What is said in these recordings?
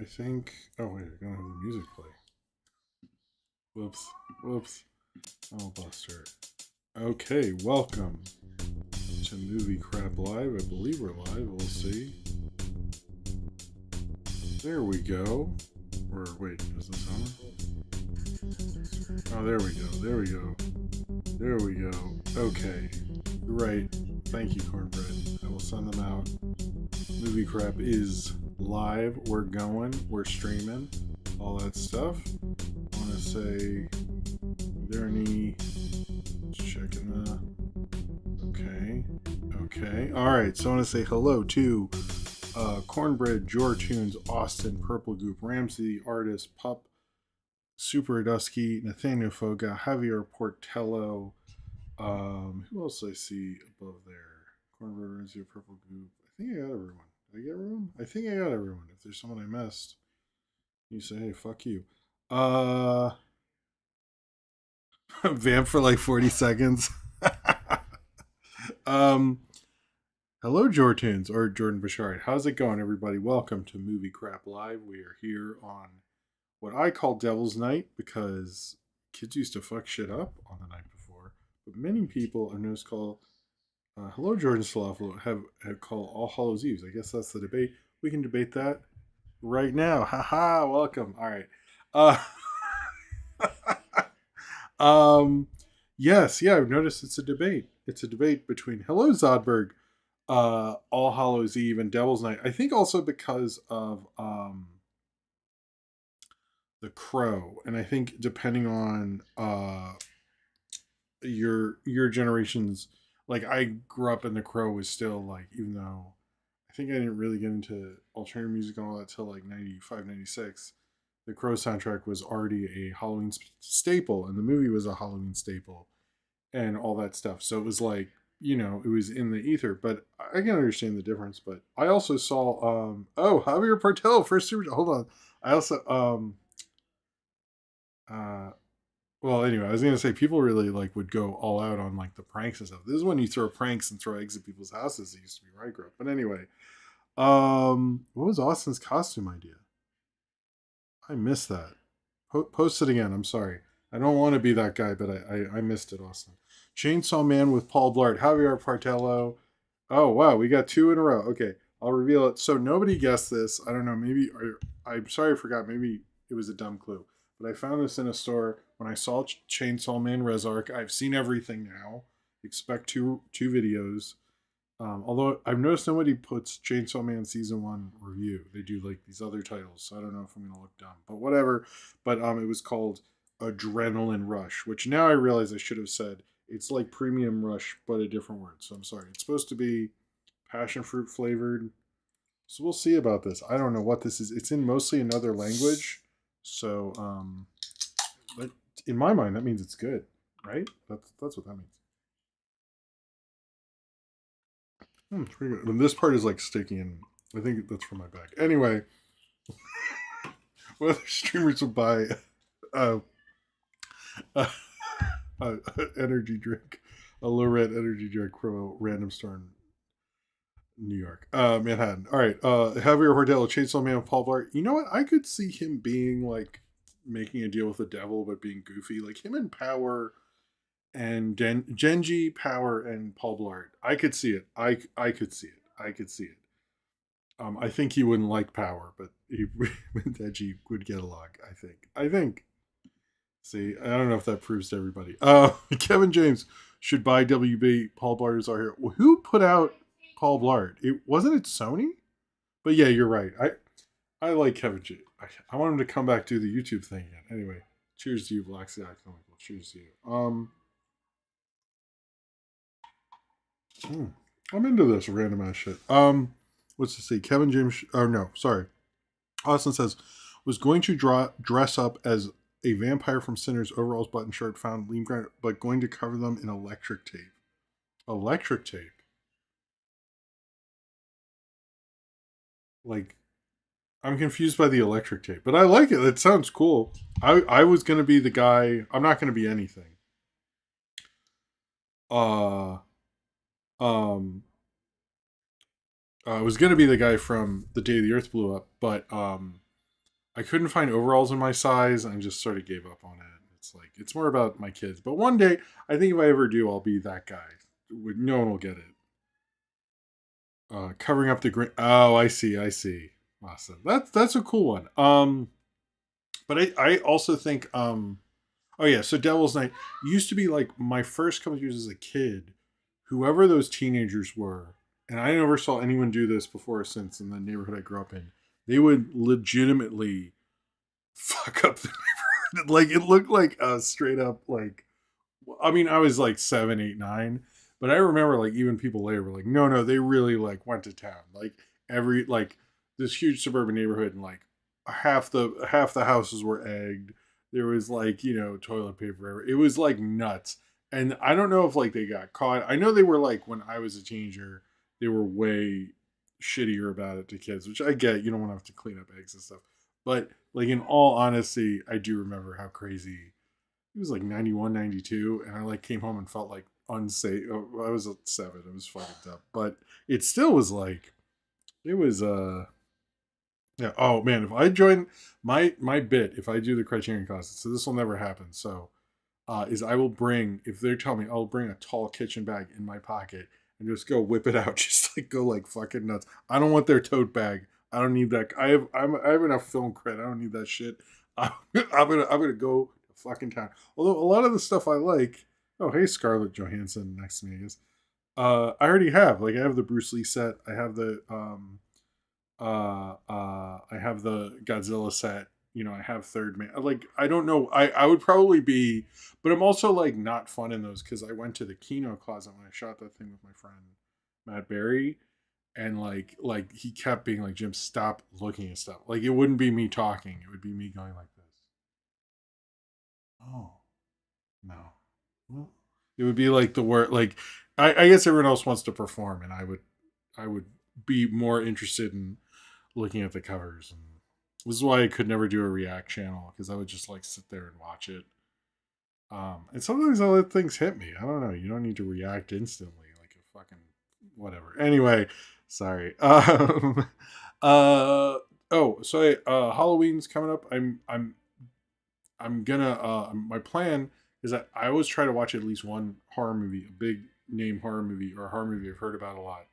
I think. Oh wait, I don't have the music play. Whoops, whoops. Oh, Buster. Okay, welcome to Movie Crap Live. I believe we're live. We'll see. There we go. Or wait, is this on? Oh, there we go. There we go. There we go. Okay. Right. Thank you, Cornbread. I will send them out. Movie Crap is live. We're going. We're streaming. All that stuff. I want to say, are there any... Checking the... Okay. Okay. Alright, so I want to say hello to Cornbread, Tunes, Austin, Purple Goop, Ramsey, Artist, Pup, Super Dusky, Nathaniel Foga, Javier Portello. Who else I see above there? Cornbread, Ramsey, Purple Goop. I think I got everyone. Did I get everyone? I think I got everyone. If there's someone I missed, you say, hey, fuck you. Vamp for like 40 seconds. um, Hello, Jortans, or Jordan Bashard. How's it going, everybody? Welcome to Movie Crap Live. We are here on what I call Devil's Night because kids used to fuck shit up on the night before. But many people I know call Hello, Jordan Falafel have called All Hallows Eves. I guess that's the debate. We can debate that right now. Haha, welcome. All right. Uh, yes, yeah, I've noticed it's a debate. It's a debate between Hello, Zodberg, All Hallows Eve, and Devil's Night. I think also because of The Crow, and I think depending on your generations, like I grew up and The Crow was still like, even though I think I didn't really get into alternative music and all that till like 95, 96. The Crow soundtrack was already a Halloween staple, and the movie was a Halloween staple, and all that stuff. So it was like, it was in the ether. But I can understand the difference. But I also saw, Javier Portello first super. Hold on, I also uh, well, anyway, I was gonna say people really like would go all out on like the pranks and stuff. This is when you throw pranks and throw eggs at people's houses. It used to be where I grew up. But anyway, what was Austin's costume idea? I missed that. Post it again. I'm sorry. I don't want to be that guy, but I missed it, Austin. Chainsaw Man with Paul Blart, Javier Partello. Oh wow, we got two in a row. Okay, I'll reveal it. So nobody guessed this. I don't know. Maybe I'm sorry, I forgot. Maybe it was a dumb clue. But I found this in a store when I saw Chainsaw Man Resark. I've seen everything now. Expect two videos. Although I've noticed nobody puts Chainsaw Man season 1 review. They do like these other titles, so I don't know if I'm gonna look dumb, but whatever. But it was called Adrenaline Rush, which now I realize I should have said it's like Premium Rush, but a different word. So I'm sorry. It's supposed to be passion fruit flavored. So we'll see about this. I don't know what this is. It's in mostly another language, so but in my mind that means it's good, right? That's what that means. It's pretty good. And this part is like sticky, and I think that's for my back. Anyway, whether streamers will buy a, a, a energy drink, a low red energy drink from a random store in New York, Manhattan. All right, Javier Hordello, Chainsaw Man, Paul Blart. You know what? I could see him being like making a deal with the devil, but being goofy, like him and Power and Genji, Power, and Paul Blart. I could see it. I could see it. I could see it. I think he wouldn't like Power, but he with Edgy would get along. I think. I think. See, I don't know if that proves to everybody. Kevin James should buy WB. Paul Blart is our hero. Well, who put out Paul Blart? It wasn't it Sony? But yeah, you're right. I like Kevin James. I want him to come back to the YouTube thing again. Anyway, cheers to you, Black Sea Economical. Cheers to you. I'm into this random ass shit. What's to see? Kevin James. Oh no, sorry. Austin says was going to dress up as a vampire from Sinners, overalls, button shirt, found lean grind, but going to cover them in electric tape. Electric tape. Like, I'm confused by the electric tape, but I like it. It sounds cool. I was gonna be the guy. I'm not gonna be anything. Uh, um, I was gonna be the guy from The Day the Earth Blew Up, but I couldn't find overalls in my size and just sort of gave up on it. It's like it's more about my kids. But one day, I think if I ever do, I'll be that guy. No one will get it. Covering up the green. Oh, I see. I see. Awesome. That's a cool one. But I also think oh yeah, so Devil's Night used to be like my first couple of years as a kid. Whoever those teenagers were, and I never saw anyone do this before or since in the neighborhood I grew up in. They would legitimately fuck up the neighborhood. Like it looked like a straight up like. I mean, I was like 7, 8, 9, but I remember like even people later were like, no, no, they really like went to town. Like every like this huge suburban neighborhood, and like half the houses were egged. There was like toilet paper. It was like nuts. And I don't know if like they got caught. I know they were like when I was a teenager, they were way shittier about it to kids, which I get. You don't want to have to clean up eggs and stuff. But like in all honesty, I do remember how crazy it was like 91, 92, and I like came home and felt like unsafe. I was at 7. It was fucked up. But it still was like it was yeah. Oh man, if I join my bit, if I do the Criterion classes, so this will never happen. So is I will bring if they're telling me I'll bring a tall kitchen bag in my pocket and just go whip it out, just like go like fucking nuts. I don't want their tote bag. I don't need that. I have enough film credit. I don't need that shit. I'm gonna go to fucking town. Although a lot of the stuff I like. Oh hey, Scarlett Johansson next to me, I guess. I already have like I have the Bruce Lee set. I have the I have the Godzilla set. I have Third Man. Like I don't know. I would probably be, but I'm also like not fun in those because I went to the Kino closet when I shot that thing with my friend Matt Berry, and like he kept being like, Jim, stop looking at stuff. Like it wouldn't be me talking. It would be me going like this. Oh no. Well, it would be like the word like I guess everyone else wants to perform, and I would be more interested in looking at the covers. And this is why I could never do a React channel because I would just like sit there and watch it. And sometimes I let things hit me. I don't know. You don't need to react instantly like a fucking whatever. Anyway, sorry. Halloween's coming up. I'm gonna my plan is that I always try to watch at least one horror movie, a big name horror movie or a horror movie I've heard about a lot.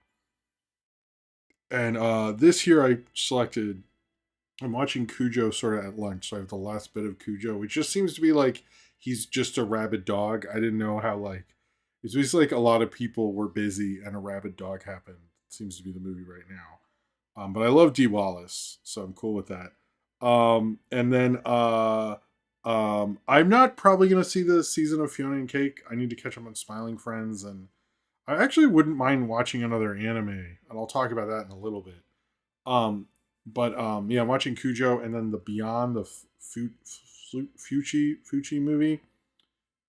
And this year I selected. I'm watching Cujo sort of at lunch, so I have the last bit of Cujo, which just seems to be like he's just a rabid dog. I didn't know how like it's basically like a lot of people were busy and a rabid dog happened. It seems to be the movie right now. But I love Dee Wallace, so I'm cool with that. And then I'm not probably gonna see the season of Fiona and Cake. I need to catch up on Smiling Friends, and I actually wouldn't mind watching another anime, and I'll talk about that in a little bit. Um, but yeah, I'm watching Cujo, and then the Beyond the Fuchi movie,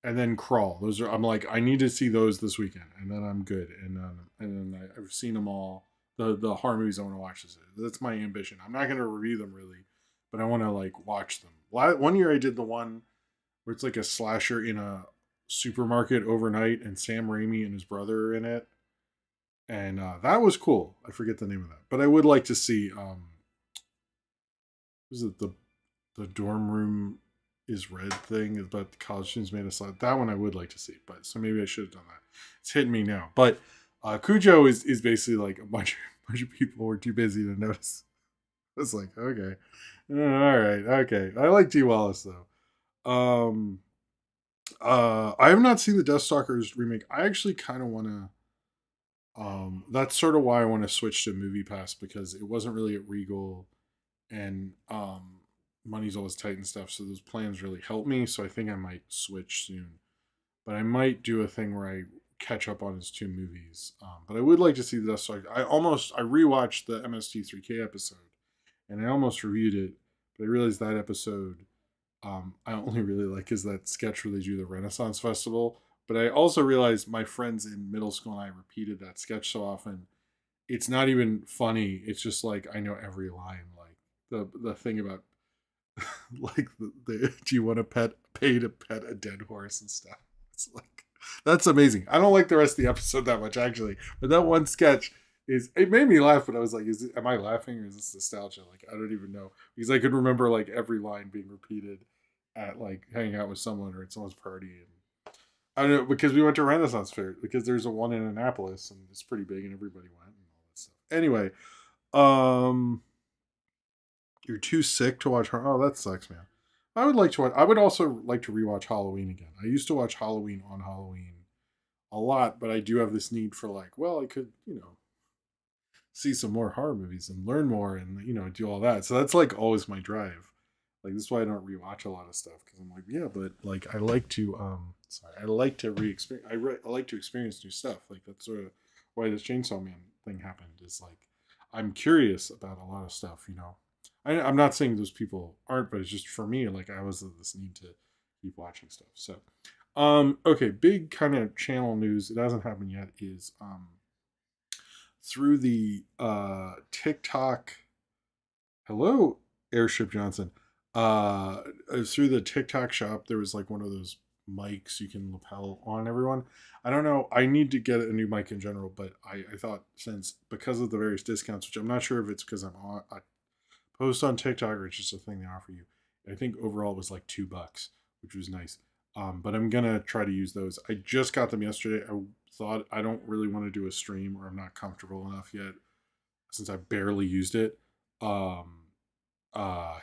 and then Crawl. Those are I'm like I need to see those this weekend, and then I'm good. And then I've seen them all. The horror movies I want to watch this. That's my ambition. I'm not gonna review them really, but I want to like watch them. One year I did the one where it's like a slasher in a supermarket overnight, and Sam Raimi and his brother are in it, and that was cool. I forget the name of that, but I would like to see. Was it the dorm room is red thing about the college students made a slide? That one I would like to see, but so maybe I should have done that. It's hitting me now, but Cujo is basically like a bunch of people were too busy to notice. It's like okay, all right, okay. I like T Wallace though. I have not seen the Deathstalkers remake. I actually kind of want to. That's sort of why I want to switch to Movie Pass because it wasn't really at Regal, and money's always tight and stuff. So those plans really help me. So I think I might switch soon, but I might do a thing where I catch up on his 2 movies. But I would like to see the Deathstalker. I rewatched the MST3K episode, and I almost reviewed it, but I realized that episode I only really like is that sketch where they do the Renaissance Festival. But I also realized my friends in middle school and I repeated that sketch so often. It's not even funny. It's just like I know every line. Like the thing about like do you want to pay to pet a dead horse and stuff. It's like that's amazing. I don't like the rest of the episode that much actually, but that one sketch is it made me laugh, but I was like, am I laughing or is this nostalgia? Like I don't even know because I could remember like every line being repeated at like hanging out with someone or at someone's party. And I don't know because we went to Renaissance Fair because there's a one in Annapolis and it's pretty big and everybody went and all that stuff. Anyway, um, you're too sick to watch. Oh, that sucks, man. I would like to watch. I would also like to rewatch Halloween again. I used to watch Halloween on Halloween a lot, but I do have this need for like, well, I could, see some more horror movies and learn more and do all that. So that's like always my drive. Like this is why I don't rewatch a lot of stuff because I'm like, yeah, but like I like to I like to re-experience. I like to experience new stuff. Like that's sort of why this Chainsaw Man thing happened. Is like I'm curious about a lot of stuff. I'm not saying those people aren't, but it's just for me. Like I was this need to keep watching stuff. So, okay, big kind of channel news. It hasn't happened yet. Is through the TikTok. Hello, Airship Johnson. Through the TikTok shop, there was like one of those mics you can lapel on everyone. I don't know. I need to get a new mic in general, but I thought since because of the various discounts, which I'm not sure if it's because I post on TikTok or it's just a thing they offer you. I think overall it was like $2, which was nice. But I'm gonna try to use those. I just got them yesterday. I thought I don't really want to do a stream or I'm not comfortable enough yet since I barely used it. Um,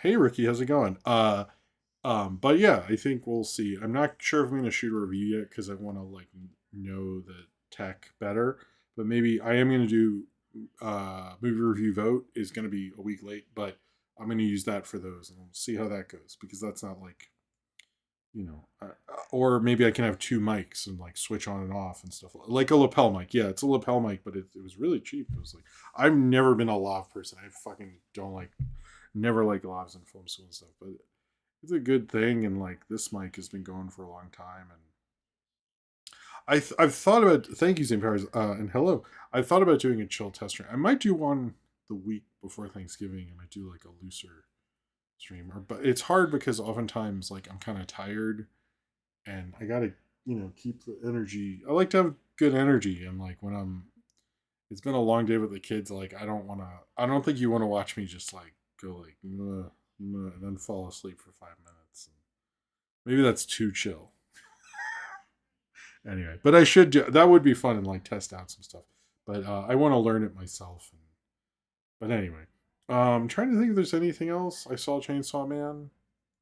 hey Ricky, how's it going? But yeah, I think we'll see. I'm not sure if I'm gonna shoot a review yet because I want to like know the tech better. But maybe I am gonna do movie review vote is gonna be a week late, but I'm gonna use that for those and we'll see how that goes because that's not like or maybe I can have two mics and like switch on and off and stuff like a lapel mic. Yeah, it's a lapel mic, but it was really cheap. It was like I've never been a lav person. I fucking don't like, never like lavs in film school and stuff. But it's a good thing, and like this mic has been going for a long time, and I've thought about. Thank you, St. Powers, and hello. I've thought about doing a chill test stream. I might do one the week before Thanksgiving. I might do like a looser streamer, but it's hard because oftentimes like I'm kind of tired and I gotta keep the energy. I like to have good energy, and like when it's been a long day with the kids. Like I don't want to. I don't think you want to watch me just like go like and then fall asleep for 5 minutes. Maybe that's too chill. Anyway, but I should do that. Would be fun and like test out some stuff. But I want to learn it myself. But anyway, I'm trying to think if there's anything else. I saw Chainsaw Man,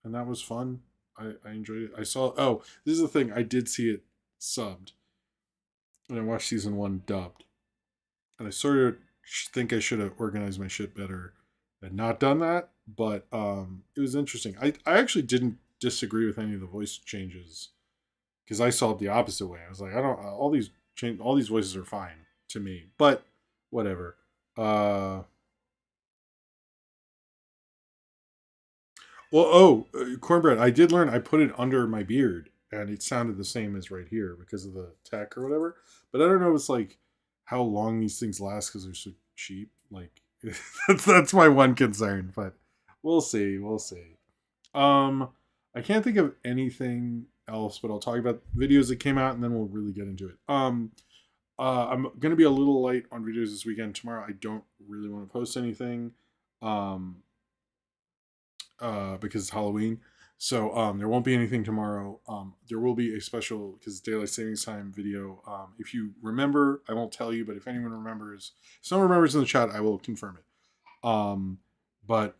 and that was fun. I enjoyed it. I saw. Oh, this is the thing. I did see it subbed, and I watched season one dubbed. And I sort of think I should have organized my shit better and not done that. But it was interesting. I actually didn't disagree with any of the voice changes because I saw it the opposite way. I was like, I don't. All these voices are fine to me, but whatever. Well, cornbread. I did learn. I put it under my beard, and it sounded the same as right here because of the tech or whatever. But I don't know. It's like how long these things last because they're so cheap. Like that's my one concern. But we'll see. We'll see. Um, I can't think of anything else, but I'll talk about videos that came out, and then we'll really get into it. I'm gonna be a little light on videos this weekend. Tomorrow, I don't really want to post anything. Um, because it's Halloween. So there won't be anything tomorrow. There will be a special because daylight savings time video. If you remember, I won't tell you, but if anyone remembers, if someone remembers in the chat, I will confirm it. But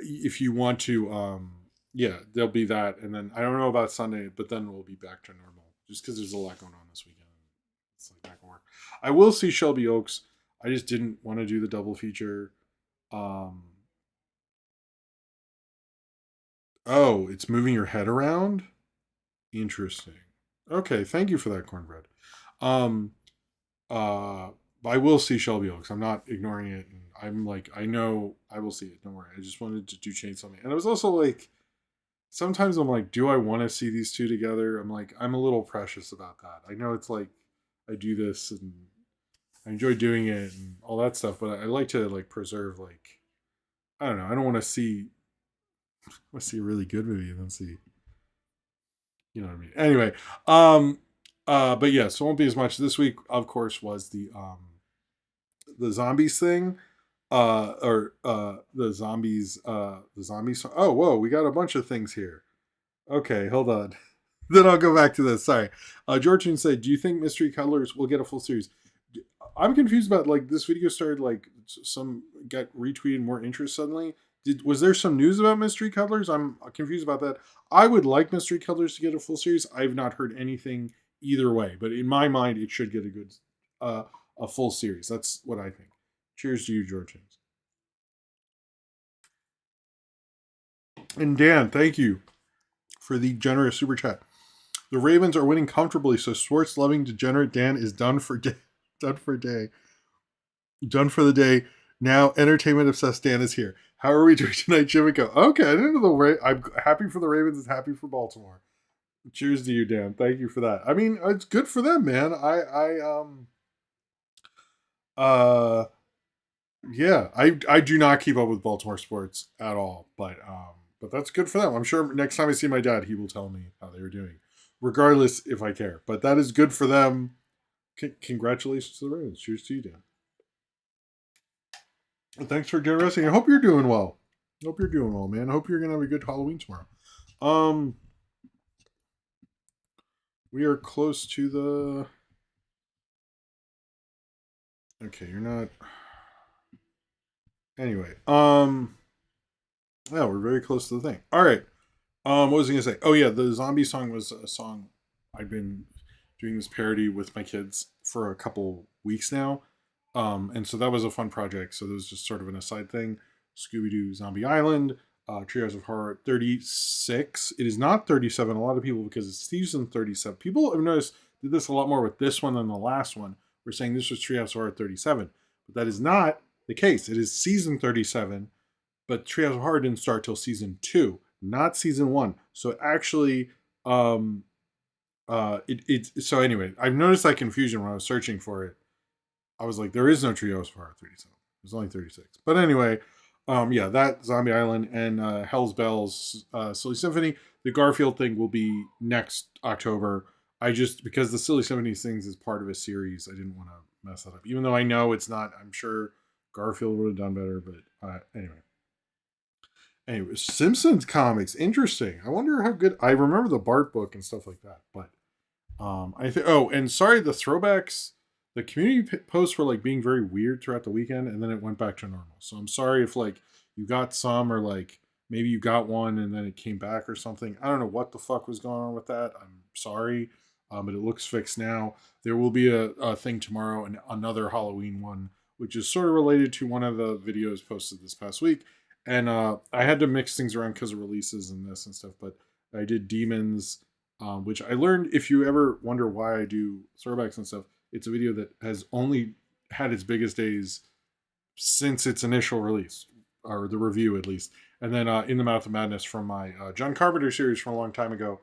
if you want to, yeah, there'll be that, and then I don't know about Sunday, but then we'll be back to normal. Just because there's a lot going on this weekend, it's like that can work. I will see Shelby Oaks. I just didn't want to do the double feature. Um, Oh, it's moving your head around? Interesting. Okay, thank you for that cornbread. Um uh I will see Shelby Oaks. I'm not ignoring it. And I'm like, I know I will see it. Don't worry. I just wanted to do Chainsaw Man. And I was also like, sometimes I'm like, do I want to see these two together? I'm like, I'm a little precious about that. I know it's like I do this and I enjoy doing it and all that stuff, but I like to like preserve like I don't know. I don't want to see a really good movie and then see you know what I mean. Anyway, but yeah, so it won't be as much this week. Of course, was the the zombies thing, or the zombies. Oh, whoa, we got a bunch of things here. Okay, hold on. Then I'll go back to this. Sorry. Georgian said, "Do you think Mystery Colors will get a full series?" I'm confused about like this video started like some got retweeted more interest suddenly. Was there some news about Mystery Cuddlers? I'm confused about that. I would like Mystery Cuddlers to get a full series. I've not heard anything either way, but in my mind, it should get uh, a full series. That's what I think. Cheers to you, George. And Dan, thank you for the generous super chat. The Ravens are winning comfortably, so sports loving degenerate Dan is done for day. Done for day. Done for the day. Now, entertainment obsessed Dan is here. How are we doing tonight, Jimico? Okay, I didn't know I'm happy for the Ravens and happy for Baltimore. Cheers to you, Dan. Thank you for that. I mean, it's good for them, man. Uh, yeah, I do not keep up with Baltimore sports at all, but that's good for them. I'm sure next time I see my dad, he will tell me how they were doing, regardless if I care. But that is good for them. Congratulations to the Ravens. Cheers to you, Dan. And thanks for generosity. I hope you're doing well. Hope you're doing well, man. I hope you're gonna have a good Halloween tomorrow. We are close to the. Okay, you're not. Anyway, yeah, we're very close to the thing. All right. What was I gonna say? Oh yeah, the zombie song was a song I've been doing this parody with my kids for a couple weeks now. And so that was a fun project. So that was just sort of an aside thing. Scooby Doo Zombie Island, Trios of Horror 36. It is not 37. A lot of people, because it's season 37. People have noticed did this a lot more with this one than the last one. We're saying this was Trios of Horror 37. But that is not the case. It is season 37. But Trios of Horror didn't start till season 2, not season 1. So actually, so anyway, I've noticed that confusion when I was searching for it. I was like, there is no Trios of Horror 37. There's only 36. But anyway, yeah, that Zombie Island and Hell's Bells Silly Symphony. The Garfield thing will be next October. I just, because the Silly Symphony things is part of a series, I didn't want to mess that up. Even though I know it's not, I'm sure Garfield would have done better. But anyway, Simpsons comics, interesting. I wonder how good. I remember the Bart book and stuff like that. But I think. Oh, and sorry, the throwbacks. The community posts were like being very weird throughout the weekend, and then it went back to normal. So I'm sorry if like you got some, or like maybe you got one and then it came back or something. I don't know what the fuck was going on with that. I'm sorry, but it looks fixed now. There will be a thing tomorrow, and another Halloween one, which is sort of related to one of the videos posted this past week. And I had to mix things around because of releases and this and stuff. But I did Demons, which I learned. If you ever wonder why I do throwbacks and stuff, it's a video that has only had its biggest days since its initial release, or the review at least. And then In the Mouth of Madness from my John Carpenter series from a long time ago.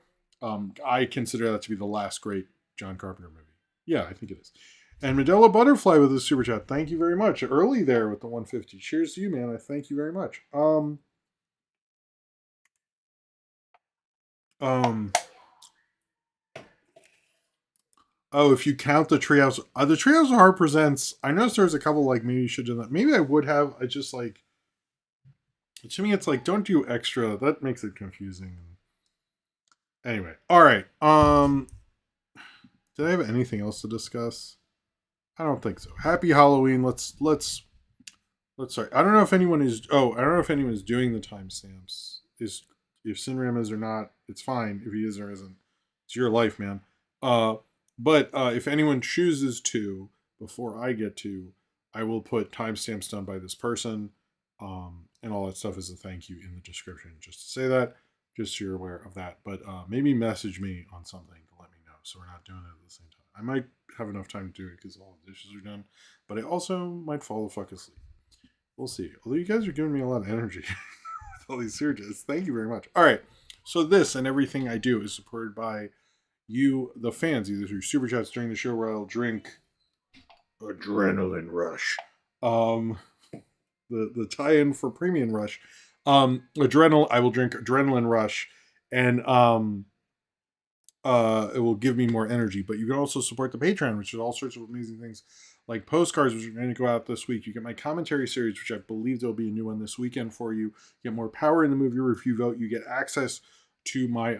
I consider that to be the last great John Carpenter movie. Yeah, I think it is. And Medela Butterfly with a super chat. Thank you very much. Early there with the 150. Cheers to you, man. I thank you very much. Oh, if you count the Treehouse, the Treehouse of Horror presents. I noticed there's a couple like maybe you should do that. Maybe I would have. I just like. To me, it's like don't do extra. That makes it confusing. Anyway, all right. Did I have anything else to discuss? I don't think so. Happy Halloween. Let's. Sorry, I don't know if anyone is. Oh, I don't know if anyone is doing the timestamps. Is if Sinram is or not? It's fine if he is or isn't. It's your life, man. But if anyone chooses to, before I get to, I will put timestamps done by this person, and all that stuff as a thank you in the description. Just to say that, just so you're aware of that. But maybe message me on something to let me know, so we're not doing it at the same time. I might have enough time to do it because all the dishes are done, but I also might fall the fuck asleep. We'll see. Although you guys are giving me a lot of energy with all these surges. Thank you very much. All right. So this and everything I do is supported by you, the fans, either through super chats during the show where I'll drink Adrenaline Rush. The tie-in for Premium Rush. I will drink Adrenaline Rush, and it will give me more energy. But you can also support the Patreon, which is all sorts of amazing things, like postcards, which are going to go out this week. You get my commentary series, which I believe there'll be a new one this weekend for you. You get more power in the movie review vote. You get access to my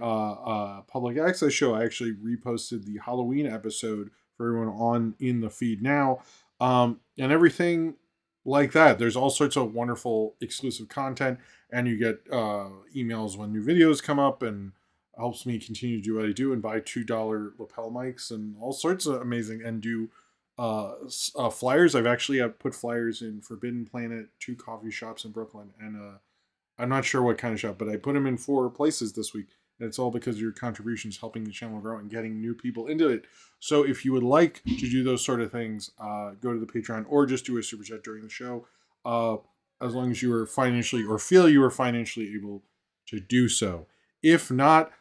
public access show. I actually reposted the Halloween episode for everyone on in the feed now, and everything like that. There's all sorts of wonderful exclusive content, and you get emails when new videos come up, and helps me continue to do what I do and buy $2 lapel mics and all sorts of amazing, and do flyers. I've actually put flyers in Forbidden Planet, 2 coffee shops in Brooklyn, and I'm not sure what kind of shop, but I put them in 4 places this week. And it's all because of your contributions helping the channel grow and getting new people into it. So if you would like to do those sort of things, go to the Patreon or just do a super chat during the show. As long as you are financially or feel you are financially able to do so. If not,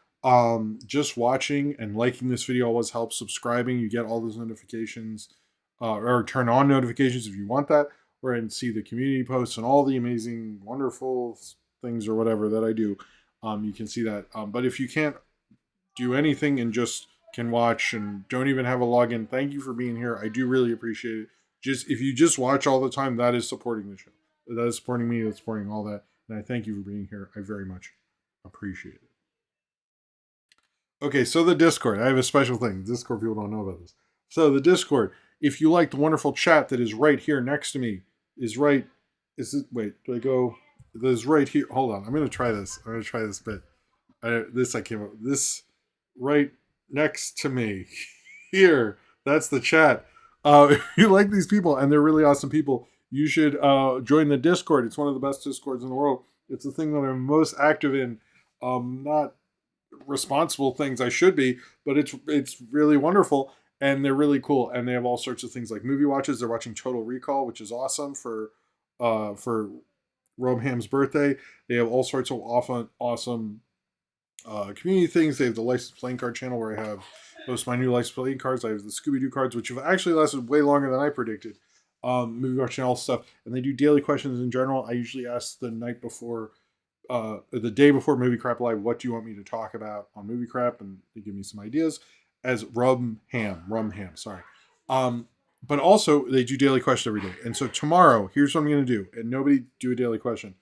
just watching and liking this video always helps. Subscribing, you get all those notifications, or turn on notifications if you want that, or and see the community posts and all the amazing, wonderful things or whatever that I do. You can see that. But if you can't do anything and just can watch and don't even have a login, thank you for being here. I do really appreciate it. Just if you just watch all the time, that is supporting the show. That is supporting me. That's supporting all that. And I thank you for being here. I very much appreciate it. Okay, so the Discord. I have a special thing. Discord people don't know about this. So the Discord. If you like the wonderful chat that is right here next to me, is right. Is it? Wait, do I go? This right here. Hold on. I'm going to try this. I'm going to try this bit. I came up. This right next to me here. That's the chat. If you like these people, and they're really awesome people, you should join the Discord. It's one of the best Discords in the world. It's the thing that I'm most active in. Not responsible things I should be, but it's really wonderful, and they're really cool, and they have all sorts of things like movie watches. They're watching Total Recall, which is awesome for Romham's birthday. They have all sorts of awesome community things. They have the licensed playing card channel where I have most of my new licensed playing cards. I have the Scooby-Doo cards, which have actually lasted way longer than I predicted. Movie watching all stuff, and they do daily questions in general. I usually ask the night before, the day before Movie Crap Live, what do you want me to talk about on Movie Crap, and they give me some ideas. As Rumham, sorry. But also they do daily question every day. And so tomorrow, here's what I'm going to do. And nobody do a daily question.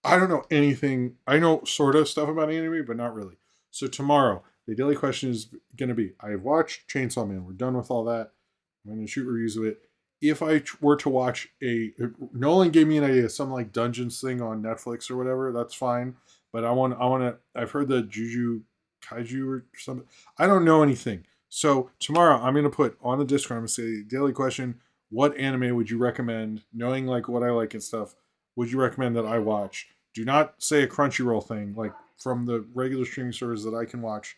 I don't know anything. I know sort of stuff about anime, but not really. So tomorrow, the daily question is going to be, I have watched Chainsaw Man. We're done with all that. I'm going to shoot reviews of it. If I were to watch Nolan gave me an idea, some like Dungeons thing on Netflix or whatever, that's fine. But I've heard the Juju Kaiju or something. I don't know anything. So tomorrow I'm going to put on the Discord, I'm going to say, daily question, what anime would you recommend, knowing like what I like and stuff, would you recommend that I watch? Do not say a Crunchyroll thing, like from the regular streaming service that I can watch.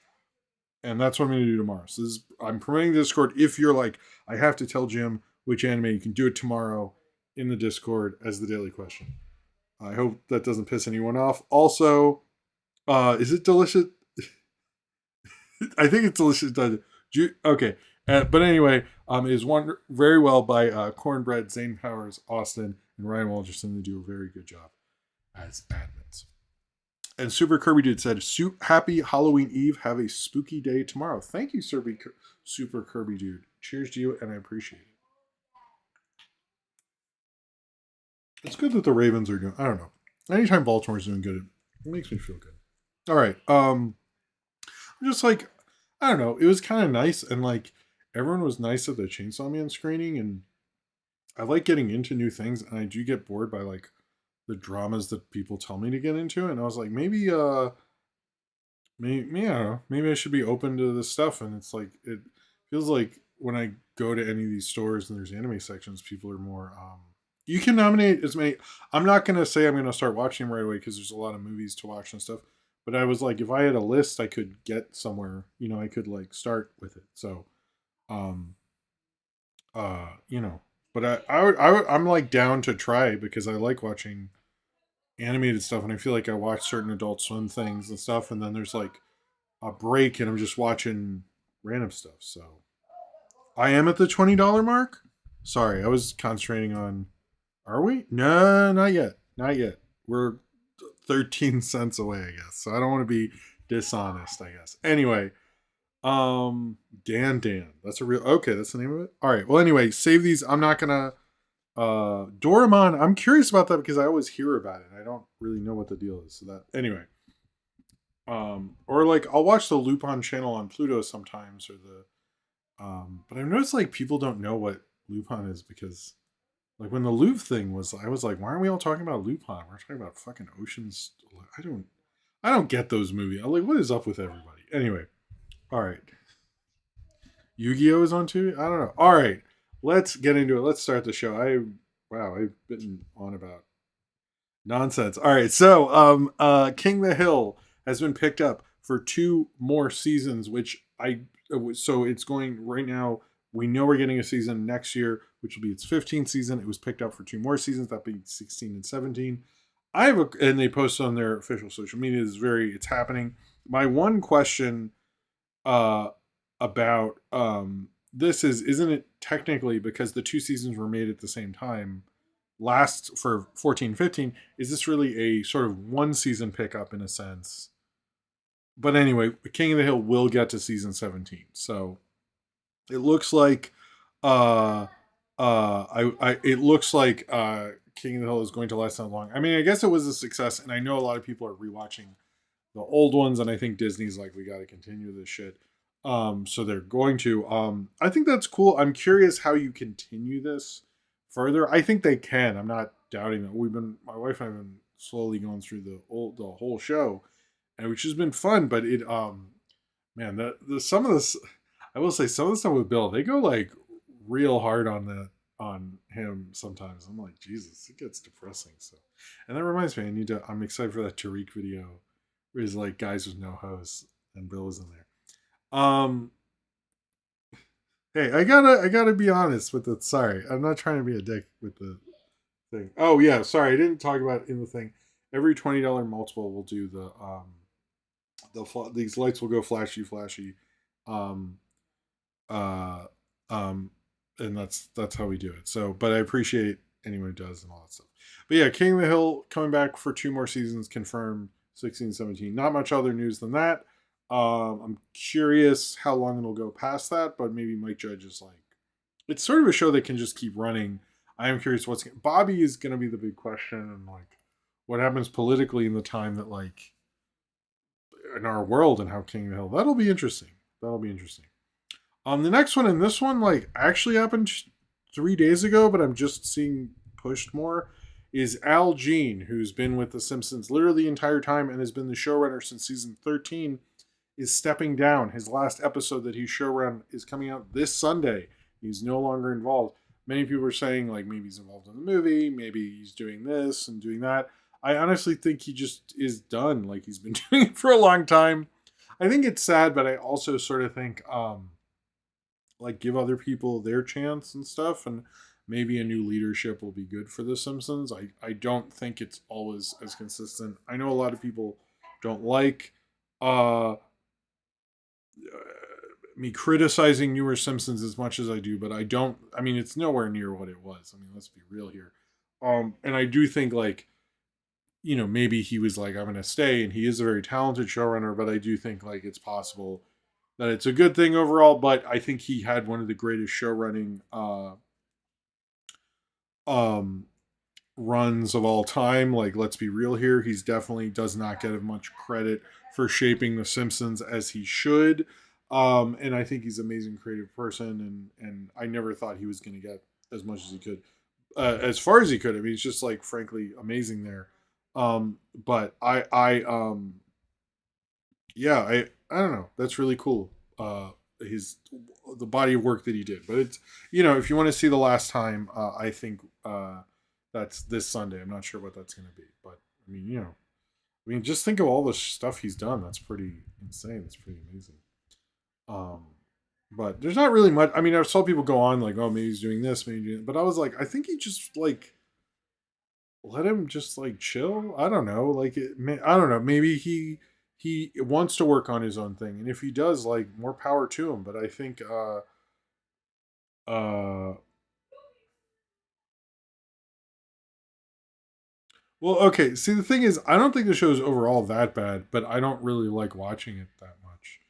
And that's what I'm going to do tomorrow. So I'm promoting the Discord. If you're like, I have to tell Jim which anime, you can do it tomorrow in the Discord as the daily question. I hope that doesn't piss anyone off. Also, is it delicious? I think it's delicious. Okay. But anyway, it is very well by Cornbread, Zane Powers, Austin, and Ryan Walgerson. They do a very good job as admins. And Super Kirby Dude said, happy Halloween Eve. Have a spooky day tomorrow. Thank you, Super Kirby Dude. Cheers to you, and I appreciate it. It's good that the Ravens are doing, I don't know. Anytime Baltimore's doing good, it makes me feel good. All right. I'm just like, I don't know. It was kind of nice, and like everyone was nice at the Chainsaw Man screening, and I like getting into new things, and I do get bored by like the dramas that people tell me to get into, and I was like, maybe I don't know, maybe I should be open to this stuff. And it's like, it feels like when I go to any of these stores and there's anime sections, people are more you can nominate as many. I'm not going to say I'm going to start watching them right away because there's a lot of movies to watch and stuff. But I was like, if I had a list, I could get somewhere. I could like start with it. So, But I'm like down to try because I like watching animated stuff, and I feel like I watch certain Adult Swim things and stuff, and then there's like a break, and I'm just watching random stuff. So, I am at the $20 mark. Sorry, I was concentrating on. Are we? No, not yet. Not yet. We're 13 cents away, I guess. So I don't want to be dishonest, I guess. Anyway, Dan. That's a real okay, that's the name of it. All right. Well, anyway, save these. I'm not gonna Doraemon, I'm curious about that because I always hear about it. I don't really know what the deal is. So that anyway. Or like I'll watch the Lupin channel on Pluto sometimes or the but I've noticed like people don't know what Lupin is because like when the Louvre thing was I was like, why aren't we all talking about Lupin? We're talking about fucking oceans. I don't I don't get those movies. I'm like, what is up with everybody? Anyway, all right. Yu-Gi-Oh is on too. I don't know. All right, let's get into it. Let's start the show. Wow, I've been on about nonsense. All right, so King the Hill has been picked up for two more seasons, which so it's going right now. We know we're getting a season next year, which will be its 15th season. It was picked up for two more seasons, that being 16 and 17. And they posted on their official social media. It's happening. My one question uh about this isn't it technically because the two seasons were made at the same time last for 14-15, is this really a sort of one season pickup in a sense? But anyway, King of the Hill will get to season 17. So it looks like it looks like King of the Hill is going to last that long. I mean, I guess it was a success, and I know a lot of people are rewatching the old ones, and I think Disney's like, we got to continue this shit. So they're going to. I think that's cool. I'm curious how you continue this further. I think they can. I'm not doubting that. My wife and I have been slowly going through the whole show, and which has been fun. But man, the some of this, I will say, some of the stuff with Bill, they go like real hard on him sometimes. I'm like, Jesus, it gets depressing. So, and that reminds me, I'm excited for that Tariq video where he's like guys with no hose, and Bill is in there. Um, hey, I gotta be honest with it. Sorry, I'm not trying to be a dick with the thing. Oh yeah, sorry, I didn't talk about it in the thing. Every $20 multiple will do these lights will go flashy, um, uh, um, and that's how we do it. So, but I appreciate anyone who does and all that stuff. But yeah, King of the Hill coming back for two more seasons, confirmed 16, 17. Not much other news than that. I'm curious how long it'll go past that, but maybe Mike Judge is like, it's sort of a show that can just keep running. I am curious Bobby is going to be the big question, and like what happens politically in the time that like in our world and how King of the Hill. That'll be interesting. That'll be interesting. The next one and this one like actually happened 3 days ago, but I'm just seeing pushed more. Is Al Jean, who's been with The Simpsons literally the entire time and has been the showrunner since season 13, is stepping down. His last episode that he showrun is coming out this Sunday. He's no longer involved. Many people are saying like maybe he's involved in the movie, maybe he's doing this and doing that. I honestly think he just is done. Like he's been doing it for a long time. I think it's sad, but I also sort of think like give other people their chance and stuff, and maybe a new leadership will be good for The Simpsons. I don't think it's always as consistent. I know a lot of people don't like uh me criticizing newer Simpsons as much as I do, but I mean it's nowhere near what it was. I mean, let's be real here. And I do think like, maybe he was like, I'm gonna stay, and he is a very talented showrunner, but I do think like it's possible that it's a good thing overall, but I think he had one of the greatest show running um runs of all time. Like, let's be real here. He's definitely does not get as much credit for shaping The Simpsons as he should. And I think he's an amazing creative person, and I never thought he was going to get as much as he could, as far as he could. I mean, he's just like frankly amazing there. But yeah, I don't know. That's really cool. His the body of work that he did, but it's if you want to see the last time, I think that's this Sunday. I'm not sure what that's going to be, but I mean, just think of all the stuff he's done. That's pretty insane. It's pretty amazing. Um, but there's not really much. I mean, I saw people go on like, oh, maybe he's doing this, maybe doing, but I was like, I think he just like let him just like chill. I don't know. Like, I don't know. Maybe he wants to work on his own thing, and if he does, like, more power to him. But I think uh well, okay. See, the thing is, I don't think the show is overall that bad, but I don't really like watching it that much.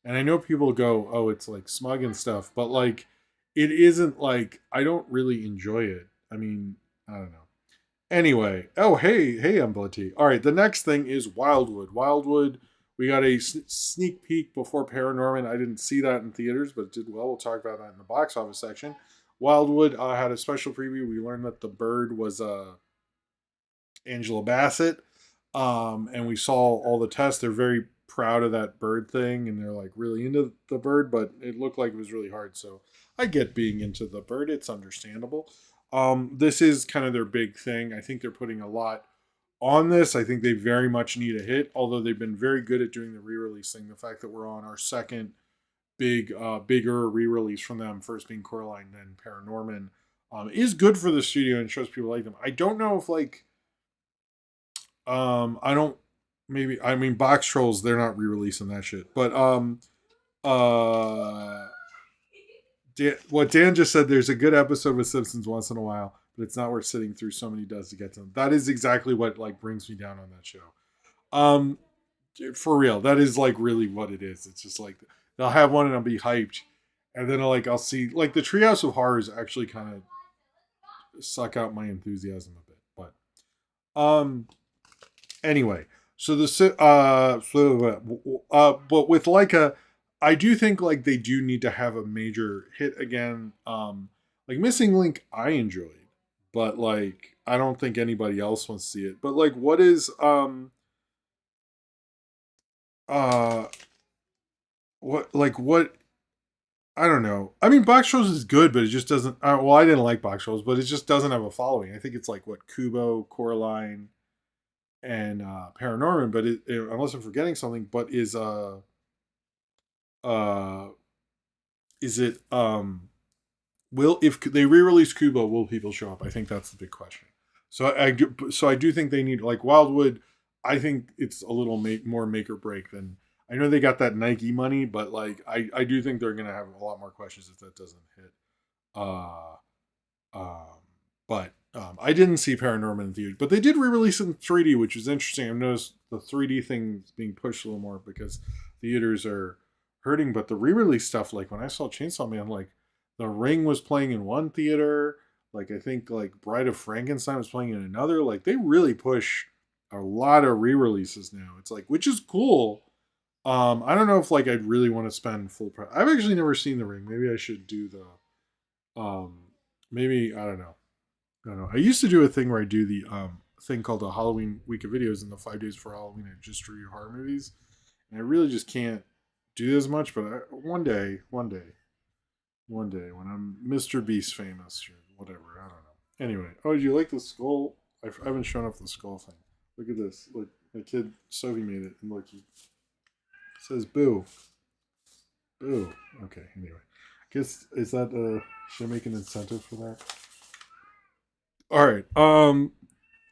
And I know people go, "Oh, it's like smug and stuff," but like it isn't like I don't really enjoy it. I mean, I don't know. Anyway, oh hey Umblety. All right, the next thing is Wildwood. Wildwood, we got a sneak peek before Paranorman. I didn't see that in theaters, but it did well. We'll talk about that in the box office section. Wildwood had a special preview. We learned that the bird was Angela Bassett, and we saw all the tests. They're very proud of that bird thing, and they're like really into the bird, but it looked like it was really hard. So I get being into the bird; it's understandable. This is kind of their big thing. I think they're putting a lot on this. I think they very much need a hit, although they've been very good at doing the re-release thing. The fact that we're on our second bigger re-release from them, first being Coraline, then Paranorman, is good for the studio and shows people like them. I don't know if like I don't maybe I mean Box Trolls, they're not re-releasing that shit. But uh what Dan just said, there's a good episode with Simpsons once in a while, but it's not worth sitting through so many does to get to them. That is exactly what like brings me down on that show. Um for real, that is like really what it is. It's just like they'll have one and I'll be hyped. And then I'll see like the Treehouse of Horrors actually kind of suck out my enthusiasm a bit. But anyway, so but with Leica, I do think like they do need to have a major hit again. Like Missing Link, I enjoyed, but like I don't think anybody else wants to see it. But like, what is uh what I don't know. I mean, Box Trolls is good, but it just doesn't. Well, I didn't like Box Trolls, but it just doesn't have a following. I think it's like what Kubo, Coraline, and Paranorman, but unless I'm forgetting something, but uh is it will if they re-release Kubo, will people show up? I think that's the big question. So I do think they need like Wildwood. I think it's a little more make or break than I know they got that Nike money, but like I do think they're gonna have a lot more questions if that doesn't hit. Uh, um, but I didn't see Paranorman in theaters, but they did re-release it in 3D, which is interesting. I've noticed the 3D thing being pushed a little more because theaters are hurting. But the re-release stuff, like when I saw Chainsaw Man, like The Ring was playing in one theater, like I think like Bride of Frankenstein was playing in another. Like they really push a lot of re-releases now. It's like, which is cool. I don't know if like I'd really want to spend full price. I've actually never seen The Ring. Maybe I should do the um maybe I don't know. I don't know. I used to do a thing where I do the thing called the Halloween week of videos, and the 5 days for Halloween I just review horror movies, and I really just can't do as much. But one day when I'm Mr. Beast famous or whatever, I don't know. Anyway, oh, do you like the skull? I haven't shown off the skull thing. Look at this. Look, my kid Sophie made it, and look, he says "boo, boo." Okay. Anyway, guess is that should I make an incentive for that? All right.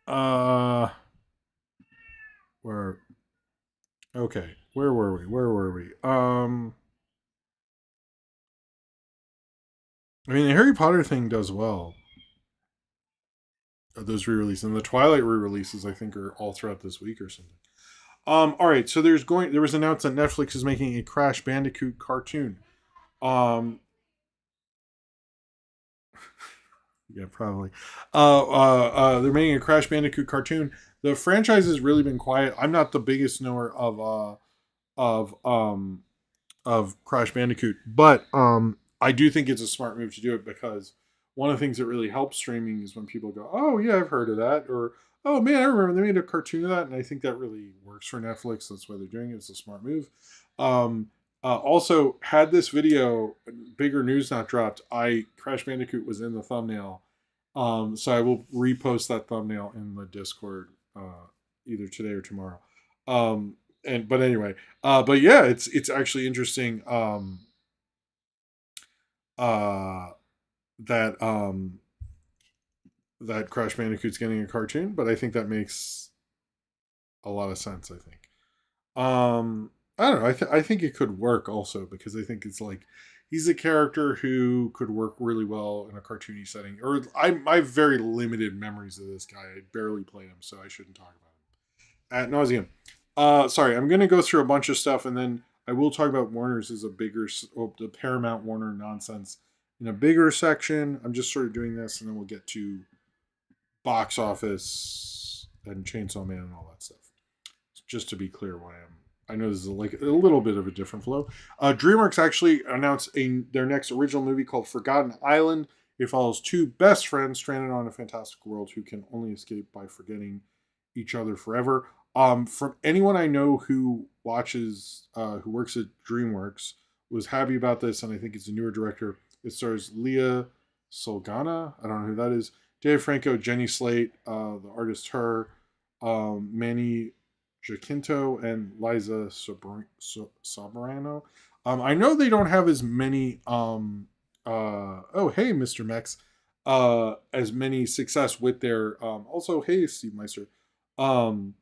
Uh. Where? Okay. Where were we? Where were we? I mean, the Harry Potter thing does well. Those re-releases and the Twilight re-releases, I think, are all throughout this week or something. All right. So there was announced that Netflix is making a Crash Bandicoot cartoon. Um, yeah, probably. They're making a Crash Bandicoot cartoon. The franchise has really been quiet. I'm not the biggest knower of Crash Bandicoot, but I do think it's a smart move to do it because one of the things that really helps streaming is when people go, "Oh yeah, I've heard of that," or "Oh man, I remember they made a cartoon of that," and I think that really works for Netflix. That's why they're doing it. It's a smart move. Um, also, had this video bigger news not dropped, I Crash Bandicoot was in the thumbnail, so I will repost that thumbnail in the Discord either today or tomorrow. And but anyway, but yeah, it's actually interesting uh, that that Crash Bandicoot's getting a cartoon, but I think that makes a lot of sense. I think. I don't know. I think it could work also because I think it's like he's a character who could work really well in a cartoony setting. Or I have very limited memories of this guy. I barely played him, so I shouldn't talk about him ad nauseum. Sorry, I'm gonna go through a bunch of stuff and then I will talk about Warner's as a bigger, the Paramount Warner nonsense in a bigger section. I'm just sort of doing this, and then we'll get to box office and Chainsaw Man and all that stuff. Just to be clear, what I am. I know this is like a little bit of a different flow. DreamWorks actually announced their next original movie called Forgotten Island. It follows two best friends stranded on a fantastic world who can only escape by forgetting each other forever. From anyone I know who watches, who works at DreamWorks, was happy about this, and I think it's a newer director. It stars Leah Solgana. I don't know who that is. Dave Franco, Jenny Slate, the artist Her, Manny Jacinto, and Liza Soberano. I know they don't have as many. Oh, hey, Mr. Mex. As many success with their. Also, hey, Steve Meister. Um,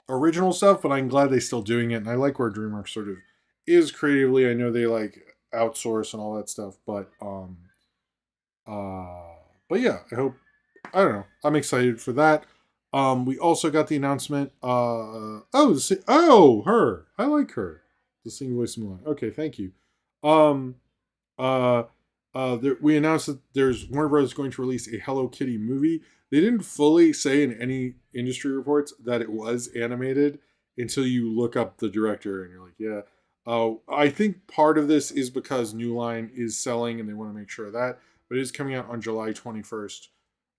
Original stuff, but I'm glad they're still doing it, and I like where DreamWorks sort of is creatively. I know they like outsource and all that stuff, uh, but yeah, I don't know. I'm excited for that. We also got the announcement. Her. I like her. The singing voice of Mallon. Okay, thank you. Um, uh, we announced that there's Warner Bros. Going to release a Hello Kitty movie. They didn't fully say in any industry reports that it was animated until you look up the director and you're like, yeah. I think part of this is because New Line is selling and they want to make sure of that. But it is coming out on July 21st,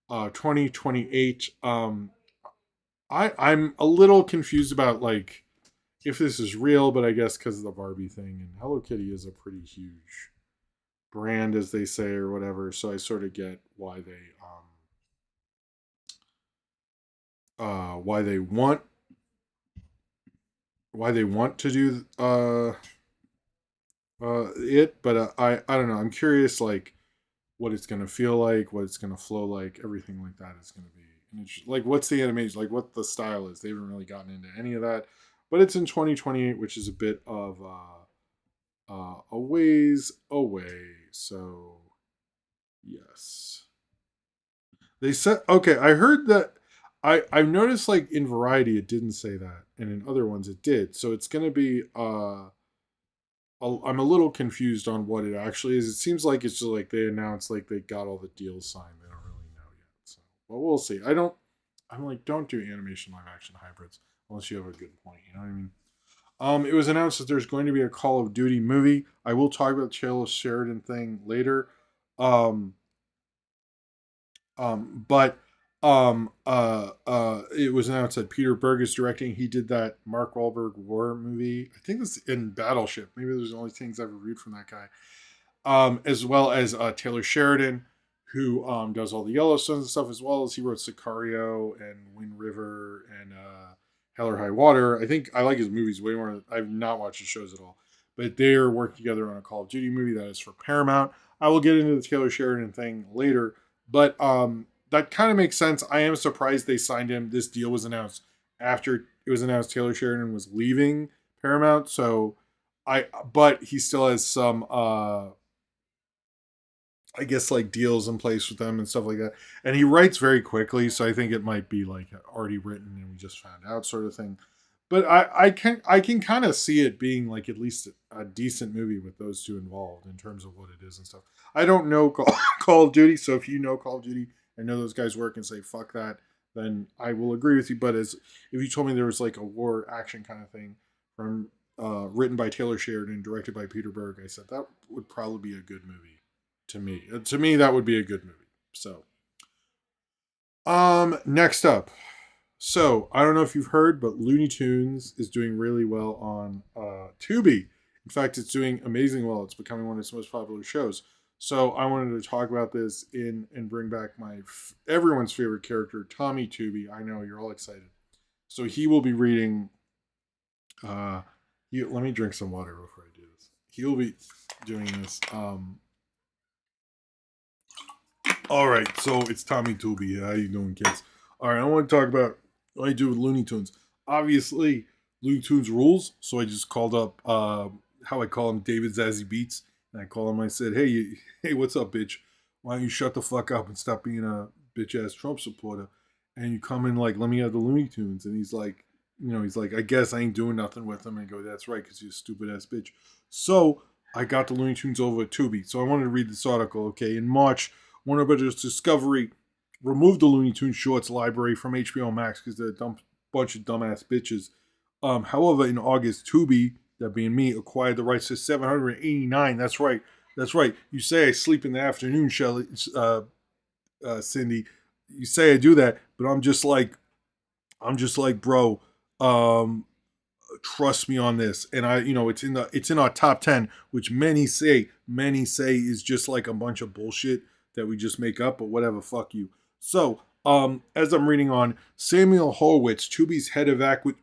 2028. I'm a little confused about like if this is real, but I guess because of the Barbie thing and Hello Kitty is a pretty huge brand, as they say, or whatever. So I sort of get why they want to do it, but I don't know. I'm curious like what it's gonna feel like, what it's gonna flow like, everything like that is gonna be like what's the animation, like what the style is. They haven't really gotten into any of that, but it's in 2028, which is a bit of a ways away. So yes, they said okay. I heard that. I've noticed like in Variety it didn't say that, and in other ones it did. So it's gonna be I'm a little confused on what it actually is. It seems like it's just like they announced like they got all the deals signed. They don't really know yet. So, but we'll see. I'm like, don't do animation live action hybrids unless you have a good point. You know what I mean? It was announced that there's going to be a Call of Duty movie. I will talk about the Taylor Sheridan thing later. Um, but it was announced that Peter Berg is directing. He did that Mark Wahlberg war movie. I think it's in Battleship. Maybe there's the only things I've reviewed from that guy. As well as Taylor Sheridan, who does all the Yellowstones and stuff, as well as he wrote Sicario and Wind River and Hell or High Water. I think I like his movies way more. I've not watched his shows at all, but they're working together on a Call of Duty movie that is for Paramount. I will get into the Taylor Sheridan thing later, but that kind of makes sense. I am surprised they signed him. This deal was announced after it was announced Taylor Sheridan was leaving Paramount, so but he still has some I guess like deals in place with them and stuff like that. And he writes very quickly, so I think it might be like already written and we just found out sort of thing. But I can kind of see it being like at least a decent movie with those two involved in terms of what it is and stuff. I don't know Call of Duty, so if you know Call of Duty and know those guys work and say fuck that, then I will agree with you. But as if you told me there was like a war action kind of thing from written by Taylor Sheridan, directed by Peter Berg, I said that would probably be a good movie to me. To me, that would be a good movie. So, next up. So, I don't know if you've heard, but Looney Tunes is doing really well on Tubi. In fact, it's doing amazing well. It's becoming one of its most popular shows. So, I wanted to talk about this and bring back everyone's favorite character, Tommy Tubi. I know you're all excited. So, he will be reading. Let me drink some water before I do this. He will be doing this. All right, so it's Tommy Tubi. How you doing, kids? All right, I want to talk about what I do with Looney Tunes. Obviously, Looney Tunes rules, so I just called up how I call him David Zazzy Beats, and I call him. I said, hey, what's up, bitch? Why don't you shut the fuck up and stop being a bitch ass Trump supporter? And you come in like, let me have the Looney Tunes, and he's like, he's like, I guess I ain't doing nothing with him. And I go, that's right, because he's a stupid ass bitch. So I got the Looney Tunes over at Tubi. So I wanted to read this article. Okay, in March, Warner Brothers Discovery removed the Looney Tunes shorts library from HBO Max because they're a bunch of dumbass bitches. However, in August, Tubi, that being me, acquired the rights to 789. That's right. That's right. You say I sleep in the afternoon, Shelly, Cindy. You say I do that, but I'm just like, bro. Um, Trust me on this. And it's in our top 10, which many say is just like a bunch of bullshit that we just make up. But whatever, fuck you. So, as I'm reading on, Samuel Horowitz, Tubi's head of acquisitions.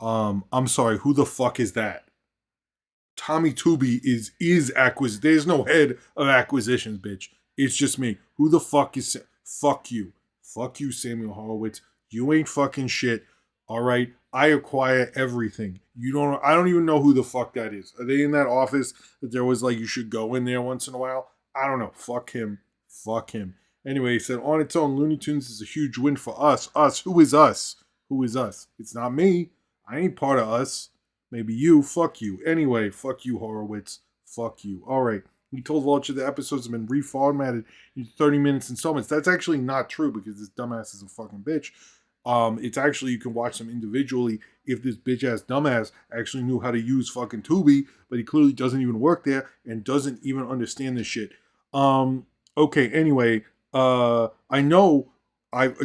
I'm sorry, who the fuck is that? Tommy Tubi is acquisition. There's no head of acquisitions, bitch. It's just me. Who the fuck is? Fuck you. Fuck you, Samuel Horowitz. You ain't fucking shit. All right. I acquire everything. You don't. I don't even know who the fuck that is. Are they in that office that there was like you should go in there once in a while? I don't know. Fuck him. Fuck him. Anyway, he said on its own, Looney Tunes is a huge win for us. Us. Who is us? Who is us? It's not me. I ain't part of us. Maybe you. Fuck you. Anyway, fuck you, Horowitz. Fuck you. All right. He told Vulture the episodes have been reformatted into 30 minutes installments. That's actually not true because this dumbass is a fucking bitch. It's actually, you can watch them individually if this bitch ass dumbass actually knew how to use fucking Tubi, but he clearly doesn't even work there and doesn't even understand this shit. Okay, anyway, I know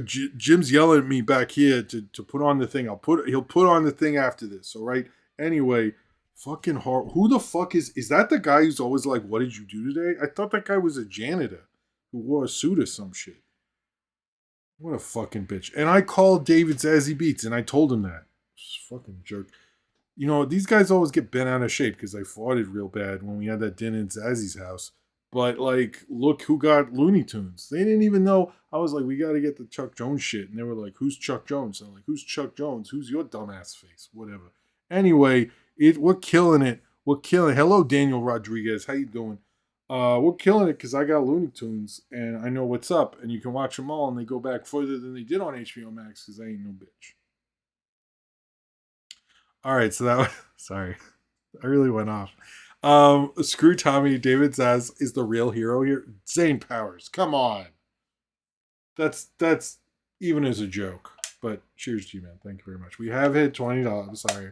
Jim's yelling at me back here to put on the thing. He'll put on the thing after this, all right? Anyway, fucking who the fuck is that the guy who's always like, what did you do today? I thought that guy was a janitor who wore a suit or some shit. What a fucking bitch. And I called David Zazie Beats and I told him that. Just fucking jerk. These guys always get bent out of shape because I farted real bad when we had that dinner at Zazzy's house. But, like, look who got Looney Tunes. They didn't even know. I was like, we got to get the Chuck Jones shit. And they were like, who's Chuck Jones? And I'm like, who's Chuck Jones? Who's your dumbass face? Whatever. Anyway, we're killing it. We're killing it. Hello, Daniel Rodriguez. How you doing? We're killing it because I got Looney Tunes and I know what's up. And you can watch them all and they go back further than they did on HBO Max because I ain't no bitch. All right, so that was... Sorry. I really went off. Screw Tommy. David Zaz is the real hero here. Zane Powers. Come on. That's even as a joke. But cheers to you, man. Thank you very much. We have hit $20. I'm sorry.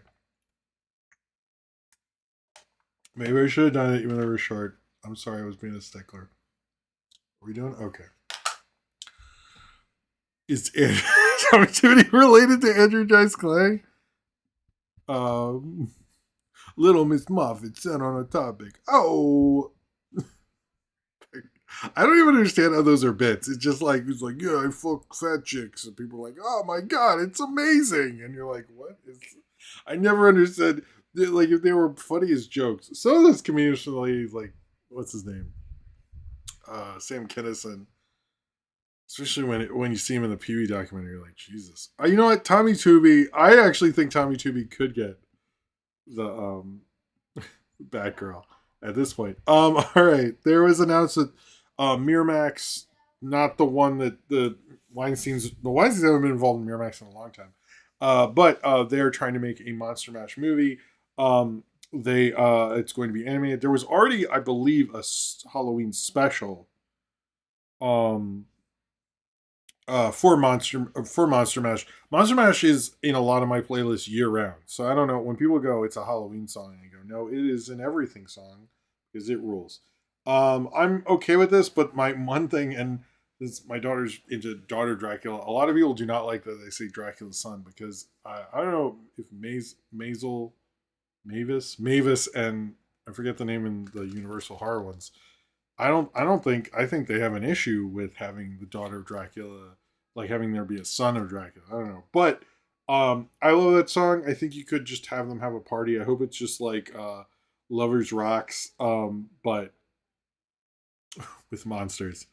Maybe I should have done it even though we were short. I'm sorry, I was being a stickler. Are we doing? Okay. Is activity related to Andrew Dice Clay? Little Miss Moffat sent on a topic. Oh, I don't even understand how those are bits. It's just like, it's like, yeah, I fuck fat chicks. And people are like, oh my God, it's amazing. And you're like, what? I never understood, like, if they were funny as jokes. Some of those comedians from the ladies, like, what's his name? Sam Kinison. Especially when you see him in the Pee Wee documentary, you're like, Jesus. You know what? Tommy Tubi, I actually think Tommy Tubi could get the Batgirl at this point. All right. There was announced that Miramax, not the one that the Weinsteins haven't been involved in Miramax in a long time. But they're trying to make a Monster Mash movie. It's going to be animated. There was already, I believe, a Halloween special for Monster Mash. Monster Mash is in a lot of my playlists year round. So I don't know, when people go, it's a Halloween song, I go, no, it is an everything song because it rules. I'm okay with this, but my one thing, and this, my daughter's into Daughter Dracula. A lot of people do not like that they say Dracula's son because I don't know if Mavis, and I forget the name in the Universal horror ones. I think they have an issue with having the daughter of Dracula, like having there be a son of Dracula. I don't know. But I love that song. I think you could just have them have a party. I hope it's just like Lovers Rocks, but with monsters.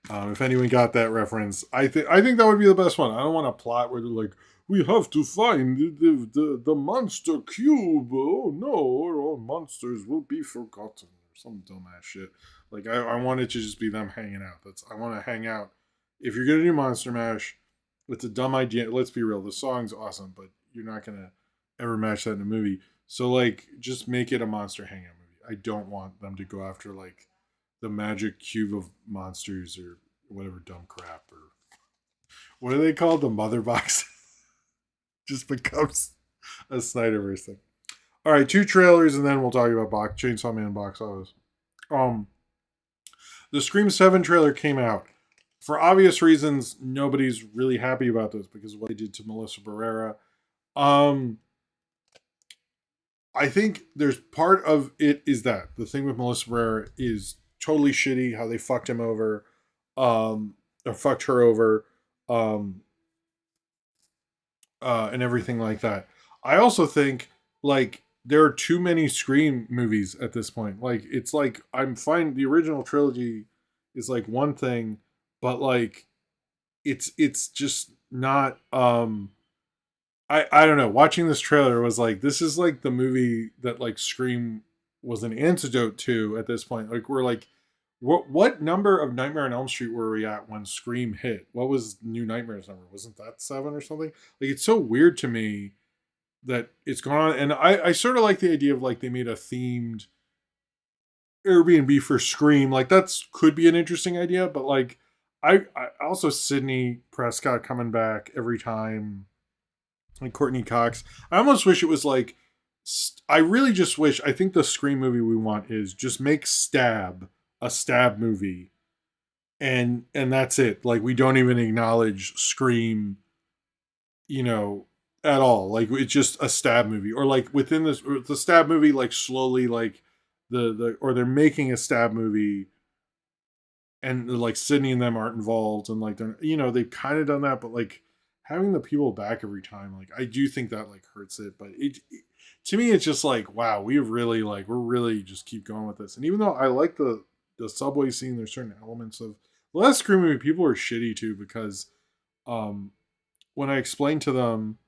If anyone got that reference, I think that would be the best one. I don't want a plot where they're like, we have to find the monster cube. Oh no, or all monsters will be forgotten. Or some dumbass shit. Like I want it to just be them hanging out. I want to hang out. If you're gonna do Monster Mash, it's a dumb idea. Let's be real. The song's awesome, but you're not gonna ever match that in a movie. So like, just make it a monster hangout movie. I don't want them to go after like the magic cube of monsters or whatever dumb crap or what are they called? The mother box just becomes a Snyderverse thing. All right, two trailers and then we'll talk about Chainsaw Man box office. Um, the Scream 7 trailer came out. For obvious reasons, nobody's really happy about this because of what they did to Melissa Barrera. Um, I think there's part of it is that the thing with Melissa Barrera is totally shitty how they fucked him over, or fucked her over, um, and everything like that. I also think like there are too many Scream movies at this point. Like it's like I'm fine. The original trilogy is like one thing, but like it's just not. I don't know. Watching this trailer was like this is like the movie that like Scream was an antidote to at this point. Like we're like what number of Nightmare on Elm Street were we at when Scream hit? What was New Nightmares number? Wasn't that 7 or something? Like it's so weird to me that it's gone on. And I sort of like the idea of like they made a themed Airbnb for Scream. Like that's could be an interesting idea, but like I also Sydney Prescott coming back every time, like Courtney Cox. I almost wish it was like I really just wish. I think the Scream movie we want is just make Stab a Stab movie, and that's it. Like we don't even acknowledge Scream, you know, at all. Like it's just a Stab movie, or like within this the Stab movie, like slowly like the or they're making a Stab movie, and like Sydney and them aren't involved, and like they're they've kind of done that, but like having the people back every time, like I do think that like hurts it. But it to me, it's just like wow, we're really just keep going with this. And even though I like the subway scene, there's certain elements of the last Scream movie people are shitty too because um when I explained to them,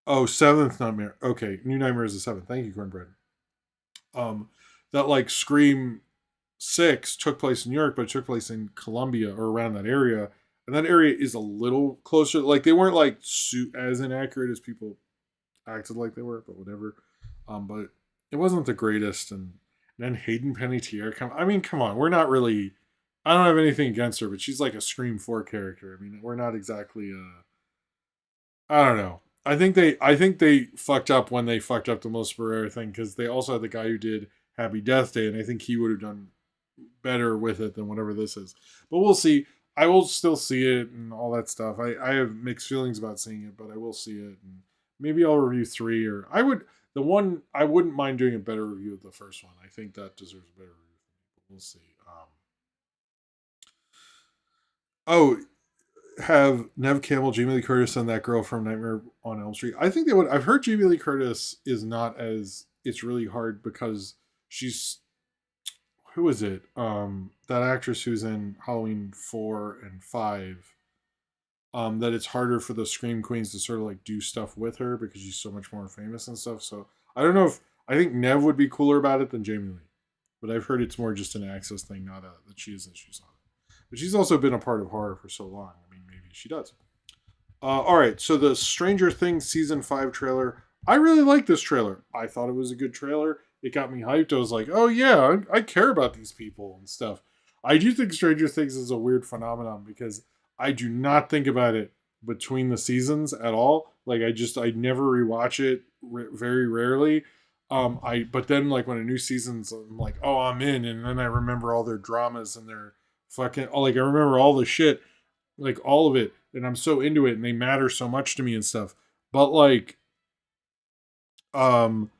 oh, Seventh Nightmare, okay, New Nightmare is the seventh. Thank you, Cornbread. That like Scream 6 took place in New York, but it took place in Columbia or around that area. And that area is a little closer. Like they weren't like as inaccurate as people acted like they were, but whatever. But it wasn't the greatest. And then Hayden Panettiere, I mean, come on, we're not really. I don't have anything against her, but she's like a Scream 4 character. I mean, we're not exactly. I don't know. I think they fucked up when they fucked up the Melissa Barrera thing because they also had the guy who did Happy Death Day, and I think he would have done better with it than whatever this is. But we'll see. I will still see it and all that stuff. I have mixed feelings about seeing it, but I will see it, and maybe I'll review 3 or I would the one I wouldn't mind doing a better review of the first one. I think that deserves a better review. But we'll see. Oh, have Nev Campbell, Jamie Lee Curtis, and that girl from Nightmare on Elm Street. I think they would. I've heard Jamie Lee Curtis is not as it's really hard because she's who is it? That actress who's in Halloween 4 and 5. That it's harder for the Scream Queens to sort of like do stuff with her because she's so much more famous and stuff. So I don't know if I think Nev would be cooler about it than Jamie Lee, but I've heard it's more just an access thing, not that she is and she's not. But she's also been a part of horror for so long. I mean, maybe she does. All right, so the Stranger Things season 5 trailer. I really like this trailer. I thought it was a good trailer. It got me hyped. I was like, oh yeah, I care about these people and stuff. I do think Stranger Things is a weird phenomenon because I do not think about it between the seasons at all. Like I never rewatch it very rarely. But then like when a new season's, I'm like, oh, I'm in, and then I remember all their dramas and their fucking, oh, like I remember all the shit, like all of it, and I'm so into it, and they matter so much to me and stuff. But like, um,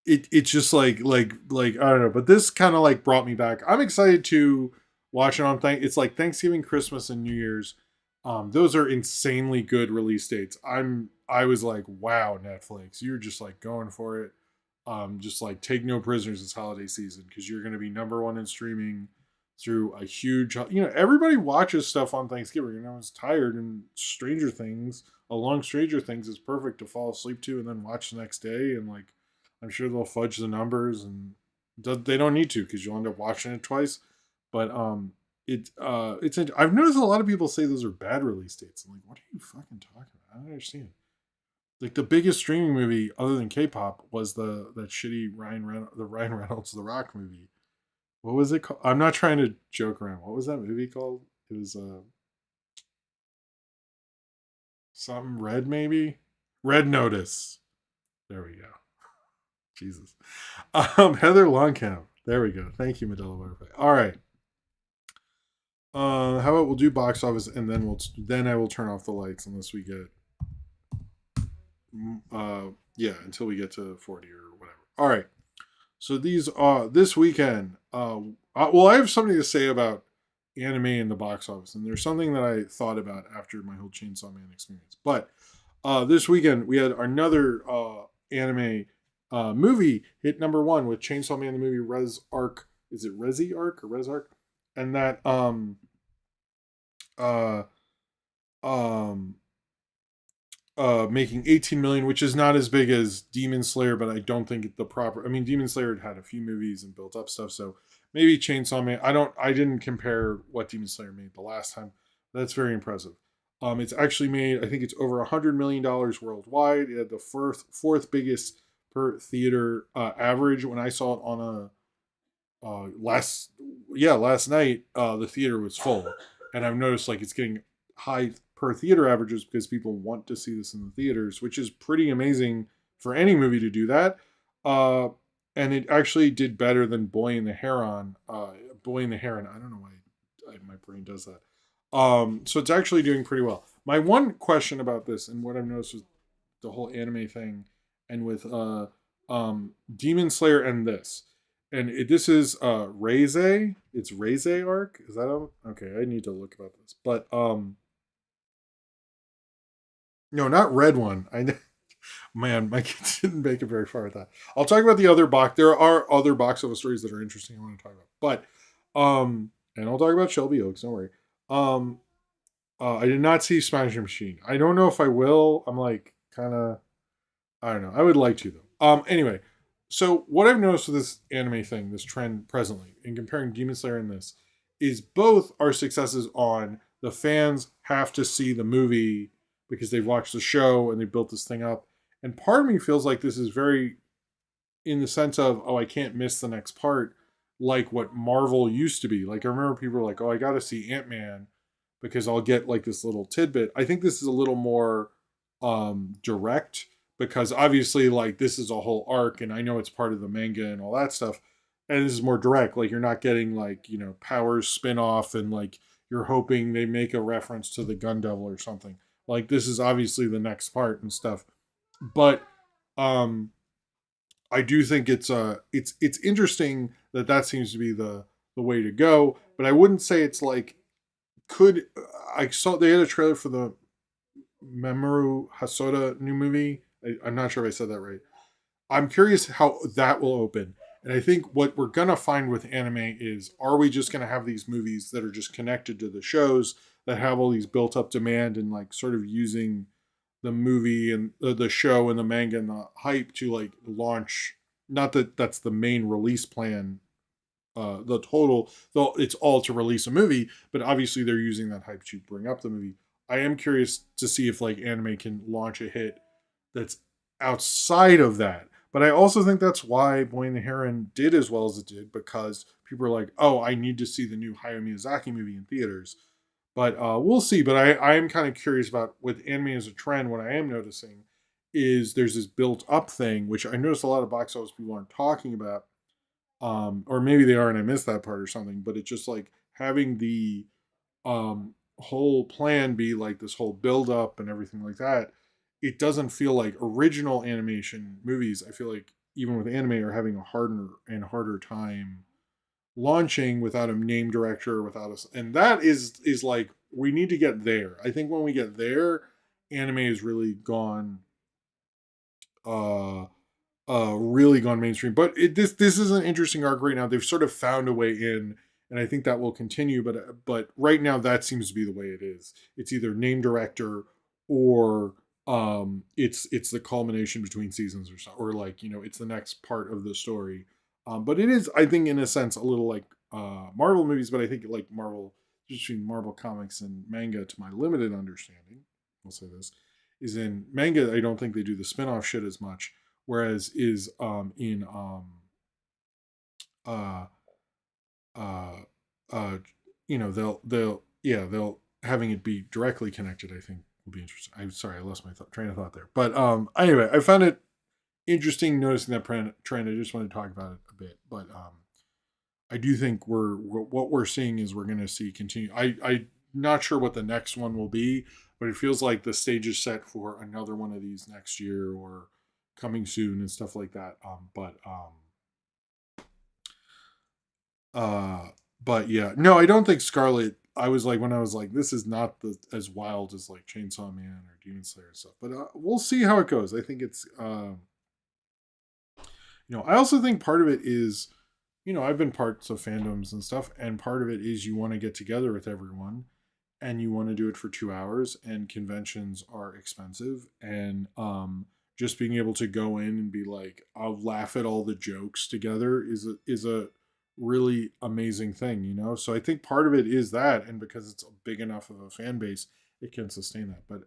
it's just like I don't know. But this kind of like brought me back. I'm excited to watch it on it's like Thanksgiving, Christmas, and New Year's. Those are insanely good release dates. I was like, wow, Netflix, you're just like going for it. Just like take no prisoners this holiday season because you're going to be number one in streaming through a huge, everybody watches stuff on Thanksgiving. It's tired, and a long Stranger Things is perfect to fall asleep to and then watch the next day. And like, I'm sure they'll fudge the numbers, and they don't need to because you'll end up watching it twice. But I've noticed a lot of people say those are bad release dates. I'm like, what are you fucking talking about? I don't understand. Like the biggest streaming movie other than K-pop was that shitty Ryan Reynolds The Rock movie. What was it called? I'm not trying to joke around. What was that movie called? It was something Red, maybe. Red Notice. There we go. Jesus. Heather Longcamp. There we go. Thank you, Medella Butterfly. All right. How about we'll do box office and then I will turn off the lights unless we get yeah, until we get to 40 or whatever. All right. So these this weekend well, I have something to say about anime in the box office, and there's something that I thought about after my whole Chainsaw Man experience. But this weekend we had another anime movie hit number one with Chainsaw Man the movie Res Arc. Is it Resi Arc or Res Arc? And that uh um making 18 million, which is not as big as Demon Slayer, but I don't think the proper. I mean, Demon Slayer had a few movies and built up stuff, so maybe Chainsaw Man. I didn't compare what Demon Slayer made the last time. That's very impressive. It's actually made. I think it's over $100 million worldwide. It had the fourth biggest per theater average. When I saw it on a last night, the theater was full, and I've noticed like it's getting high per theater averages because people want to see this in the theaters, which is pretty amazing for any movie to do that. Uh, and it actually did better than Boy and the Heron. Boy and the Heron. I don't know why my brain does that. So it's actually doing pretty well. My one question about this and what I've noticed with the whole anime thing and with Demon Slayer and this. And this is Reize. It's Reize arc. Is that okay? I need to look about this. But no, not red one. Man, my kids didn't make it very far with that. I'll talk about the other box. There are other box office stories that are interesting I want to talk about. And I'll talk about Shelby Oaks, don't worry. I did not see Spanish Machine. I don't know if I will. I'm like kind of I don't know. I would like to though. Anyway, so what I've noticed with this anime thing, this trend presently, in comparing Demon Slayer and this, is both are successes on the fans have to see the movie because they've watched the show and they built this thing up. And part of me feels like this is very in the sense of, oh, I can't miss the next part, like what Marvel used to be. Like I remember people were like, oh, I gotta see Ant-Man because I'll get like this little tidbit. I think this is a little more direct because obviously like this is a whole arc and I know it's part of the manga and all that stuff. And this is more direct. Like you're not getting like, Powers spin-off and like you're hoping they make a reference to the Gun Devil or something. Like this is obviously the next part and stuff. But I do think it's interesting that seems to be the way to go. But I wouldn't say it's like I saw they had a trailer for the Memoru Hasoda new movie. I'm not sure if I said that right. I'm curious how that will open. And I think what we're going to find with anime is, are we just going to have these movies that are just connected to the shows that have all these built up demand and like sort of using the movie and the show and the manga and the hype to like launch, not that that's the main release plan, the total, though it's all to release a movie, but obviously they're using that hype to bring up the movie. I am curious to see if like anime can launch a hit that's outside of that. But I also think that's why Boy and the Heron did as well as it did, because people are like, oh, I need to see the new Hayao Miyazaki movie in theaters. But we'll see. But I am kind of curious about with anime as a trend. What I am noticing is there's this built up thing, which I noticed a lot of box office people aren't talking about. Or maybe they are and I missed that part or something. But it's just like having the whole plan be like this whole build up and everything like that. It doesn't feel like original animation movies. I feel like even with anime are having a harder and harder time launching without a name director, without us, and that is like we need to get there. I think when we get there, anime has uh really gone mainstream. But this is an interesting arc right now. They've sort of found a way in, and I think that will continue. But right now, that seems to be the way it is. It's either name director or it's the culmination between seasons or so, or like it's the next part of the story. But it is, I think, in a sense, a little like Marvel movies, but I think like Marvel, just between Marvel comics and manga, to my limited understanding, I'll say this, is in manga. I don't think they do the spin-off shit as much, whereas is in uh uh uh they'll yeah they'll having it be directly connected. I think will be interesting. I'm sorry, I lost my train of thought there, but anyway, I found it interesting noticing that trend. I just wanted to talk about it a bit, but I do think what we're seeing is we're going to see continue. I'm not sure what the next one will be, but it feels like the stage is set for another one of these next year or coming soon and stuff like that. Uh, but yeah, no, I don't think Scarlet. I was like when I was like, this is not as wild as like Chainsaw Man or Demon Slayer and stuff. But we'll see how it goes. I think it's I also think part of it is, I've been parts of fandoms and stuff, and part of it is you want to get together with everyone and you want to do it for 2 hours, and conventions are expensive. And just being able to go in and be like, I'll laugh at all the jokes together is a really amazing thing. So I think part of it is that, and because it's a big enough of a fan base, it can sustain that. But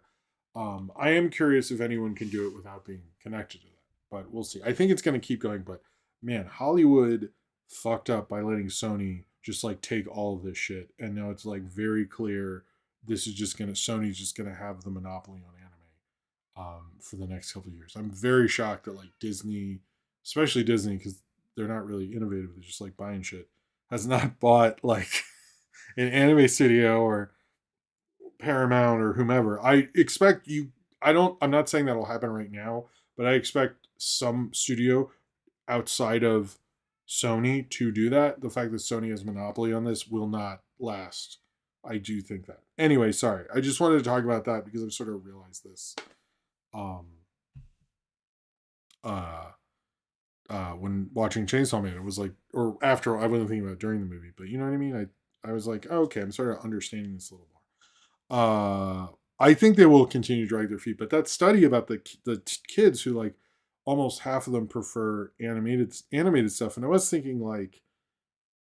I am curious if anyone can do it without being connected to that. But we'll see. I think it's going to keep going. But man, Hollywood fucked up by letting Sony just like take all of this shit, and now it's like very clear this is just gonna Sony's just gonna have the monopoly on anime for the next couple of years. I'm very shocked that like Disney, especially Disney, because they're not really innovative. They're just like buying shit. Has not bought like an anime studio or Paramount or whomever. I expect you. I don't. I'm not saying that'll happen right now, but I expect some studio outside of Sony to do that. The fact that Sony has monopoly on this will not last. I do think that. Anyway, sorry. I just wanted to talk about that because I've sort of realized this. Um uh when watching Chainsaw Man, it was like, or after, I wasn't thinking about it during the movie, but you know what I mean? I was like, oh, okay, I'm sort of understanding this a little more. I think they will continue to drag their feet, but that study about the kids who like almost half of them prefer animated stuff, and I was thinking like,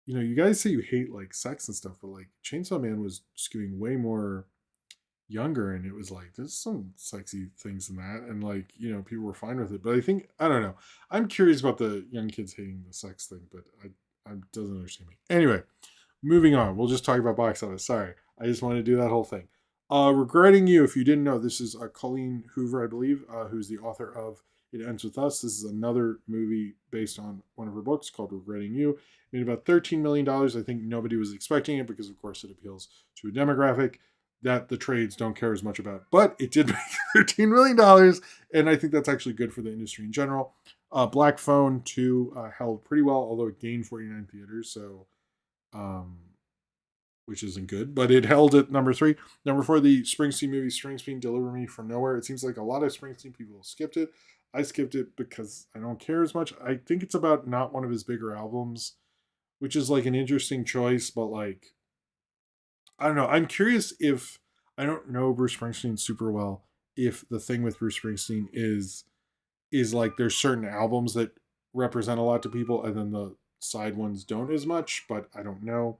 you guys say you hate like sex and stuff, but like Chainsaw Man was skewing way more younger, and it was like there's some sexy things in that, and like people were fine with it. But I don't know. I'm curious about the young kids hating the sex thing, but I doesn't understand me. Anyway, moving on. We'll just talk about box office. Sorry, I just wanted to do that whole thing. Regretting You. If you didn't know, this is Colleen Hoover, I believe, who's the author of It Ends With Us. This is another movie based on one of her books called Regretting You. It made about $13 million. I think nobody was expecting it because, of course, it appeals to a demographic that the trades don't care as much about. But it did make $13 million, and I think that's actually good for the industry in general. Black Phone 2 held pretty well, although it gained 49 theaters, so which isn't good, but it held at number 3. Number 4, the Springsteen movie Springsteen Deliver Me From Nowhere. It seems like a lot of Springsteen people skipped it. I skipped it because I don't care as much. I think it's about not one of his bigger albums, which is like an interesting choice, but like, I don't know. I'm curious if, I don't know Bruce Springsteen super well, if the thing with Bruce Springsteen is like there's certain albums that represent a lot to people and then the side ones don't as much, but I don't know.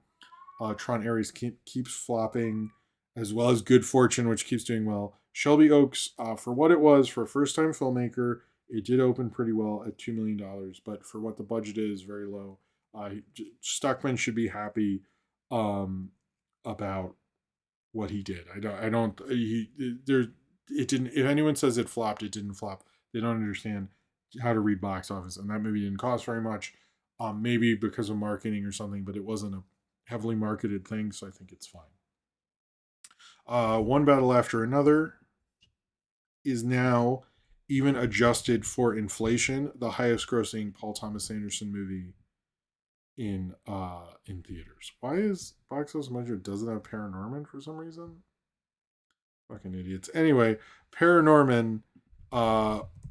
Tron Ares keeps flopping, as well as Good Fortune, which keeps doing well. Shelby Oaks, for what it was for a first-time filmmaker, it did open pretty well at $2 million, but for what the budget is, very low. Stuckman should be happy about what he did. I don't. It didn't. If anyone says it flopped, it didn't flop. They don't understand how to read box office, and that movie didn't cost very much. Maybe because of marketing or something, but it wasn't a heavily marketed thing, so I think it's fine. One Battle After Another is now, even adjusted for inflation, the highest grossing Paul Thomas Anderson movie in theaters. Why is Box Office Mojo doesn't have Paranorman for some reason? Fucking idiots. Anyway, Paranorman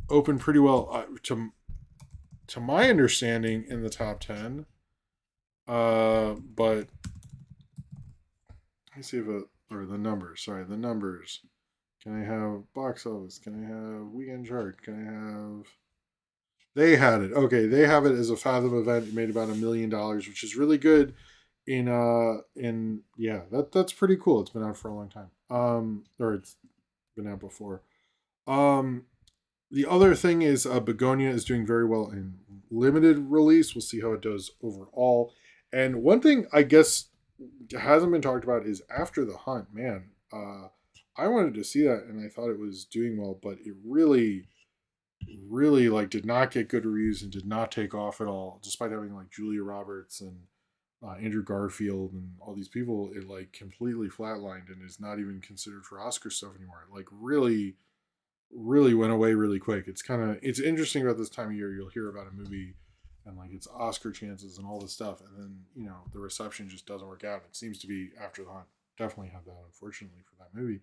opened pretty well to my understanding in the top 10. But let me see if it, or the numbers. Sorry, the numbers. Can I have box office? Can I have weekend chart? Can I have? They had it. Okay, they have it as a Fathom event. It made about $1 million, which is really good in yeah, that's pretty cool. It's been out for a long time. Or it's been out before. Um, the other thing is Begonia is doing very well in limited release. We'll see how it does overall. And one thing I guess hasn't been talked about is After the Hunt. Man, I wanted to see that and I thought it was doing well, but it really like did not get good reviews and did not take off at all, despite having like Julia Roberts and Andrew Garfield and all these people. It like completely flatlined and is not even considered for Oscar stuff anymore. It, like really went away really quick. It's interesting about this time of year. You'll hear about a movie and like its Oscar chances and all this stuff, and then the reception just doesn't work out. It seems to be After the Hunt. Definitely had that, unfortunately, for that movie.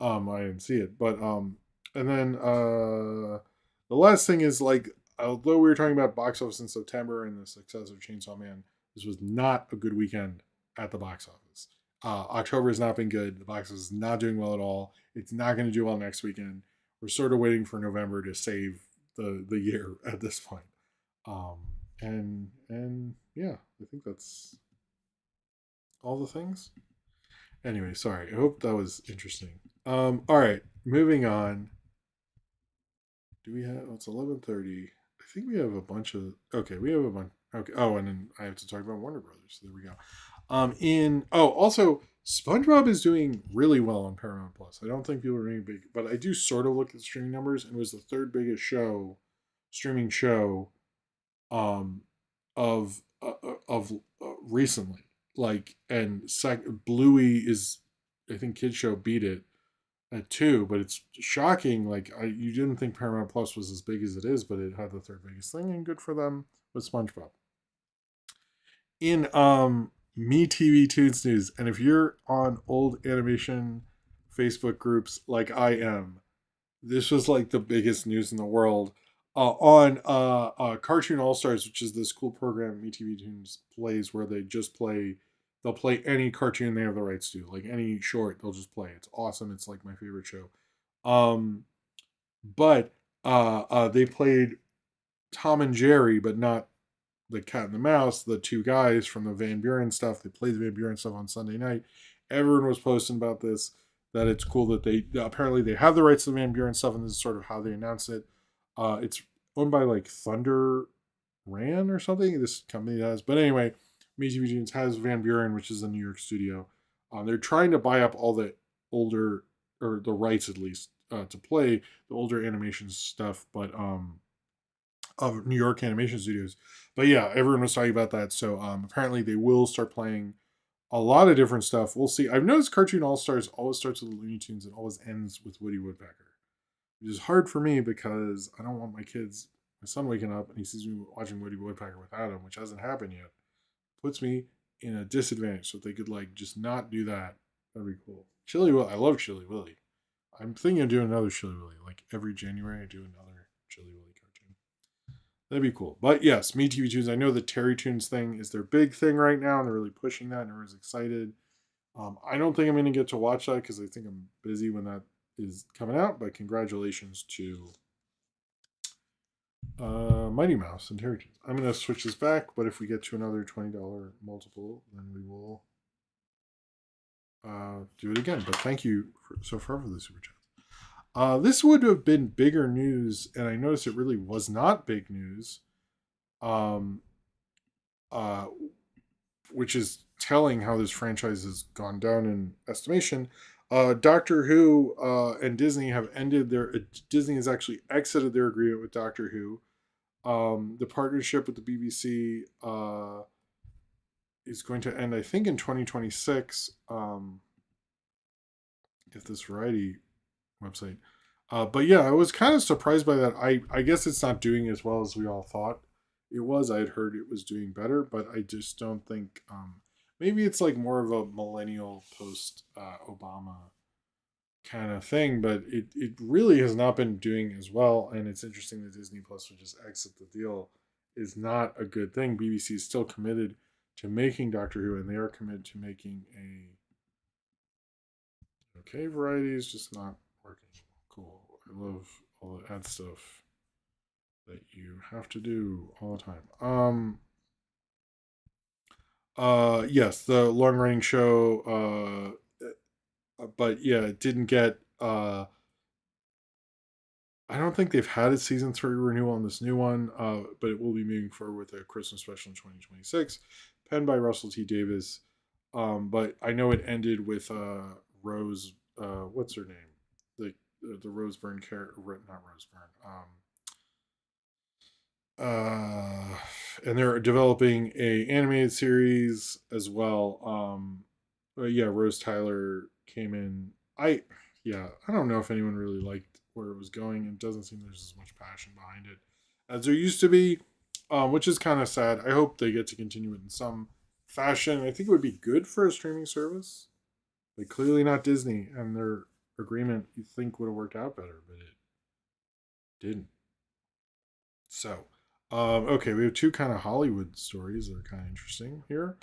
I didn't see it, but and then the last thing is like, although we were talking about box office in September and the success of Chainsaw Man, this was not a good weekend at the box office. October has not been good. The box office is not doing well at all. It's not going to do well next weekend. We're sort of waiting for November to save the year at this point. Um, and yeah, I think that's all the things. Anyway, sorry. I hope that was interesting. All right, moving on. Do we have? Oh, it's 11:30. I think we have a bunch of. Okay, we have a bunch. Okay. Oh, and then I have to talk about Warner Brothers. So there we go. Also, SpongeBob is doing really well on Paramount Plus. I don't think people are really big, but I do sort of look at the streaming numbers, and it was the third biggest streaming show, um, of recently. Like, and Bluey is, I think, Kid Show beat it at two, but it's shocking. Like, you didn't think Paramount Plus was as big as it is, but it had the third biggest thing, and good for them with SpongeBob. In MeTV Toons news, and if you're on old animation Facebook groups like I am, this was like the biggest news in the world. On Cartoon All Stars, which is this cool program MeTV Toons plays, where they'll play any cartoon they have the rights to, like any short, they'll just play. It's awesome. It's like my favorite show. Um, but they played Tom and Jerry, but not the Cat and the Mouse, the two guys from the Van Buren stuff. They played the Van Buren stuff on Sunday night. Everyone was posting about this, that it's cool that they apparently they have the rights to the Van Buren stuff, and this is sort of how they announce it. It's owned by like Thunder Ran or something. This company does, but anyway, MeTV Tunes has Van Buren, which is a New York studio. They're trying to buy up all the older, or the rights at least, to play the older animation stuff, but of New York animation studios. But yeah, everyone was talking about that. So apparently they will start playing a lot of different stuff. We'll see. I've noticed Cartoon All Stars always starts with the Looney Tunes and always ends with Woody Woodpecker, which is hard for me because I don't want my son waking up and he sees me watching Woody Woodpecker without him, which hasn't happened yet. Puts me in a disadvantage. So if they could like just not do that, that'd be cool. Chili Willy, I love Chili Willy. I'm thinking of doing another Chili Willy. Like every January, I do another Chili Willy cartoon. That'd be cool. But yes, MeTV Tunes. I know the Terry Tunes thing is their big thing right now, and they're really pushing that, and everyone's excited. I don't think I'm going to get to watch that because I think I'm busy when that is coming out. But congratulations to Mighty Mouse and Terry Tunes. I'm going to switch this back, but if we get to another $20 multiple, then we will do it again. But thank you so far for the super chat. This would have been bigger news, and I noticed it really was not big news, um, uh, which is telling how this franchise has gone down in estimation. Doctor Who and Disney have ended their. Disney has actually exited their agreement with Doctor Who. The partnership with the BBC is going to end, I think, in 2026. If this Variety website. But yeah, I was kind of surprised by that. I guess it's not doing as well as we all thought it was. I had heard it was doing better, but I just don't think. Maybe it's like more of a millennial post Obama kind of thing, but it really has not been doing as well. And it's interesting that Disney Plus would just exit the deal is not a good thing. BBC is still committed to making Doctor Who, and they are committed to making a okay Variety is just not working. Cool. I love all the ad stuff that you have to do all the time. Yes, the long running show. But yeah, it didn't get. I don't think they've had a season 3 renewal on this new one. But it will be moving forward with a Christmas special in 2026, penned by Russell T Davis. But I know it ended with Rose. What's her name? The Rose Byrne character, not Rose Byrne. Uh, and they're developing a animated series as well. But yeah, Rose Tyler came in. I don't know if anyone really liked where it was going. It doesn't seem there's as much passion behind it as there used to be, which is kind of sad. I hope they get to continue it in some fashion. I think it would be good for a streaming service. Like clearly not Disney, and their agreement you think would have worked out better, but it didn't. So, okay, we have two kind of Hollywood stories that are kind of interesting here.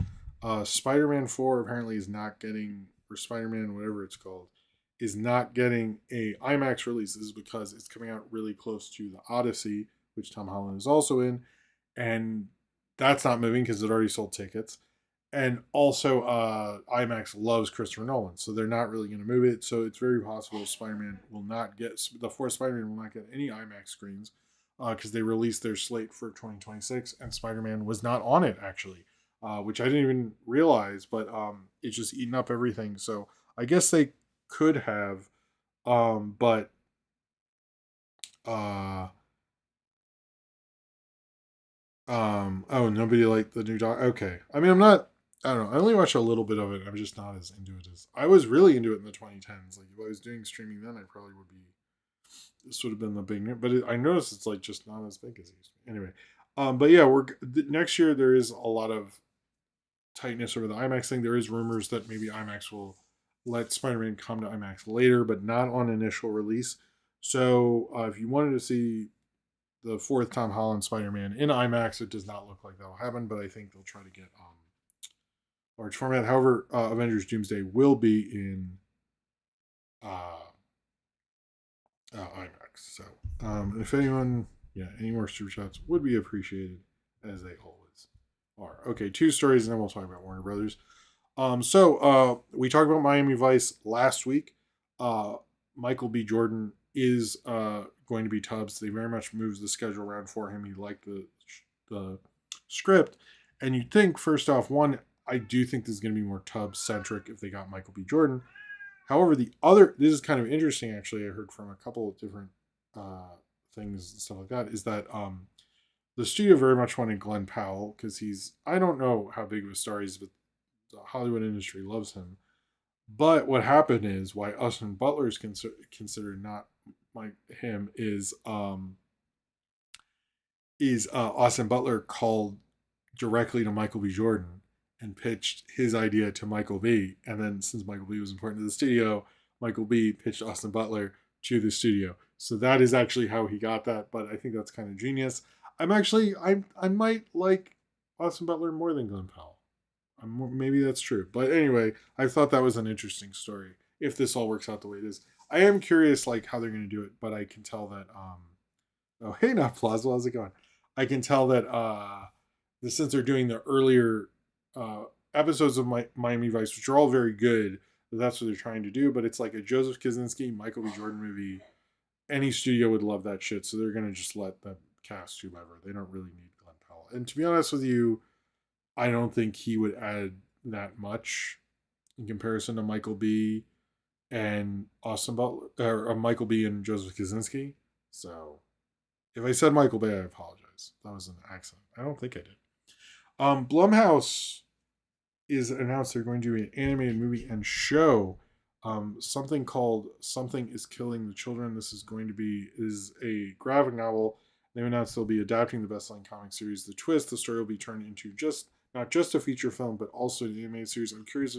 Spider-Man 4 apparently is not getting, or Spider-Man, whatever it's called, is not getting a IMAX release. This is because it's coming out really close to the Odyssey, which Tom Holland is also in, and that's not moving because it already sold tickets. And also, IMAX loves Christopher Nolan, so they're not really going to move it. So it's very possible Spider-Man will not get the fourth Spider-Man will not get any IMAX screens because they released their slate for 2026, and Spider-Man was not on it actually, which I didn't even realize. But it's just eaten up everything. So I guess they could have, but uh, oh, nobody liked the new doc. Okay, I mean, I'm not. I don't know. I only watched a little bit of it. I'm just not as into it as I was really into it in the 2010s. Like if I was doing streaming then, I probably would be. This would have been the big, but I noticed it's like just not as big as it used to be. Anyway, but yeah, next year there is a lot of tightness over the IMAX thing. There is rumors that maybe IMAX will let Spider-Man come to IMAX later, but not on initial release. So if you wanted to see the fourth Tom Holland Spider-Man in IMAX, it does not look like that will happen, but I think they'll try to get large format. However, Avengers Doomsday will be in uh, IMAX. So if anyone, yeah, any more super chats would be appreciated, as they always are. Okay, two stories, and then we'll talk about Warner Brothers. We talked about Miami Vice last week. Uh, Michael B. Jordan is going to be Tubbs. They very much moves the schedule around for him. He liked the script, and you'd think first off, one, I do think this is going to be more Tubbs centric if they got Michael B. Jordan. However, this is kind of interesting. Actually, I heard from a couple of different things and stuff like that. Is that the studio very much wanted Glenn Powell because he's, I don't know how big of a star he is, but the Hollywood industry loves him. But what happened is why Austin Butler is considered not like him is Austin Butler called directly to Michael B. Jordan and pitched his idea to Michael B. And then since Michael B. was important to the studio, Michael B. pitched Austin Butler to the studio. So that is actually how he got that. But I think that's kind of genius. I might like Austin Butler more than Glenn Powell. Maybe that's true. But anyway, I thought that was an interesting story. If this all works out the way it is, I am curious like how they're going to do it. But I can tell that. Oh, hey, not Plaza. How's it going? I can tell that since they're doing the earlier uh, episodes of Miami Vice, which are all very good, that's what they're trying to do. But it's like a Joseph Kosinski, Michael B. Jordan movie. Any studio would love that shit, so they're gonna just let them cast whoever. They don't really need Glenn Powell. And to be honest with you, I don't think he would add that much in comparison to Michael B. and Austin Butler, or Michael B. and Joseph Kosinski. So if I said Michael Bay, I apologize. That was an accident. I don't think I did. Blumhouse is announced they're going to do an animated movie and show. Something called "Something Is Killing the Children." This is a graphic novel. They've announced they'll be adapting the best-selling comic series. The twist, the story will be turned into not just a feature film, but also an animated series. I'm curious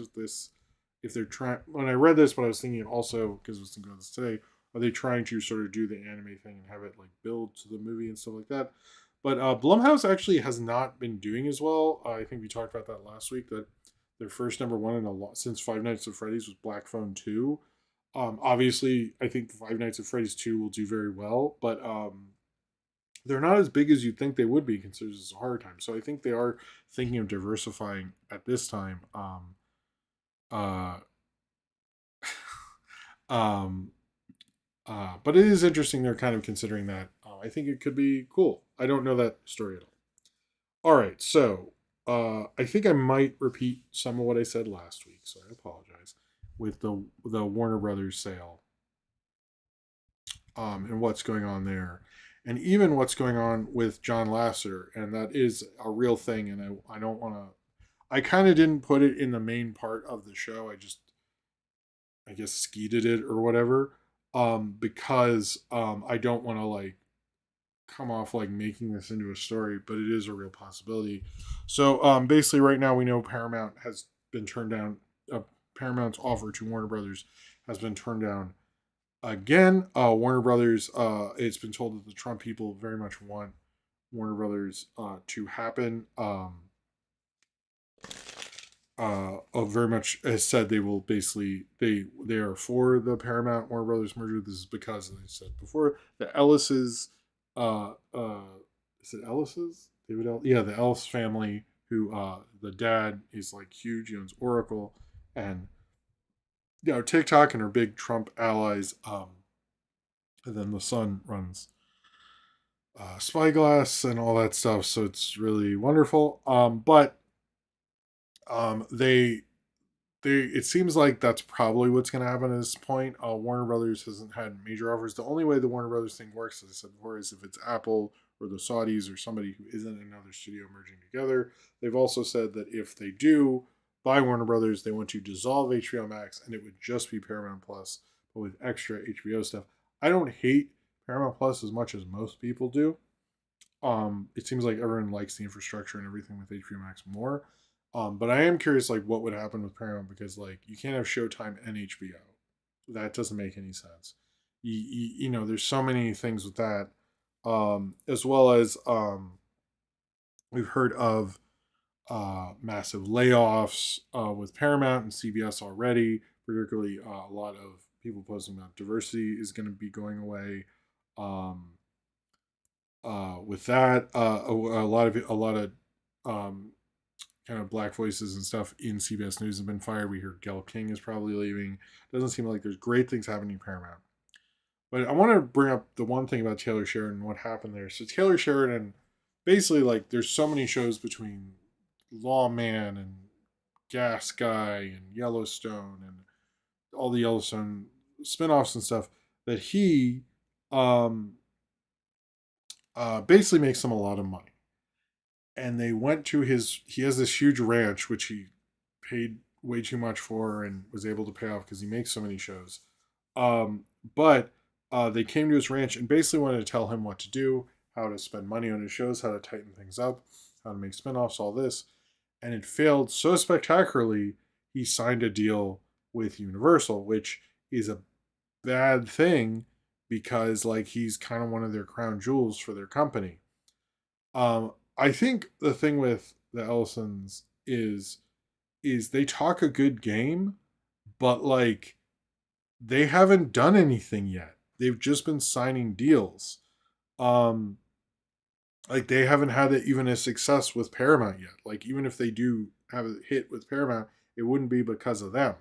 if they're trying. When I read this, but I was thinking also because I was thinking about this today, are they trying to sort of do the anime thing and have it like build to the movie and stuff like that? But Blumhouse actually has not been doing as well. I think we talked about that last week. That their first number one in a lot since Five Nights at Freddy's was Black Phone 2. Obviously, I think Five Nights at Freddy's 2 will do very well, but they're not as big as you'd think they would be, considering it's a horror time. So I think they are thinking of diversifying at this time. Uh, um, but it is interesting they're kind of considering that. I think it could be cool. I don't know that story at all. All right, so I think I might repeat some of what I said last week, so I apologize with the Warner Brothers sale, and what's going on there, and even what's going on with John Lasseter, and that is a real thing. And I don't want to. I kind of didn't put it in the main part of the show. I just, I guess, skeeted it or whatever, because I don't want to like come off like making this into a story, but it is a real possibility. So basically, right now we know Paramount has been turned down. Paramount's offer to Warner Brothers has been turned down again. Warner Brothers, it's been told that the Trump people very much want Warner Brothers to happen. Very much has said they will basically they are for the Paramount Warner Brothers merger. This is because, as I said before, the Ellis's, uh, uh, is it Ellis's? David Ellis? Yeah, the Ellis family. Who the dad is like huge. He owns Oracle, and TikTok, and her big Trump allies. And then the son runs Spyglass and all that stuff. So it's really wonderful. But they it seems like that's probably what's going to happen at this point. Warner Brothers hasn't had major offers. The only way the Warner Brothers thing works, as I said before, is if it's Apple or the Saudis or somebody who isn't another studio merging together. They've also said that if they do buy Warner Brothers, they want to dissolve HBO Max and it would just be Paramount Plus, but with extra HBO stuff. I don't hate Paramount Plus as much as most people do. It seems like everyone likes the infrastructure and everything with HBO Max more. But I am curious, like, what would happen with Paramount, because, like, you can't have Showtime and HBO. That doesn't make any sense. There's so many things with that. As well as we've heard of massive layoffs with Paramount and CBS already. Particularly, a lot of people posting about diversity is going to be going away. Um, with that, a lot of um, kind of black voices and stuff in CBS News have been fired. We hear Gail King is probably leaving. Doesn't seem like there's great things happening in Paramount. But I want to bring up the one thing about Taylor Sheridan and what happened there. So Taylor Sheridan, basically, like, there's so many shows between Lawman and Gas Guy and Yellowstone and all the Yellowstone spinoffs and stuff that he um, basically makes them a lot of money. And they went to he has this huge ranch, which he paid way too much for and was able to pay off because he makes so many shows. But they came to his ranch and basically wanted to tell him what to do, how to spend money on his shows, how to tighten things up, how to make spinoffs, all this. And it failed so spectacularly, he signed a deal with Universal, which is a bad thing because, like, he's kind of one of their crown jewels for their company. I think the thing with the Ellisons is they talk a good game, but, like, they haven't done anything yet. They've just been signing deals. Um, like, they haven't had even a success with Paramount yet. Like, even if they do have a hit with Paramount, it wouldn't be because of them.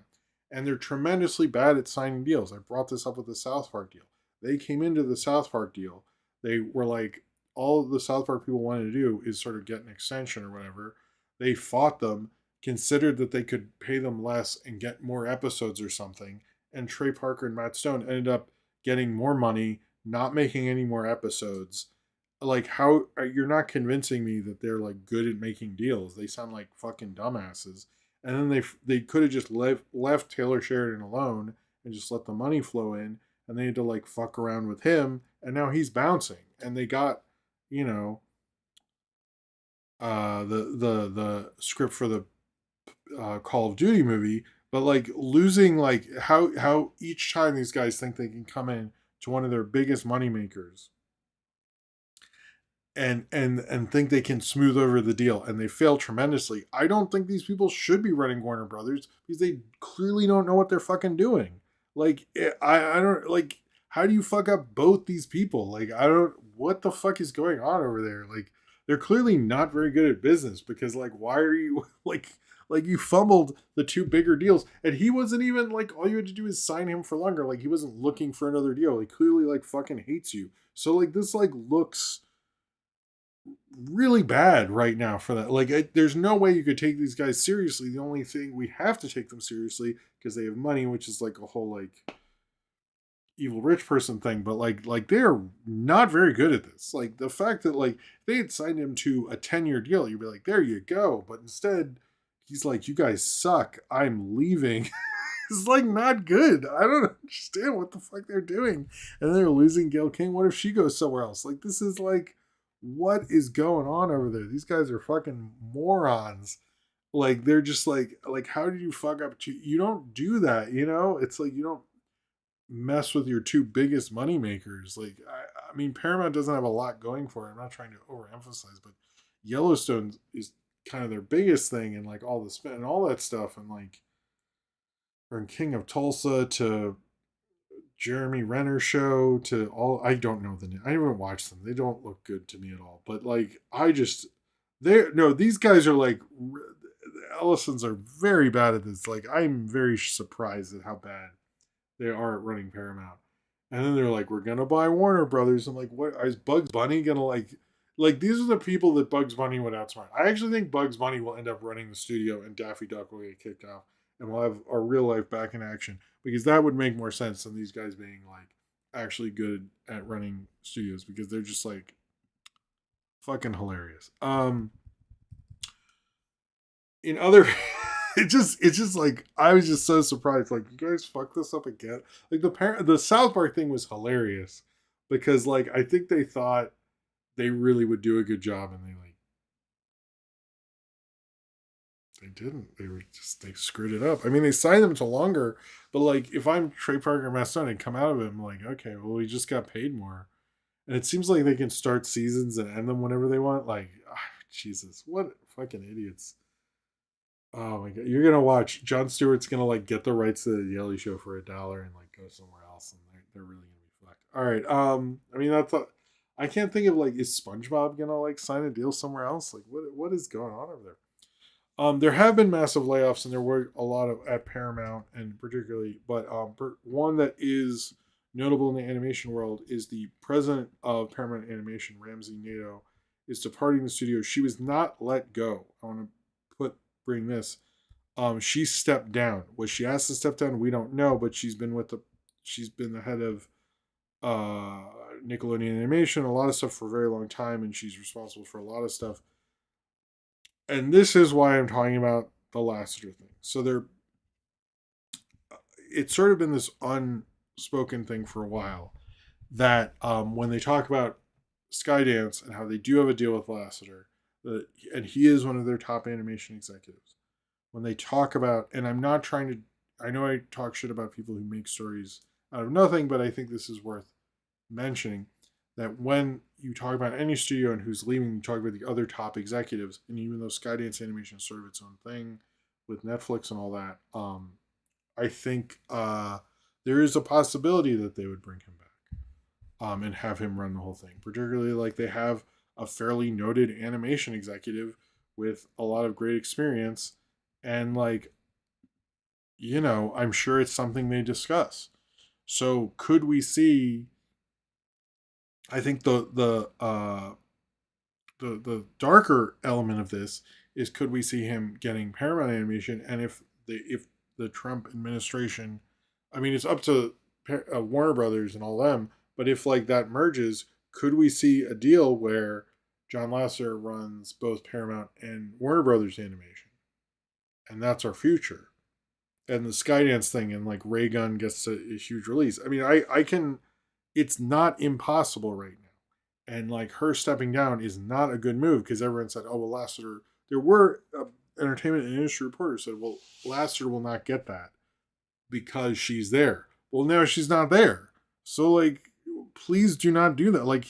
And they're tremendously bad at signing deals. I brought this up with the South Park deal. They came into the South Park deal. They were like, all the South Park people wanted to do is sort of get an extension or whatever. They fought them, considered that they could pay them less and get more episodes or something. And Trey Parker and Matt Stone ended up getting more money, not making any more episodes. Like, how you're not convincing me that they're like good at making deals? They sound like fucking dumbasses. And then they could have just left Taylor Sheridan alone and just let the money flow in, and they had to like fuck around with him, and now he's bouncing. And they got, you know, the script for the Call of Duty movie, but like losing, like, how each time these guys think they can come in to one of their biggest money makers and think they can smooth over the deal, and they fail tremendously. I don't think these people should be running Warner Brothers because they clearly don't know what they're fucking doing. Like, I don't, like, how do you fuck up both these people? Like, I don't, what the fuck is going on over there? Like, they're clearly not very good at business because, like, why are you like you fumbled the two bigger deals, and he wasn't even like, all you had to do is sign him for longer. Like, he wasn't looking for another deal. He clearly like fucking hates you. So like this like looks really bad right now for that. Like, there's no way you could take these guys seriously. The only thing we have to take them seriously because they have money, which is like a whole like evil rich person thing. But like they're not very good at this. Like the fact that like they had signed him to a 10-year deal, you'd be like, there you go. But instead, he's like, you guys suck. I'm leaving. It's like not good. I don't understand what the fuck they're doing. And they're losing Gail King. What if she goes somewhere else? Like, this is like, what is going on over there? These guys are fucking morons. Like, they're just like, how did you fuck up? You don't do that, you know? It's like, you don't mess with your two biggest money makers. Like, I mean, Paramount doesn't have a lot going for it. I'm not trying to overemphasize, but Yellowstone is kind of their biggest thing, and like all the spin and all that stuff. And like, from King of Tulsa to Jeremy Renner show to all, I don't know the name. I haven't watched them. They don't look good to me at all. But like, these guys are like, the Ellisons are very bad at this. Like, I'm very surprised at how bad they are at running Paramount. And then they're like, we're gonna buy Warner Brothers. I'm like, what is Bugs Bunny gonna like these are the people that Bugs Bunny would outsmart. I actually think Bugs Bunny will end up running the studio and Daffy Duck will get kicked off and we'll have our real life back in action, because that would make more sense than these guys being like actually good at running studios, because they're just like fucking hilarious. In other it's just like, I was just so surprised, like, you guys fucked this up again. Like the South Park thing was hilarious because like I think they thought they really would do a good job, and they didn't. They screwed it up. I mean, they signed them to longer, but like, if I'm Trey Parker Maston and come out of it, I'm like, okay, well, we just got paid more. And it seems like they can start seasons and end them whenever they want. Like, Jesus, what fucking idiots. Oh my god, you're gonna watch Jon Stewart's gonna like get the rights to the Daily Show for $1 and like go somewhere else, and they're really gonna be fucked. All right, I mean, I can't think of like, is SpongeBob gonna like sign a deal somewhere else? Like, what is going on over there? There have been massive layoffs, and there were a lot of at Paramount, and particularly, but one that is notable in the animation world is the president of Paramount Animation, Ramsey Nato, is departing the studio. She was not let go. I want to bring this. She stepped down. Was she asked to step down? We don't know, but she's been the head of Nickelodeon Animation, a lot of stuff for a very long time, and she's responsible for a lot of stuff. And this is why I'm talking about the Lasseter thing. So it's sort of been this unspoken thing for a while that when they talk about Skydance and how they do have a deal with Lasseter, and he is one of their top animation executives. When they talk about, and I'm not trying to, I know I talk shit about people who make stories out of nothing, but I think this is worth mentioning, that when you talk about any studio and who's leaving, you talk about the other top executives, and even though Skydance Animation is sort of its own thing with Netflix and all that, I think there is a possibility that they would bring him back and have him run the whole thing. Particularly, like, they have a fairly noted animation executive with a lot of great experience, and like, you know, I'm sure it's something they discuss. So could we see, I think the darker element of this is, could we see him getting Paramount Animation? And if the Trump administration, I mean, it's up to Warner Brothers and all them, but if like that merges, could we see a deal where John Lasseter runs both Paramount and Warner Brothers Animation? And that's our future. And the Skydance thing, and like Raygun gets a huge release. I mean, I can, it's not impossible right now. And like, her stepping down is not a good move, because everyone said, oh, well, Lasseter, there were entertainment and industry reporters said, well, Lasseter will not get that because she's there. Well, now she's not there. So like, please do not do that. Like,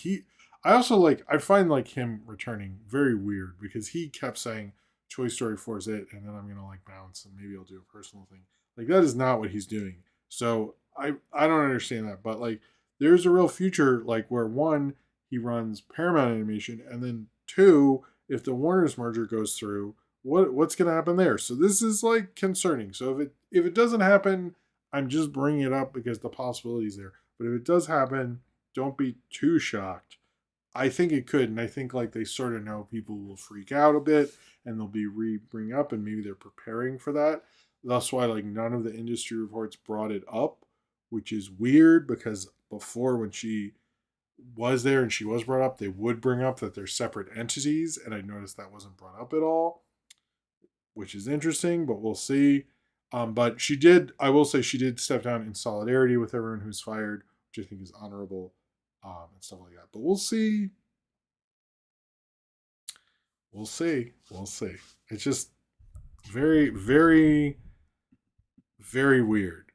I also like, I find like him returning very weird, because he kept saying Toy Story 4 is it, and then I'm going to like bounce and maybe I'll do a personal thing. Like, that is not what he's doing. So I don't understand that, but like, there's a real future, like, where one, he runs Paramount Animation, and then two, if the Warner's merger goes through, what's going to happen there? So this is like concerning. So if it doesn't happen, I'm just bringing it up because the possibilities there. But if it does happen, don't be too shocked. I think it could, and I think like they sort of know people will freak out a bit, and they'll be bring up, and maybe they're preparing for that. That's why like none of the industry reports brought it up, which is weird because before when she was there and she was brought up, they would bring up that they're separate entities, and I noticed that wasn't brought up at all, which is interesting, but we'll see. But she did, I will say, she did step down in solidarity with everyone who's fired, which I think is honorable, and stuff like that. But we'll see. We'll see. We'll see. It's just very, very, very weird,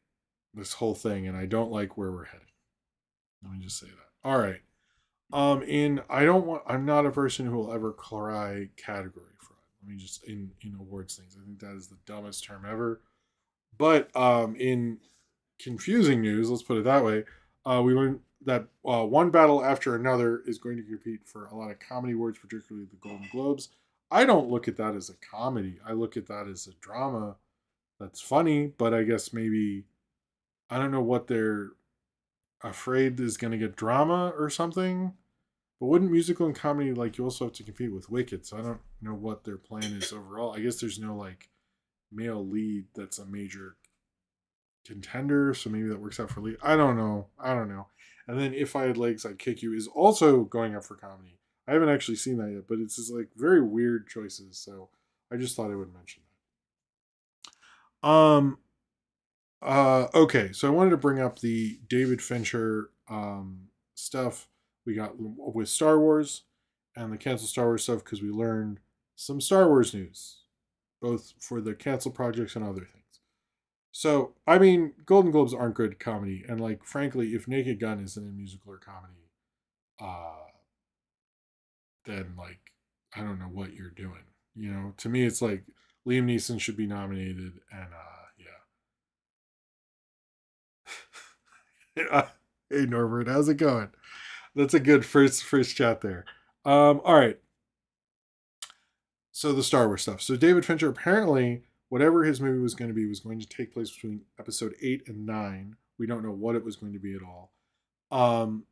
this whole thing, and I don't like where we're headed. Let me just say that. All right. I'm not a person who will ever cry category fraud. Let me just in awards things. I think that is the dumbest term ever. But in confusing news, let's put it that way, we learned that One Battle After Another is going to compete for a lot of comedy awards, particularly the Golden Globes. I don't look at that as a comedy. I look at that as a drama that's funny, but I guess maybe I don't know what they're afraid is going to get drama or something. But wouldn't musical and comedy like you also have to compete with Wicked? So I don't know what their plan is overall. I guess there's no like male lead that's a major contender, so maybe that works out for lead. I don't know. I don't know. And then If I Had Legs, I'd Kick You is also going up for comedy. I haven't actually seen that yet, but it's just like very weird choices. So I just thought I would mention that. Okay, so I wanted to bring up the David Fincher stuff we got with Star Wars and the canceled Star Wars stuff because we learned some Star Wars news, both for the canceled projects and other things. So, I mean, Golden Globes aren't good comedy, and like, frankly, if Naked Gun isn't a musical or comedy, uh, then like, I don't know what you're doing. You know, to me, it's like Liam Neeson should be nominated, and yeah. Hey Norbert, how's it going? That's a good first chat there. All right. So the Star Wars stuff. So David Fincher apparently, whatever his movie was going to be, was going to take place between episode 8 and 9. We don't know what it was going to be at all. Um,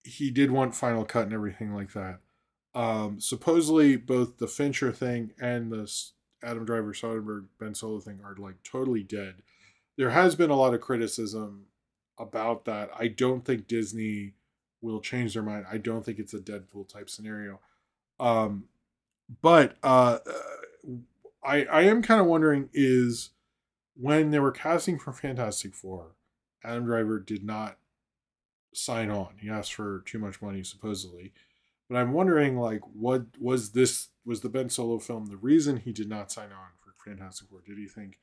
he did want final cut and everything like that. Supposedly, both the Fincher thing and the Adam Driver, Soderbergh, Ben Solo thing are like totally dead. There has been a lot of criticism about that. I don't think Disney will change their mind. I don't think it's a Deadpool type scenario. Um, but I am kind of wondering is when they were casting for Fantastic Four, Adam Driver did not sign on. He asked for too much money supposedly. But I'm wondering like what was the Ben Solo film the reason he did not sign on for Fantastic Four? Did he think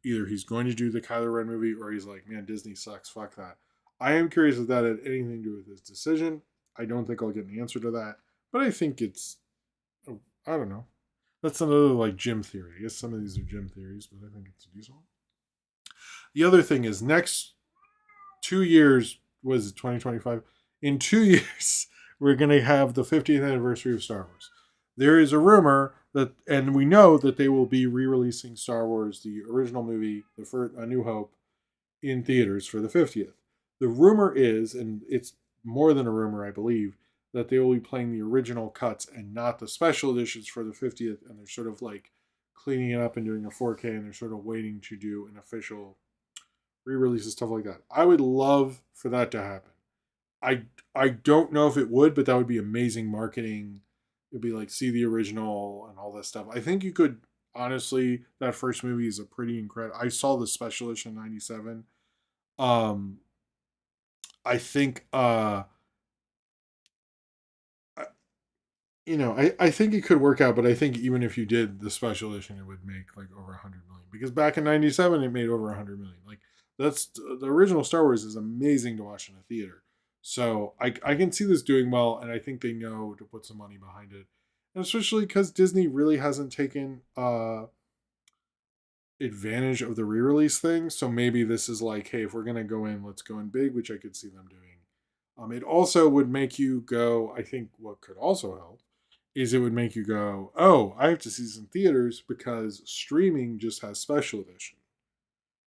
either he's going to do the Kylo Ren movie or he's like, man, Disney sucks, fuck that. I am curious if that had anything to do with his decision. I don't think I'll get an answer to that, but I think it's, oh, I don't know. That's another like gym theory. I guess some of these are gym theories, but I think it's a decent one. The other thing is next 2 years, was it 2025? In 2 years, we're going to have the 50th anniversary of Star Wars. There is a rumor that, and we know that they will be re-releasing Star Wars, the original movie, the first, A New Hope, in theaters for the 50th. The rumor is, and it's more than a rumor, I believe, that they will be playing the original cuts and not the special editions for the 50th, and they're sort of like cleaning it up and doing a 4K, and they're sort of waiting to do an official re-release and stuff like that. I would love for that to happen. I I don't know if it would, but that would be amazing marketing. It'd be like see the original and all that stuff. I think you could honestly. That first movie is a pretty incredible. I saw the special edition '97. Um, I think I think it could work out, but I think even if you did the special edition, it would make like over 100 million because back in '97 it made over 100 million. Like that's the original Star Wars is amazing to watch in a theater. So I can see this doing well, and I think they know to put some money behind it, and especially because Disney really hasn't taken advantage of the re-release thing. So maybe this is like, hey, if we're gonna go in, let's go in big, which I could see them doing. It also would make you go, I think what could also help is it would make you go, oh, I have to see this in theaters because streaming just has special edition.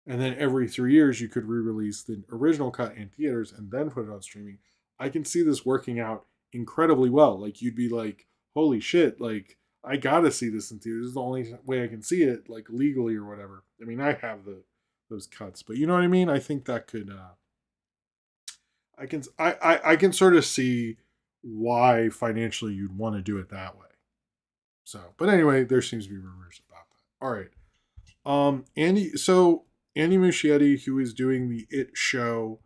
And then every 3 years you could re-release the original cut in theaters and then put it on streaming. I can see this working out incredibly well. Like you'd be like, holy shit, like I gotta see this in theaters. This is the only way I can see it, like legally or whatever. I mean, I have those cuts, but you know what I mean. I think that could, I can sort of see why financially you'd want to do it that way. So, but anyway, there seems to be rumors about that. All right, Andy Muschietti, who is doing the It show,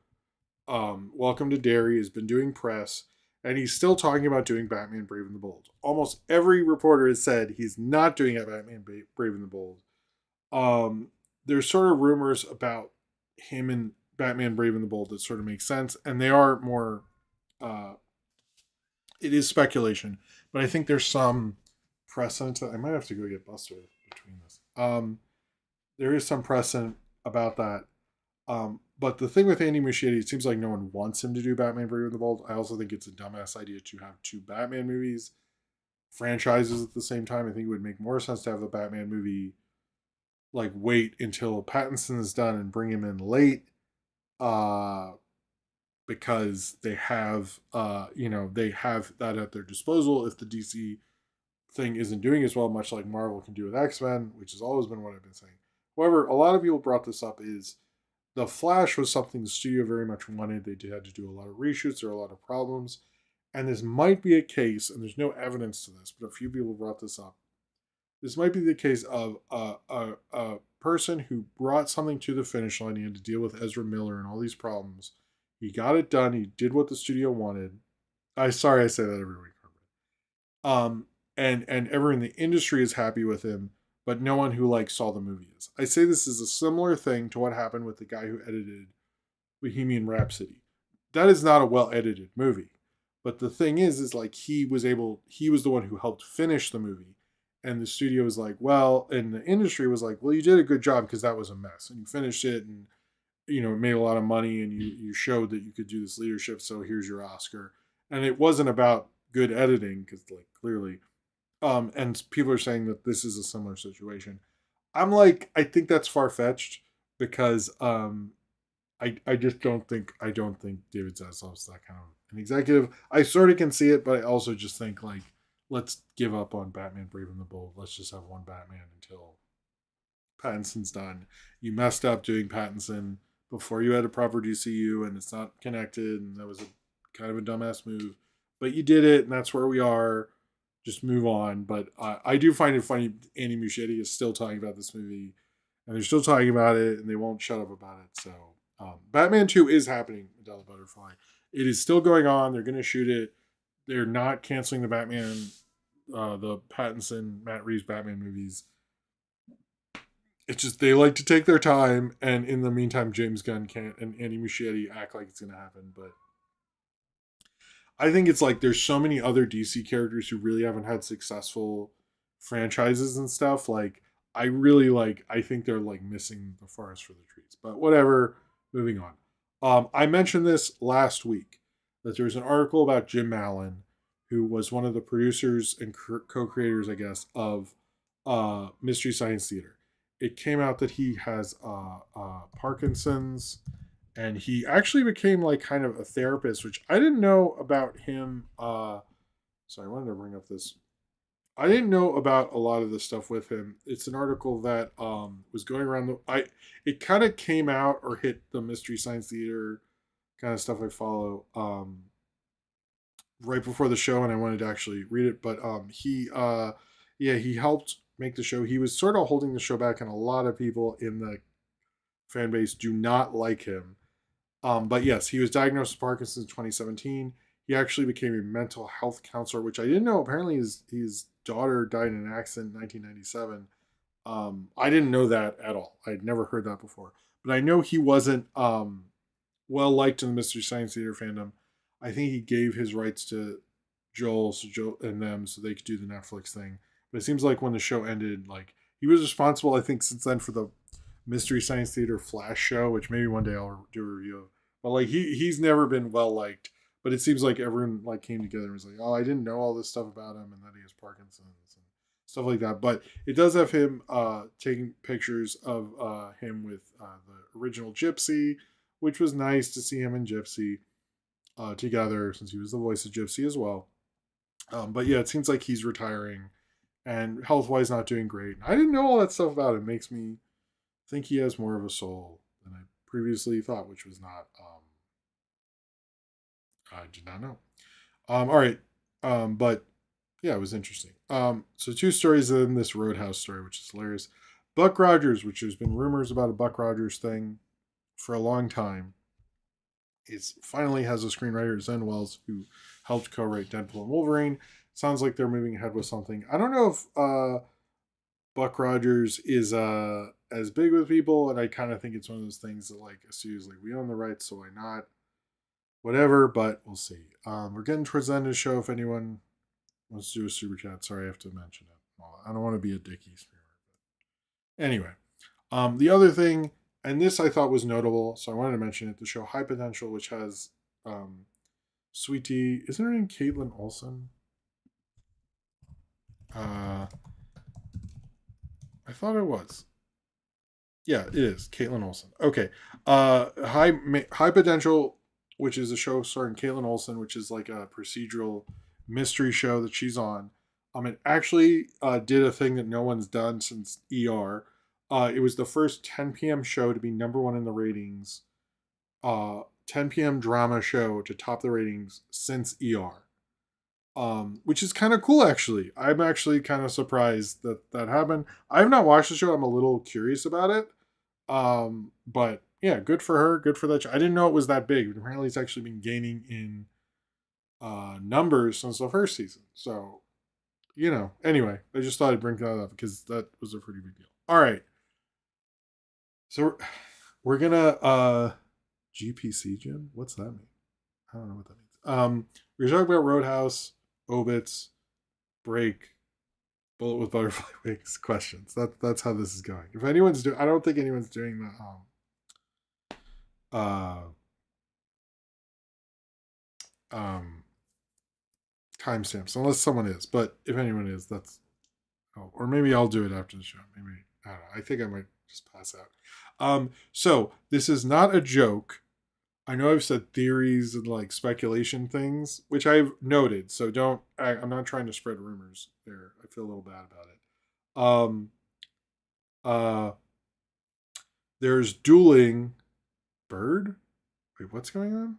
Welcome to Derry, has been doing press, and he's still talking about doing Batman Brave and the Bold. Almost every reporter has said he's not doing a Batman Brave and the Bold. There's sort of rumors about him and Batman Brave and the Bold that sort of make sense, and they are more. Uh, it is speculation, but I think there's some precedent. I might have to go get Buster between this. There is some precedent about that. But the thing with Andy Muschietti, it seems like no one wants him to do Batman Brave and the Bold. I also think it's a dumbass idea to have two Batman movies franchises at the same time. I think it would make more sense to have the Batman movie like wait until Pattinson is done and bring him in late. Uh because they have they have that at their disposal if the DC thing isn't doing as well, much like Marvel can do with X-Men, which has always been what I've been saying. However, a lot of people brought this up is the Flash was something the studio very much wanted. They had to do a lot of reshoots, there were a lot of problems. And this might be a case, and there's no evidence to this, but a few people brought this up. This might be the case of a person who brought something to the finish line. He had to deal with Ezra Miller and all these problems. He got it done. He did what the studio wanted. I sorry I say that every week. And everyone in the industry is happy with him, but no one who like saw the movie is. I say this is a similar thing to what happened with the guy who edited Bohemian Rhapsody. That is not a well edited movie. But the thing is like he was the one who helped finish the movie. And the studio was like, well, and the industry was like, well, you did a good job because that was a mess. And you finished it and, it made a lot of money and you showed that you could do this leadership. So here's your Oscar. And it wasn't about good editing because like clearly, and people are saying that this is a similar situation. I'm like, I think that's far fetched because I just don't think David Zaslav's that kind of an executive. I sort of can see it, but I also just think like let's give up on Batman Brave and the Bold. Let's just have one Batman until Pattinson's done. You messed up doing Pattinson before you had a proper DCU, and it's not connected, and that was a kind of a dumbass move. But you did it, and that's where we are. Just move on. But I do find it funny. Andy Muschietti is still talking about this movie, and they're still talking about it, and they won't shut up about it. So, Batman 2 is happening. Adele Butterfly. It is still going on. They're going to shoot it. They're not canceling the Batman, the Pattinson, Matt Reeves Batman movies. It's just they like to take their time, and in the meantime, James Gunn can't and Andy Muschietti act like it's going to happen. But I think it's like there's so many other DC characters who really haven't had successful franchises and stuff. Like I think they're like missing the forest for the trees. But whatever. Moving on. I mentioned this last week that there was an article about Jim Mallon, who was one of the producers and co-creators, I guess, of Mystery Science Theater. It came out that he has Parkinson's, and he actually became like kind of a therapist, which I didn't know about him. Sorry, I wanted to bring up this. I didn't know about a lot of the stuff with him. It's an article that was going around. It kind of came out or hit the Mystery Science Theater kind of stuff I follow right before the show, and I wanted to actually read it. But he helped make the show. He was sort of holding the show back, and a lot of people in the fan base do not like him. But yes, he was diagnosed with Parkinson's in 2017. He actually became a mental health counselor, which I didn't know. Apparently, his daughter died in an accident in 1997. I didn't know that at all. I'd never heard that before. But I know he wasn't well liked in the Mystery Science Theater fandom. I think he gave his rights to Joel and them so they could do the Netflix thing. But it seems like when the show ended, like he was responsible, I think, since then for the Mystery Science Theater Flash show, which maybe one day I'll do a review of. But like he's never been well liked But it seems like everyone like came together and was like, "Oh, I didn't know all this stuff about him, and that he has Parkinson's and stuff like that." But it does have him taking pictures of him with the original Gypsy, which was nice to see him and Gypsy together since he was the voice of Gypsy as well. But yeah, it seems like he's retiring and health wise not doing great. I didn't know all that stuff about him. It makes me think he has more of a soul than I previously thought, which was not. I did not know. All right, but yeah, it was interesting. So two stories in this Roadhouse story, which is hilarious. Buck Rogers, which there's been rumors about a Buck Rogers thing for a long time, is finally has a screenwriter, Zen Wells, who helped co-write Deadpool and Wolverine. Sounds like they're moving ahead with something. I don't know if Buck Rogers is as big with people, and I kind of think it's one of those things that like a studio's like, we own the rights, so why not? Whatever, but we'll see. We're getting towards the end of the show. If anyone wants to do a super chat, sorry I have to mention it. Well, I don't want to be a dicky streamer. But anyway, the other thing, and this I thought was notable, so I wanted to mention it. The show High Potential, which has Sweetie, isn't her name Caitlin Olsen? I thought it was. Yeah, it is Caitlin Olsen. Okay, High Potential, which is a show starring Caitlin Olsen, which is like a procedural mystery show that she's on. It actually did a thing that no one's done since ER. It was the first 10 p.m. show to be number one in the ratings. 10 p.m. drama show to top the ratings since ER. Which is kind of cool, actually. I'm actually kind of surprised that that happened. I have not watched the show. I'm a little curious about it. But yeah, good for her. Good for that show. I didn't know it was that big. But apparently, it's actually been gaining in numbers since the first season. So, anyway, I just thought I'd bring that up because that was a pretty big deal. All right. So we're gonna GPC, Jim. What's that mean? I don't know what that means. We're talking about Roadhouse, Obits, Break, Bullet with Butterfly Wings questions. That's how this is going. If anyone's doing, I don't think anyone's doing the timestamps unless someone is. But if anyone is, that's or maybe I'll do it after the show. Maybe I don't know. I think I might just pass out. So this is not a joke. I know I've said theories and like speculation things, which I've noted. So I'm not trying to spread rumors there. I feel a little bad about it. There's dueling bird. Wait, what's going on?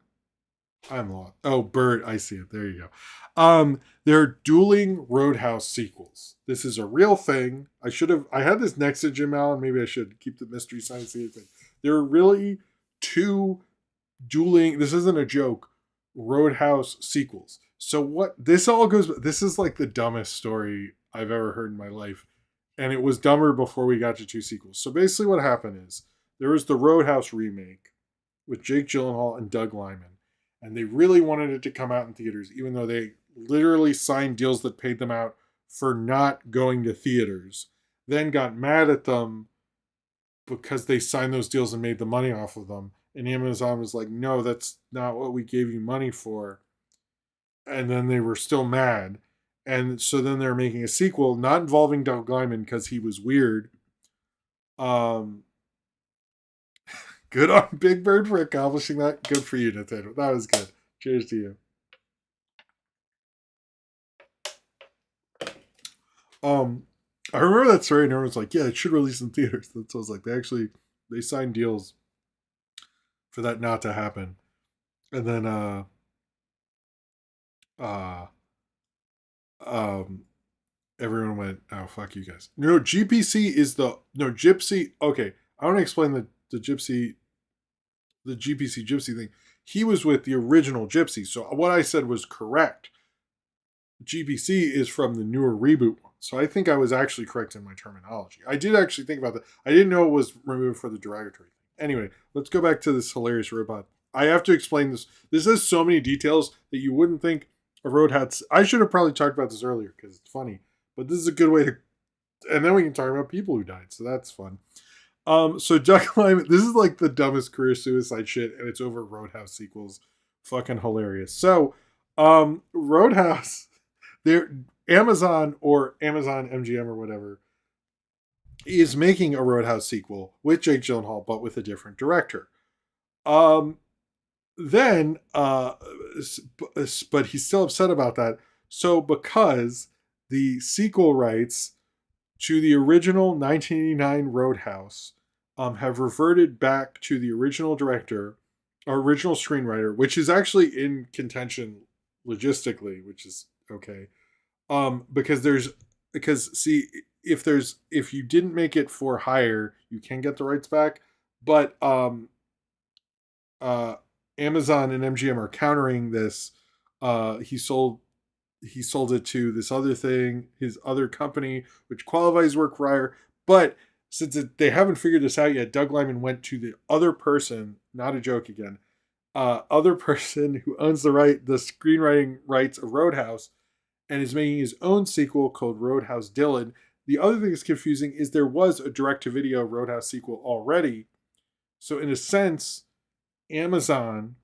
I'm lost. Oh, bird. I see it. There you go. There are dueling Roadhouse sequels. This is a real thing. I had this next to Jim Mallon. Maybe I should keep the mystery science thing. There are really two dueling, this isn't a joke, Roadhouse sequels. So what this all goes, this is like the dumbest story I've ever heard in my life, and it was dumber before we got to two sequels. So basically what happened is there was the Roadhouse remake with Jake Gyllenhaal and Doug Liman, and they really wanted it to come out in theaters, even though they literally signed deals that paid them out for not going to theaters, then got mad at them because they signed those deals and made the money off of them. And Amazon was like, no, that's not what we gave you money for. And then they were still mad. And so then they're making a sequel, not involving Doug Liman because he was weird. Good on Big Bird for accomplishing that. Good for you, Nintendo. That was good. Cheers to you. I remember that story and everyone's like, yeah, it should release in theaters. That's what I was like. They signed deals for that not to happen. And then everyone went, oh fuck you guys. No, GPC is Gypsy. Okay, I want to explain the GPC Gypsy thing. He was with the original Gypsy. So what I said was correct. GPC is from the newer reboot one. So I think I was actually correct in my terminology. I did actually think about that. I didn't know it was removed for the derogatory thing. Anyway, let's go back to this hilarious robot. I have to explain this. This has so many details that you wouldn't think a Roadhouse. I should have probably talked about this earlier because it's funny. But this is a good way to. And then we can talk about people who died. So that's fun. So Doug Liman, this is like the dumbest career suicide shit, and it's over Roadhouse sequels, fucking hilarious. So, Roadhouse, there, Amazon or Amazon MGM or whatever is making a Roadhouse sequel with Jake Gyllenhaal, but with a different director. Um, then, but he's still upset about that. So, because the sequel rights to the original 1989 Roadhouse have reverted back to the original director or original screenwriter, which is actually in contention logistically, which is okay. Because there's because see if you didn't make it for hire, you can get the rights back, but uh, Amazon and MGM are countering this. He sold it to this other thing, his other company, which qualifies work for hire. But since they haven't figured this out yet, Doug Lyman went to the other person, not a joke again, other person who owns the screenwriting rights of Roadhouse, and is making his own sequel called Roadhouse Dylan. The other thing that's confusing is there was a direct-to-video Roadhouse sequel already. So in a sense, Amazon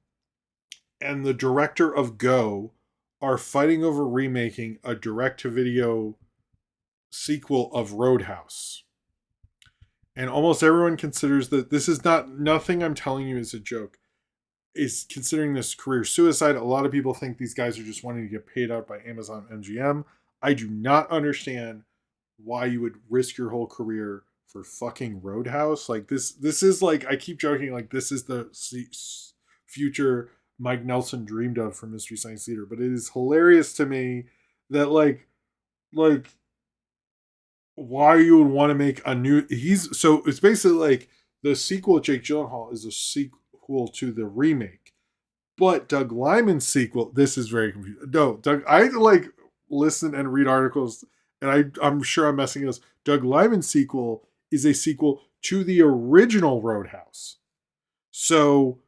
and the director of Go are fighting over remaking a direct-to-video sequel of Roadhouse. And almost everyone considers that this is nothing I'm telling you is a joke. Is considering this career suicide. A lot of people think these guys are just wanting to get paid out by Amazon MGM. I do not understand why you would risk your whole career for fucking Roadhouse. Like this is like, I keep joking, like this is the future Mike Nelson dreamed of for Mystery Science Theater, but it is hilarious to me that like why you would want to make a new so it's basically like the sequel Jake Gyllenhaal is a sequel to the remake. But Doug Lyman's sequel, this is very confusing. No, Doug, I had to like listen and read articles, and I'm sure I'm messing this. Doug Lyman's sequel is a sequel to the original Roadhouse. So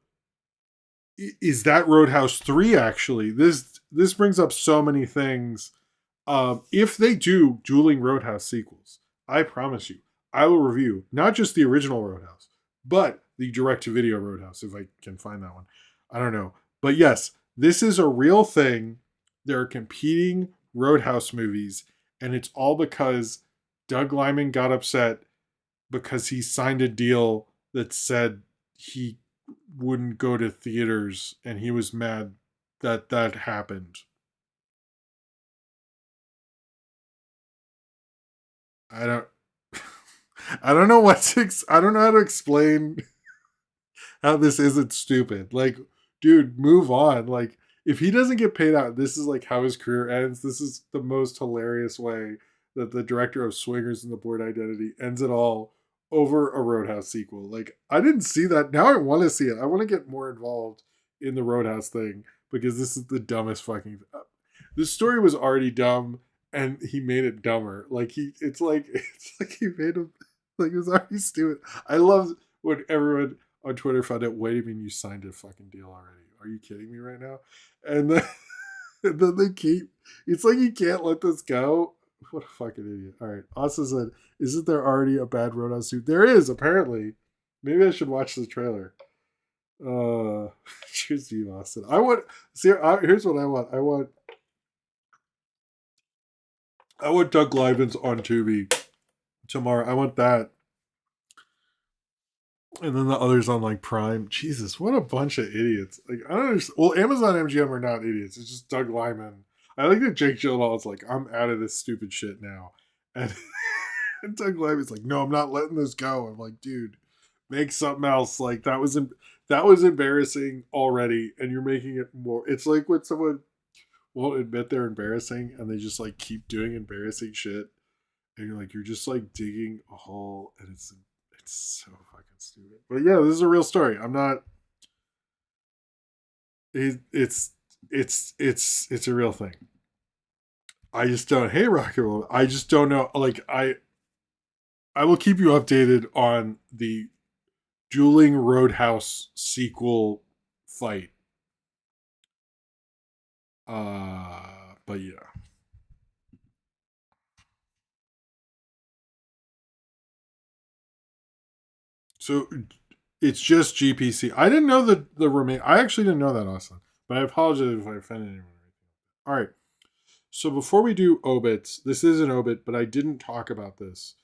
is that Roadhouse 3 actually? This brings up so many things. If they do dueling Roadhouse sequels, I promise you, I will review not just the original Roadhouse, but the direct-to-video Roadhouse, if I can find that one. I don't know. But yes, this is a real thing. There are competing Roadhouse movies, and it's all because Doug Lyman got upset because he signed a deal that said he wouldn't go to theaters, and he was mad that that happened. I don't I don't know I don't know how to explain how this isn't stupid. Like, dude, move on. Like, if he doesn't get paid out, this is like how his career ends. This is the most hilarious way that the director of Swingers and the Board Identity ends it all over a Roadhouse sequel. Like, I didn't see that. Now I want to see it. I want to get more involved in the Roadhouse thing because this is the dumbest fucking. The story was already dumb, and he made it dumber. Like it's like he made him like it was already stupid. I love when everyone on Twitter found out, wait a minute, you signed a fucking deal already. Are you kidding me right now? And then, and then they keep, it's like you can't let this go. What a fucking idiot. All right. Austin said, isn't there already a bad Roadhouse suit? There is, apparently. Maybe I should watch the trailer. Choose you, Austin. Here's what I want. I want Doug Liven's on Tubi tomorrow. I want that. And then the others on like Prime. Jesus, what a bunch of idiots! Like I don't understand. Well, Amazon MGM are not idiots. It's just Doug Lyman. I like that Jake Gyllenhaal is like, I'm out of this stupid shit now, and, and Doug Lyman's like, no, I'm not letting this go. I'm like, dude, make something else. Like that was embarrassing already, and you're making it more. It's like when someone won't admit they're embarrassing, and they just like keep doing embarrassing shit, and you're just like digging a hole, and it's so fucking stupid. But yeah, this is a real story. I'm not. It's a real thing. I just don't. Hey, rock and roll. I just don't know. Like I will keep you updated on the dueling Roadhouse sequel fight. But yeah. So it's just GPC. I didn't know the remain. I actually didn't know that, Austin. But I apologize if I offended anyone. All right. So before we do obits, this is an obit, but I didn't talk about this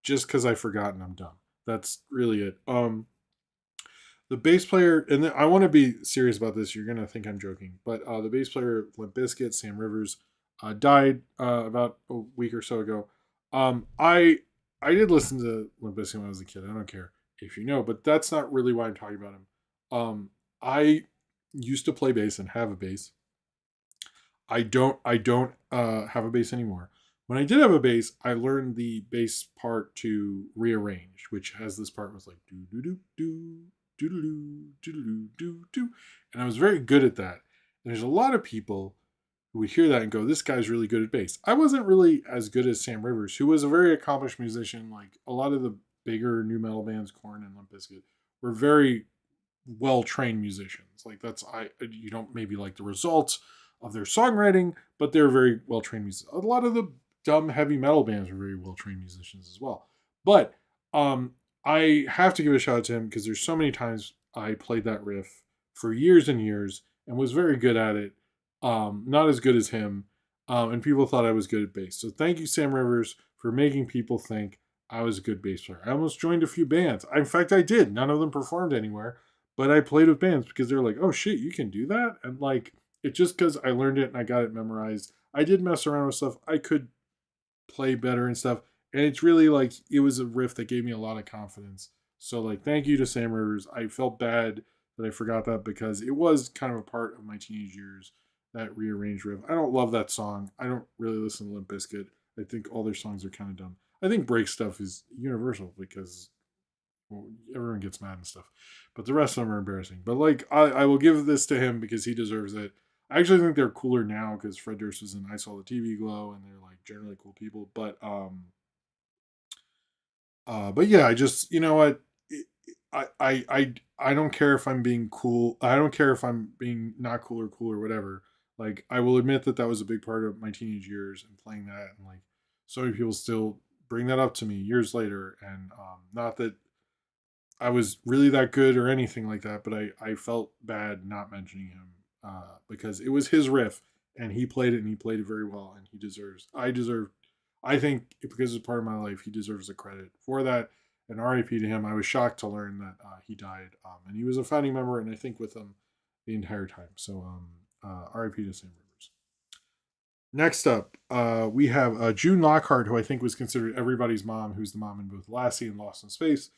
just because I forgot and I'm dumb. That's really it. The bass player, and I want to be serious about this. You're gonna think I'm joking, but the bass player of Limp Bizkit, Sam Rivers, died about a week or so ago. I did listen to Limp Bizkit when I was a kid. I don't care if you know, but that's not really why I'm talking about him. I used to play bass and have a bass. I don't have a bass anymore. When I did have a bass, I learned the bass part to rearrange, which has this part was like do do do do do do do do do do, and I was very good at that. And there's a lot of people who would hear that and go, "This guy's really good at bass." I wasn't really as good as Sam Rivers, who was a very accomplished musician. Like a lot of the bigger new metal bands, Korn and Limp Bizkit, were very well trained musicians. Like that's I you don't maybe like the results of their songwriting, but they're very well trained musicians. A lot of the dumb heavy metal bands are very well trained musicians as well. But I have to give a shout out to him because there's so many times I played that riff for years and years and was very good at it. Not as good as him, and people thought I was good at bass. So thank you, Sam Rivers, for making people think I was a good bass player. I almost joined a few bands. In fact, I did. None of them performed anywhere, but I played with bands because they're like, "Oh shit, you can do that," and like it just because I learned it and I got it memorized. I did mess around with stuff. I could play better and stuff. And it's really like it was a riff that gave me a lot of confidence. So like thank you to Sam Rivers. I felt bad that I forgot that because it was kind of a part of my teenage years, that rearranged riff. I don't love that song. I don't really listen to Limp Bizkit. I think all their songs are kind of dumb. I think break stuff is universal because well, everyone gets mad and stuff. But the rest of them are embarrassing. But like I will give this to him because he deserves it. I actually think they're cooler now because Fred Durst was in I Saw the TV Glow and they're like generally cool people. But yeah, I just you know what I don't care if I'm being cool. I don't care if I'm being not cool or whatever. Like I will admit that that was a big part of my teenage years and playing that and like so many people still bring that up to me years later and not that I was really that good or anything like that, but I felt bad not mentioning him because it was his riff and he played it and he played it very well and he deserves. I think because it's part of my life, he deserves the credit for that. And RIP to him. I was shocked to learn that he died, and he was a founding member, and I think with him the entire time. So RIP to Sam Rivers. Next up, we have June Lockhart, who I think was considered everybody's mom, who's the mom in both Lassie and Lost in Space.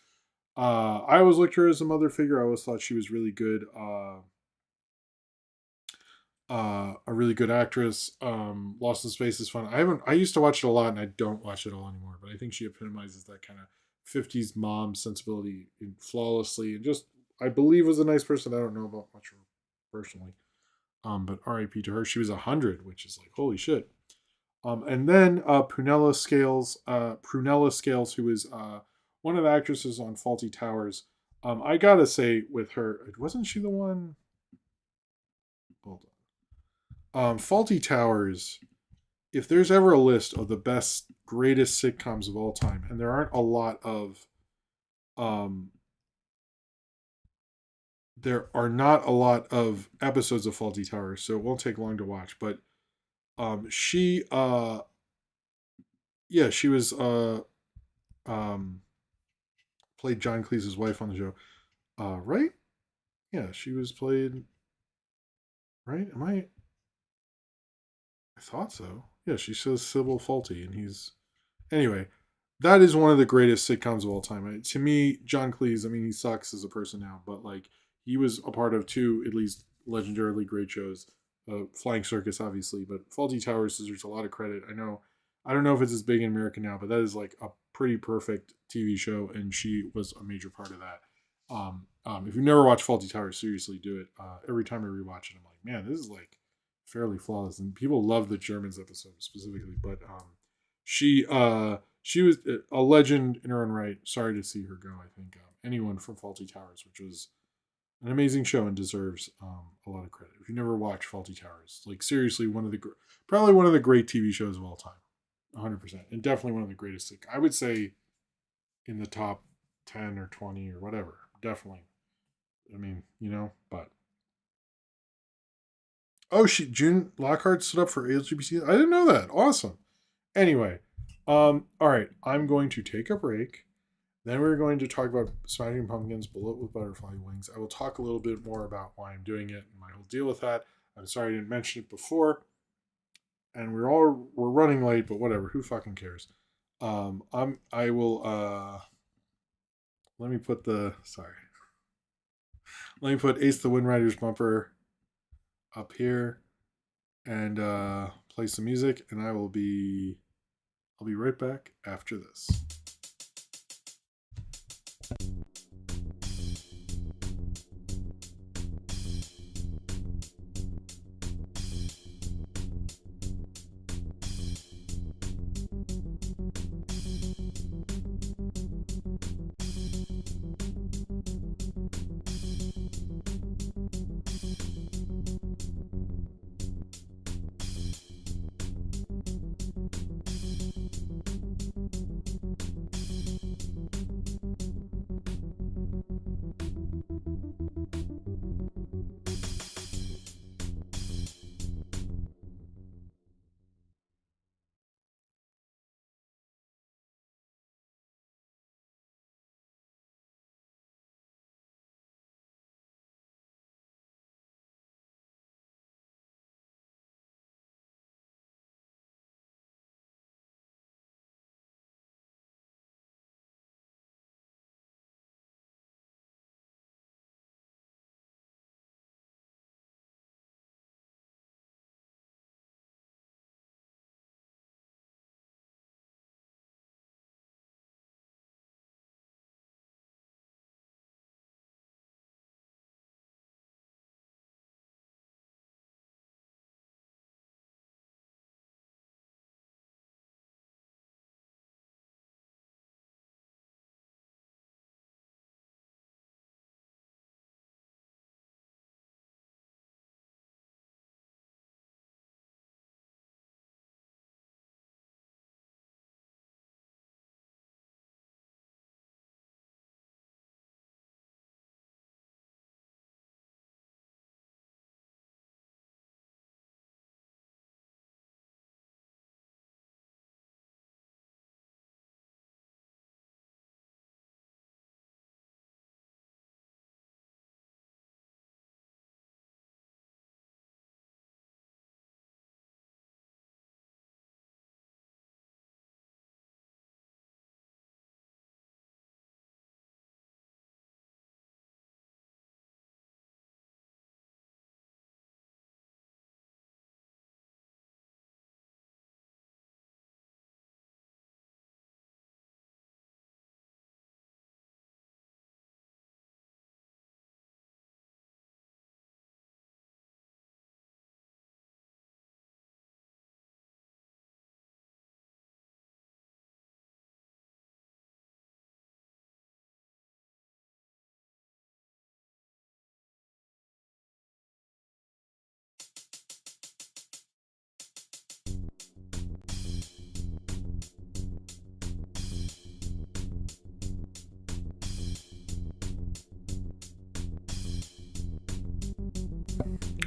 I always looked at her as a mother figure. I always thought she was really good. A really good actress. Lost in Space is fun. I used to watch it a lot, and I don't watch it all anymore. But I think she epitomizes that kind of '50s mom sensibility flawlessly, and just I believe was a nice person. I don't know about much personally. But R.I.P. to her. She was 100, which is like holy shit. And then Prunella Scales, who is one of the actresses on Faulty Towers. I gotta say, with her, wasn't she the one? Hold on. Faulty Towers. If there's ever a list of the best, greatest sitcoms of all time, and there aren't a lot of, um, there are not a lot of episodes of Faulty Towers, so it won't take long to watch. But she, yeah, she was um, played John Cleese's wife on the show. Right? Yeah, she was played. Right? Am I? I thought so. Yeah, she says Sybil Faulty, and he's anyway. That is one of the greatest sitcoms of all time. To me, John Cleese. I mean, he sucks as a person now, but like he was a part of two at least legendarily great shows. Flying Circus, obviously, but Faulty Towers deserves a lot of credit. I know. I don't know if it's as big in America now, but that is like a pretty perfect TV show, and she was a major part of that. If you've never watched Faulty Towers, seriously do it. Every time I rewatch it, I'm like, man, this is like fairly flawless, and people love the Germans episode specifically. But she was a legend in her own right. Sorry to see her go. I think anyone from Faulty Towers, which was an amazing show and deserves a lot of credit. If you never watched Faulty Towers, like seriously, probably one of the great TV shows of all time, 100%, and definitely one of the greatest. I would say in the top 10 or 20 or whatever. Definitely. I mean, but Oh, June Lockhart stood up for LGBT. I didn't know that. Awesome. Anyway, all right. I'm going to take a break. Then we're going to talk about Smashing Pumpkins Bullet with Butterfly Wings. I will talk a little bit more about why I'm doing it and my whole deal with that. I'm sorry I didn't mention it before, and we're running late, but whatever. Who fucking cares? I will let me put the sorry. Let me put Ace the Wind Rider's bumper up here and play some music, and I'll be right back after this.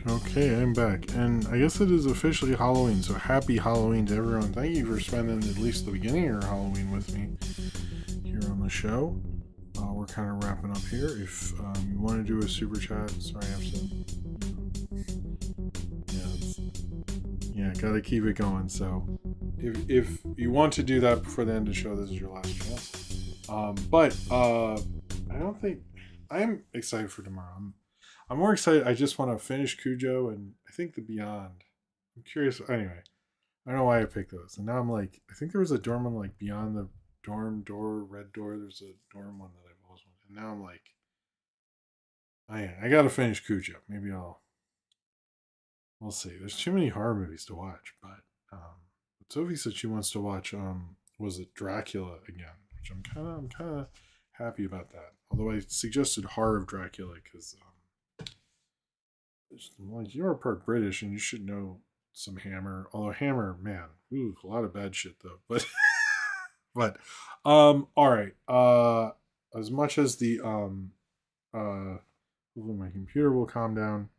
Okay, I'm back. And I guess it is officially Halloween, so happy Halloween to everyone. Thank you for spending at least the beginning of your Halloween with me here on the show. We're kind of wrapping up here. If you want to do a super chat, sorry, I have to. Yeah, gotta keep it going. So if you want to do that before the end of the show, this is your last chance. But I don't think I'm excited for tomorrow. I'm more excited. I just want to finish Cujo and I think the Beyond. I'm curious. Anyway, I don't know why I picked those. And now I'm like, I think there was a dorm one like Beyond the Dorm Door, Red Door. There's a dorm one that I've always wanted. And now I'm like, I gotta finish Cujo. Maybe we'll see. There's too many horror movies to watch. But Sophie said she wants to watch was it Dracula again, which I'm kind of happy about that. Although I suggested Horror of Dracula because like you're part British and you should know some Hammer. Although Hammer, man, ooh, a lot of bad shit though. But but all right. As much as the hopefully my computer will calm down.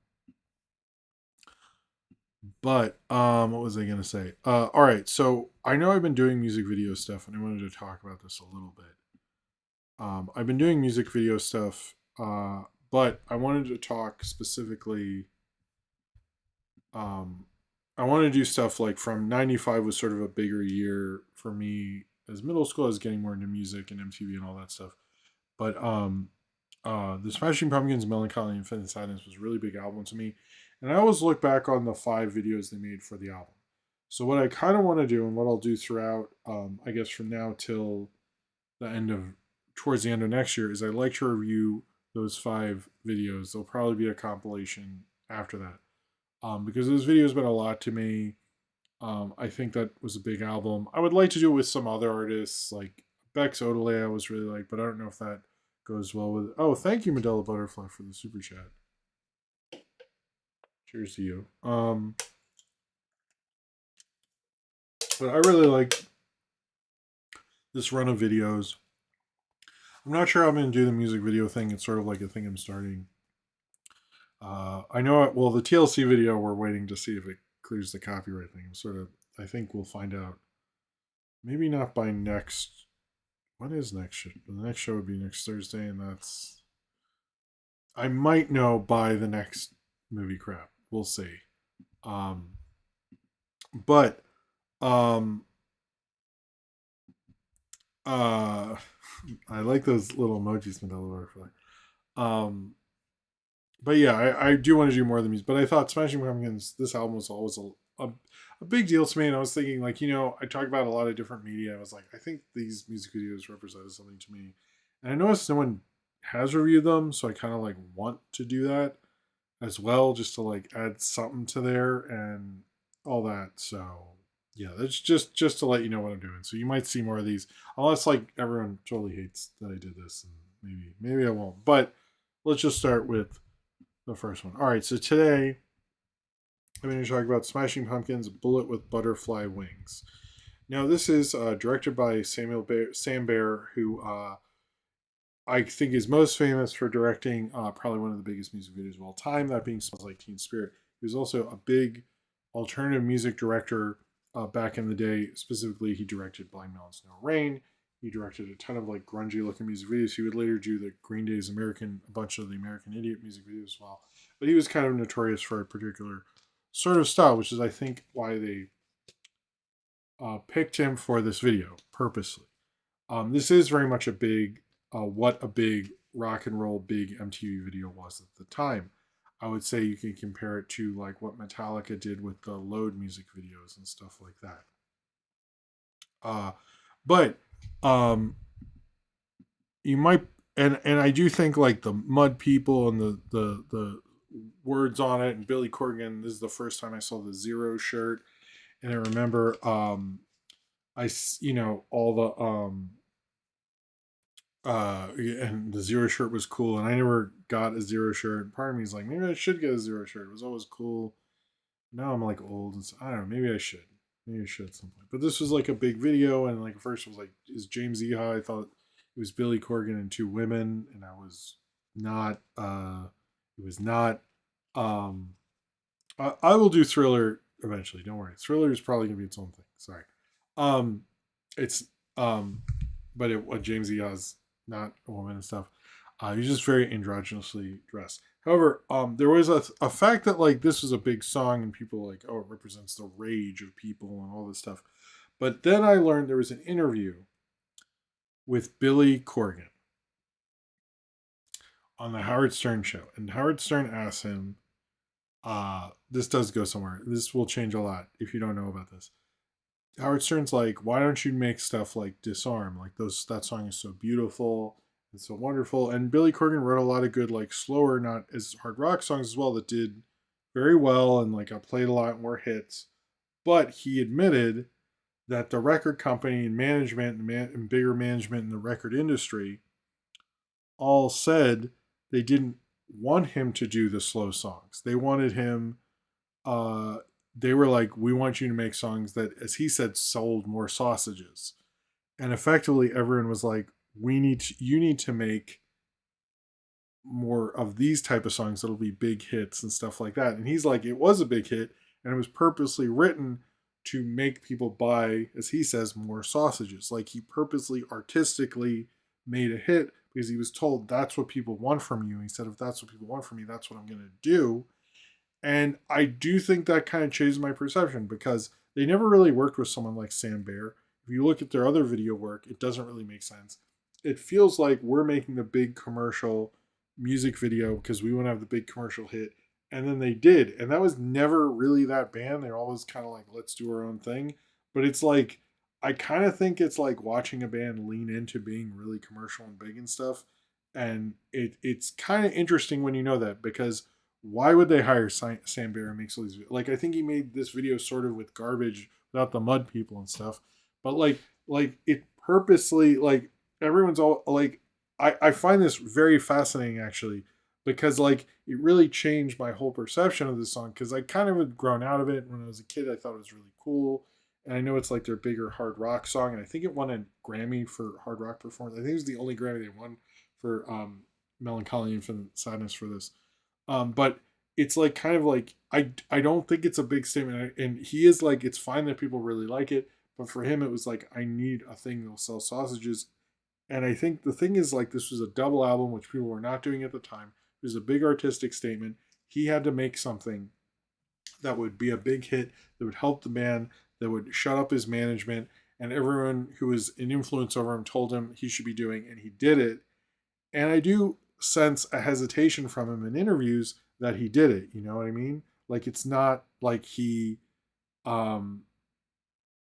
But what was I gonna say? All right, so I know I've been doing music video stuff, and I wanted to talk about this a little bit. I've been doing music video stuff, but I wanted to talk specifically. Um, I want to do stuff like from '95 was sort of a bigger year for me as middle school. I was getting more into music and MTV and all that stuff. But the Smashing Pumpkins' "Melancholy and Infinite Sadness" was a really big album to me, and I always look back on the 5 videos they made for the album. So what I kind of want to do, and what I'll do throughout, I guess from now till the end of towards the end of next year, is I like to review those 5 videos. There'll probably be a compilation after that, because those videos meant a lot to me. I think that was a big album. I would like to do it with some other artists, like Bex Odelay. I was really like, but I don't know if that goes well with. Oh, thank you, Medella Butterfly, for the super chat. Cheers to you. But I really like this run of videos. I'm not sure how I'm going to do the music video thing. It's sort of like a thing I'm starting. I know it. Well, the TLC video, we're waiting to see if it clears the copyright thing. Sort of. I think we'll find out. Maybe not by next. When is next show? The next show would be next Thursday, and that's. I might know by the next movie crap. We'll see. Um, but um, uh, I like those little emojis, Mandela Butterfly. Um, but yeah, I do want to do more of the music. But I thought Smashing Pumpkins, this album was always a big deal to me. And I was thinking, like, I talk about a lot of different media. I was like, I think these music videos represented something to me. And I noticed no one has reviewed them. So I kind of like want to do that as well, just to like add something to there and all that. So yeah, that's just to let you know what I'm doing. So you might see more of these, unless like everyone totally hates that I did this, and maybe I won't. But let's just start with the first one. All right, so today I'm going to talk about Smashing Pumpkins' "Bullet with Butterfly Wings." Now, this is directed by Sam Baer, who I think is most famous for directing probably one of the biggest music videos of all time, that being "Smells Like Teen Spirit." He was also a big alternative music director back in the day. Specifically, he directed "Blind Melon's No Rain." He directed a ton of like grungy looking music videos. He would later do the Green Day's a bunch of the American Idiot music videos as well. But he was kind of notorious for a particular sort of style, which is I think why they picked him for this video purposely. This is very much a big, what a big rock and roll big MTV video was at the time. I would say you can compare it to like what Metallica did with the Load music videos and stuff like that. Uh, but um, you might, and I do think like the Mud People and the words on it, and Billy Corgan. This is the first time I saw the Zero shirt, and I remember all the and the Zero shirt was cool, and I never got a Zero shirt. Part of me is like, maybe I should get a Zero shirt. It was always cool. Now I'm like old, and so, I don't know. Maybe I should. Maybe I should at some point. But this was like a big video, and like at first it was like, is James Eha? I thought it was Billy Corgan and two women, and I was not. It was not. Um, I will do Thriller eventually. Don't worry. Thriller is probably gonna be its own thing. Sorry. Um, it's but James Eha's not a woman and stuff. He's just very androgynously dressed. However, there was a fact that like this was a big song and people like, oh, it represents the rage of people and all this stuff. But then I learned there was an interview with Billy Corgan on the Howard Stern show, and Howard Stern asked him, this does go somewhere. This will change a lot if you don't know about this. Howard Stern's like, why don't you make stuff like Disarm? Like that song is so beautiful and so wonderful. And Billy Corgan wrote a lot of good, like slower, not as hard rock songs as well that did very well and like got played a lot more hits. But he admitted that the record company and management and bigger management in the record industry all said they didn't want him to do the slow songs. They wanted him uh they were like, we want you to make songs that, as he said, sold more sausages. And effectively everyone was like, you need to make more of these type of songs that'll be big hits and stuff like that. And he's like, it was a big hit, and it was purposely written to make people buy, as he says, more sausages. Like he purposely, artistically made a hit because he was told that's what people want from you. He said, if that's what people want from me, that's what I'm going to do. And I do think that kind of changed my perception because they never really worked with someone like Sam Bear. If you look at their other video work, it doesn't really make sense. It feels like we're making the big commercial music video because we want to have the big commercial hit. And then they did. And that was never really that band. They're always kind of like, let's do our own thing. But it's like, I kind of think it's like watching a band lean into being really commercial and big and stuff. And it's kind of interesting when you know that because why would they hire Sam Bear and makes all these like I think he made this video sort of with garbage without the mud people and stuff, but like it purposely like everyone's all like I find this very fascinating actually because like it really changed my whole perception of this song because I kind of had grown out of it when I was a kid. I thought it was really cool, and I know it's like their bigger hard rock song, and I think it won a Grammy for hard rock performance. I think it was the only Grammy they won for Melancholy Infinite Sadness for this. But it's like kind of like I don't think it's a big statement, and he is like it's fine that people really like it, but for him it was like I need a thing that'll sell sausages, and I think the thing is like this was a double album which people were not doing at the time. It was a big artistic statement. He had to make something that would be a big hit that would help the band, that would shut up his management, and everyone who was an influence over him told him he should be doing, and he did it. And I do sense a hesitation from him in interviews that he did it. You know what I mean? Like it's not like he um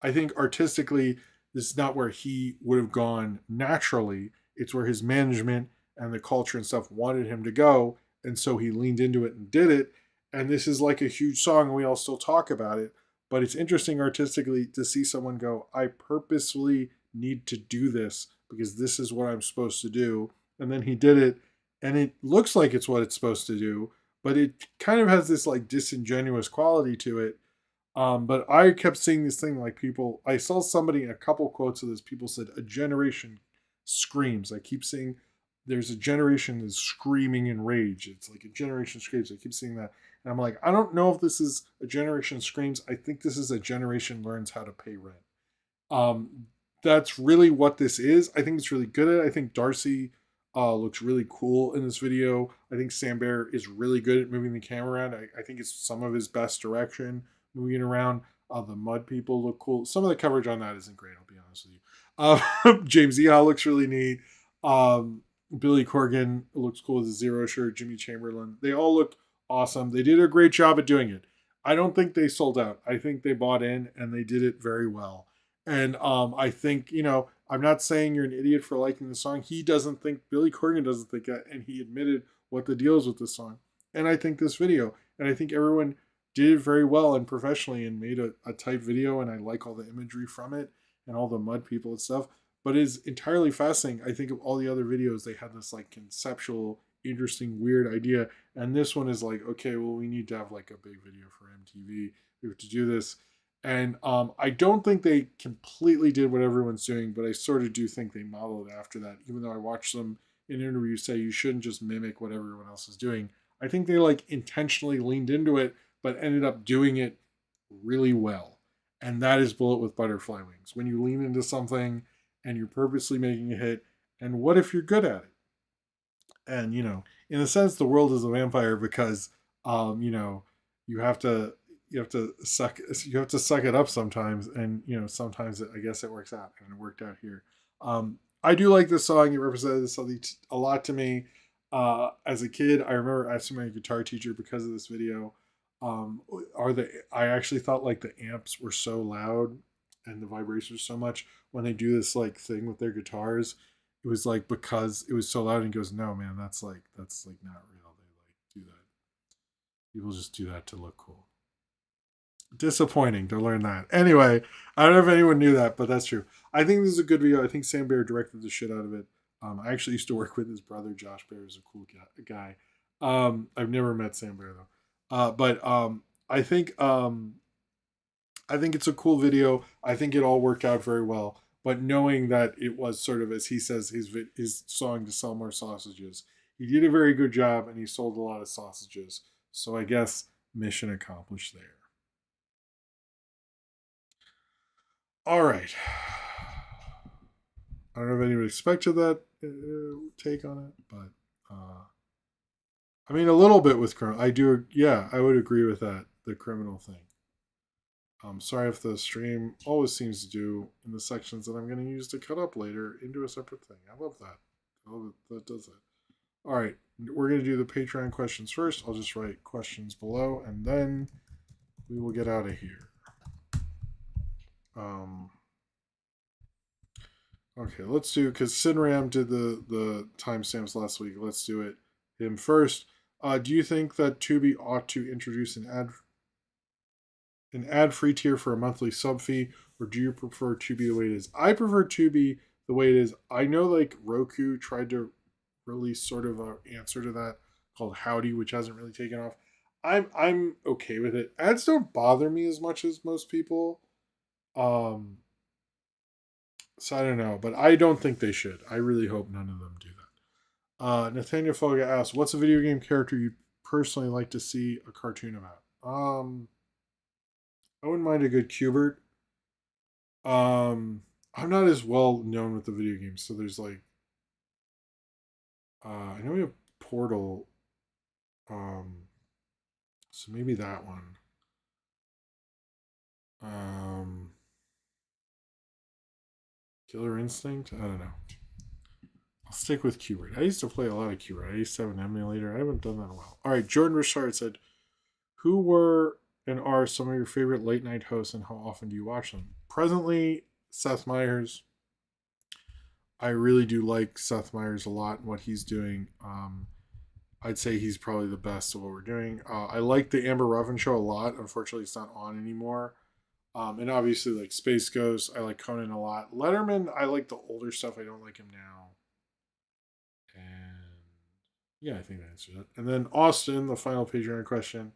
I think artistically this is not where he would have gone naturally. It's where his management and the culture and stuff wanted him to go. And so he leaned into it and did it. And this is like a huge song and we all still talk about it. But it's interesting artistically to see someone go, I purposefully need to do this because this is what I'm supposed to do. And then he did it, and it looks like it's what it's supposed to do, but it kind of has this like disingenuous quality to it. But I kept seeing this thing like people. I saw somebody in a couple quotes of this. People said a generation screams. I keep seeing there's a generation that's screaming in rage. It's like a generation screams. I keep seeing that, and I'm like, I don't know if this is a generation screams. I think this is a generation learns how to pay rent. Um, that's really what this is. I think it's really good at it. I think Darcy looks really cool in this video. I think Sam Bear is really good at moving the camera around. I think it's some of his best direction moving it around. The mud people look cool. Some of the coverage on that isn't great, I'll be honest with you. James Eha looks really neat. Billy Corgan looks cool with a zero shirt. Jimmy Chamberlain. They all look awesome. They did a great job at doing it. I don't think they sold out. I think they bought in and they did it very well. And I think, you know, I'm not saying you're an idiot for liking the song. He doesn't think, Billy Corgan doesn't think that, and he admitted what the deal is with this song. And I think this video, and I think everyone did it very well and professionally and made a tight video, and I like all the imagery from it and all the mud people and stuff. But it's entirely fascinating. I think of all the other videos, they had this like conceptual, interesting, weird idea. And this one is like, okay, well, we need to have like a big video for MTV. We have to do this. And I don't think they completely did what everyone's doing, but I sort of do think they modeled after that. Even though I watched them in interviews say you shouldn't just mimic what everyone else is doing. I think they like intentionally leaned into it, but ended up doing it really well. And that is Bullet with Butterfly Wings. When you lean into something and you're purposely making a hit, and what if you're good at it? And, you know, in a sense, the world is a vampire because, you know, you have to suck it up sometimes, and you know sometimes I guess it works out, and it worked out here. I do like this song. It represented something a lot to me. As a kid, I remember asking my guitar teacher because of this video, I actually thought like the amps were so loud and the vibrations so much when they do this like thing with their guitars. It was like because it was so loud, and he goes, no man, that's like not real. They like do that. People just do that to look cool. Disappointing to learn that. Anyway, I don't know if anyone knew that, but that's true. I think this is a good video. I think Sam Bear directed the shit out of it. I actually used to work with his brother. Josh Bear is a cool guy. I've never met Sam Bear though. But I think it's a cool video. I think it all worked out very well. But knowing that it was sort of, as he says, his song to sell more sausages, he did a very good job, and he sold a lot of sausages. So I guess mission accomplished there. All right. I don't know if anyone expected that take on it, but I mean, a little bit with criminal. I do, yeah, I would agree with that. The criminal thing. I'm sorry if the stream always seems to do in the sections that I'm going to use to cut up later into a separate thing. I love that. I love it that does that. All right, we're going to do the Patreon questions first. I'll just write questions below, and then we will get out of here. Um, okay, let's do because Sinram did the timestamps last week. Let's do it him first. Do you think that Tubi ought to introduce an ad free tier for a monthly sub fee, or do you prefer Tubi the way it is? I prefer Tubi the way it is. I know like Roku tried to release sort of an answer to that called Howdy, which hasn't really taken off. I'm okay with it. Ads don't bother me as much as most people. Um, so I don't know, but I don't think they should. I really hope none of them do that. Nathaniel Foga asks, "What's a video game character you'd personally like to see a cartoon about?" I wouldn't mind a good Cubert. I'm not as well known with the video games, so there's like, I know we have Portal. Um, so maybe that one. Um, Killer Instinct. I don't know. I'll stick with Qbert. I used to play a lot of Qbert. I used to have an emulator. I haven't done that in a while. All right, Jordan Richard said, "Who were and are some of your favorite late night hosts, and how often do you watch them?" Presently, Seth Meyers. I really do like Seth Meyers a lot and what he's doing. I'd say he's probably the best of what we're doing. I like the Amber Ruffin show a lot. Unfortunately, it's not on anymore. And obviously, like Space Ghost, I like Conan a lot. Letterman, I like the older stuff. I don't like him now. And yeah, I think that answers it. And then Austin, the final Patreon question.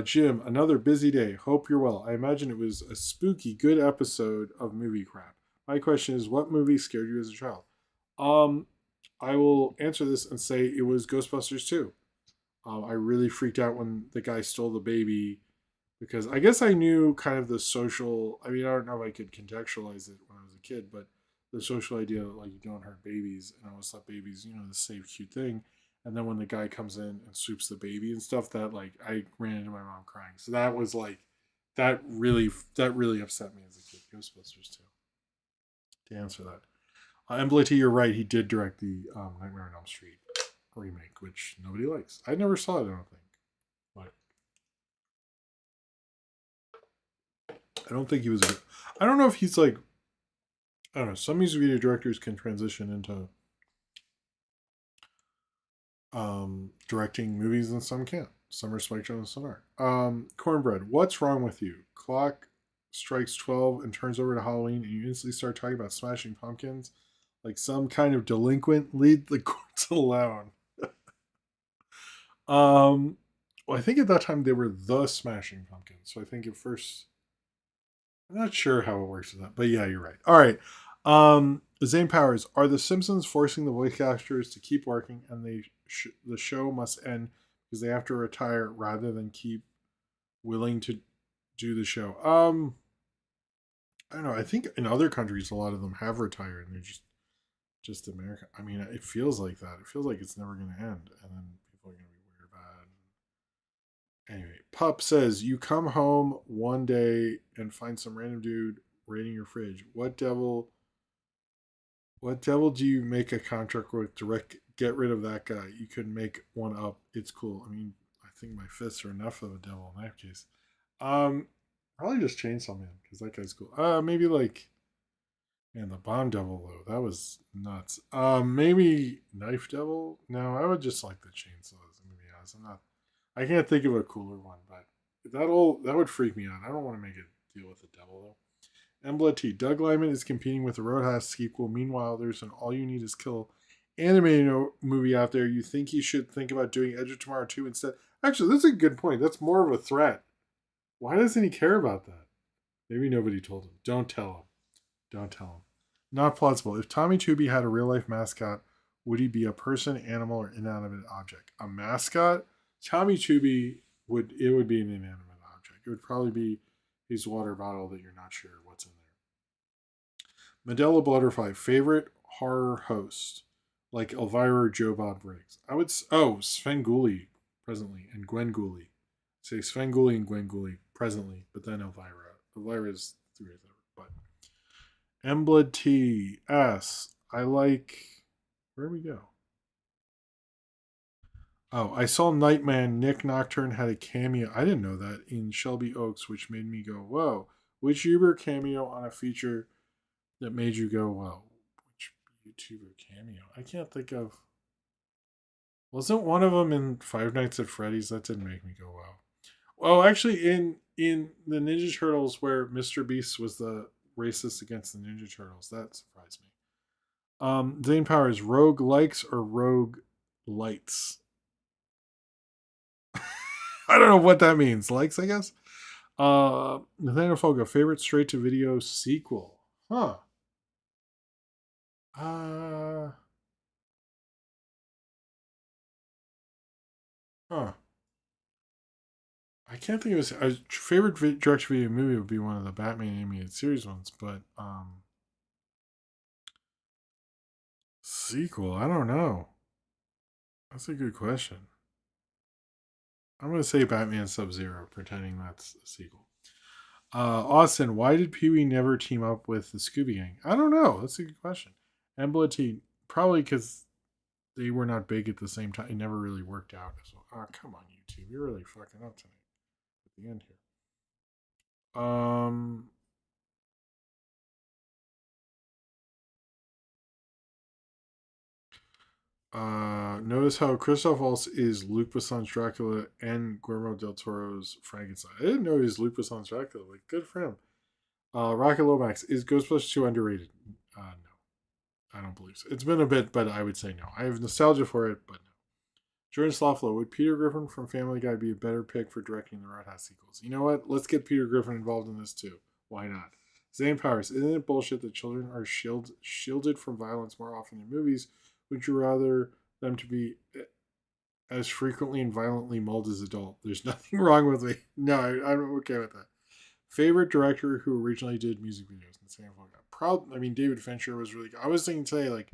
Jim, another busy day. Hope you're well. I imagine it was a spooky, good episode of movie crap. My question is, what movie scared you as a child? Um, I will answer this and say it was Ghostbusters 2. I really freaked out when the guy stole the baby because I guess I knew kind of the social. I mean, I don't know if I could contextualize it when I was a kid, but the social idea that like you don't hurt babies, and I always thought babies, the safe, cute thing. And then when the guy comes in and swoops the baby and stuff, that like I ran into my mom crying. So that was like that really upset me as a kid. Ghostbusters too. To answer that, Embletti, you're right. He did direct the Nightmare on Elm Street remake, which nobody likes. I never saw it. I don't think. But I don't think he was. I don't know if he's like. I don't know. Some music video directors can transition into directing movies and some can't. Some are Spike Jones, some aren't. Cornbread, what's wrong with you? Clock strikes 12 and turns over to Halloween, and you instantly start talking about smashing pumpkins like some kind of delinquent. Lead the courts alone. Well, I think at that time they were the Smashing Pumpkins. So I think at first, I'm not sure how it works with that, but yeah, you're right. All right. Zane Powers, are the Simpsons forcing the voice actors to keep working, and the show must end because they have to retire rather than keep willing to do the show? I don't know. I think in other countries, a lot of them have retired, and they're just America. I mean, it feels like that. It feels like it's never going to end, and then people are going to be weird about it. Anyway, Pup says you come home one day and find some random dude raiding your fridge. What devil do you make a contract with to get rid of that guy? You could make one up. It's cool. I mean, I think my fists are enough of a devil in that case. Um, Probably just Chainsaw Man because that guy's cool. Maybe like man, the Bomb Devil though that was nuts. Maybe Knife Devil. No, I would just like the chainsaws. To be honest, I can't think of a cooler one, but that would freak me out. I don't want to make a deal with the devil though. Embla T. Doug Lyman is competing with the Roadhouse sequel. Meanwhile, there's an All You Need Is Kill animated movie out there. You think he should think about doing Edge of Tomorrow 2 instead? Actually, that's a good point. That's more of a threat. Why doesn't he care about that? Maybe nobody told him. Don't tell him. Don't tell him. Not plausible. If Tommy Tooby had a real life mascot, would he be a person, animal, or inanimate object? A mascot? Tommy Tooby would be an inanimate object. It would probably be his water bottle that you're not sure what's in there. Medela Butterfly, favorite horror host, like Elvira or Joe Bob Briggs. Sven Gulli presently and Gwen Gulli. Say Sven Gulli and Gwen Gulli presently, but then Elvira. Elvira is 3 years over. But Emblood T S. I like. Where do we go? Oh, I saw Nightman. Nick Nocturne had a cameo. I didn't know that in Shelby Oaks, which made me go, "Whoa!" Which YouTuber cameo on a feature that made you go, "Whoa"? Which YouTuber cameo? I can't think of. Wasn't one of them in Five Nights at Freddy's? That didn't make me go, "Wow." Oh, actually, in the Ninja Turtles, where Mr. Beast was the racist against the Ninja Turtles, that surprised me. Zane Powers, Rogue Likes or Rogue Lights? I don't know what that means. Likes, I guess. Nathaniel Fogo, favorite straight to video sequel? Huh. Uh. Huh. I can't think of a favorite direct to video movie would be one of the Batman animated series ones, but sequel. I don't know. That's a good question. I'm gonna say Batman Sub Zero, pretending that's a sequel. Austin, why did Pee Wee never team up with the Scooby Gang? I don't know. That's a good question. And Blood Tea, probably because they were not big at the same time. It never really worked out as well. Oh, come on, YouTube. You're really fucking up tonight at the end here. Notice how Christoph Waltz is Luc Besson's Dracula and Guillermo del Toro's Frankenstein. I didn't know he was Luc Besson's Dracula. Like, good for him. Rocket Lomax, is Ghostbusters 2 underrated? No, I don't believe so. It's been a bit, but I would say no. I have nostalgia for it, but no. Jordan Slothlow, would Peter Griffin from Family Guy be a better pick for directing the Roadhouse sequels? You know what? Let's get Peter Griffin involved in this too. Why not? Zane Powers, isn't it bullshit that children are shielded from violence more often in movies? Would you rather them to be as frequently and violently mauled as adult? There's nothing wrong with me. No, I'm okay with that. Favorite director who originally did music videos in San Francisco. Proud. I mean, David Fincher was really good. I was thinking today, like,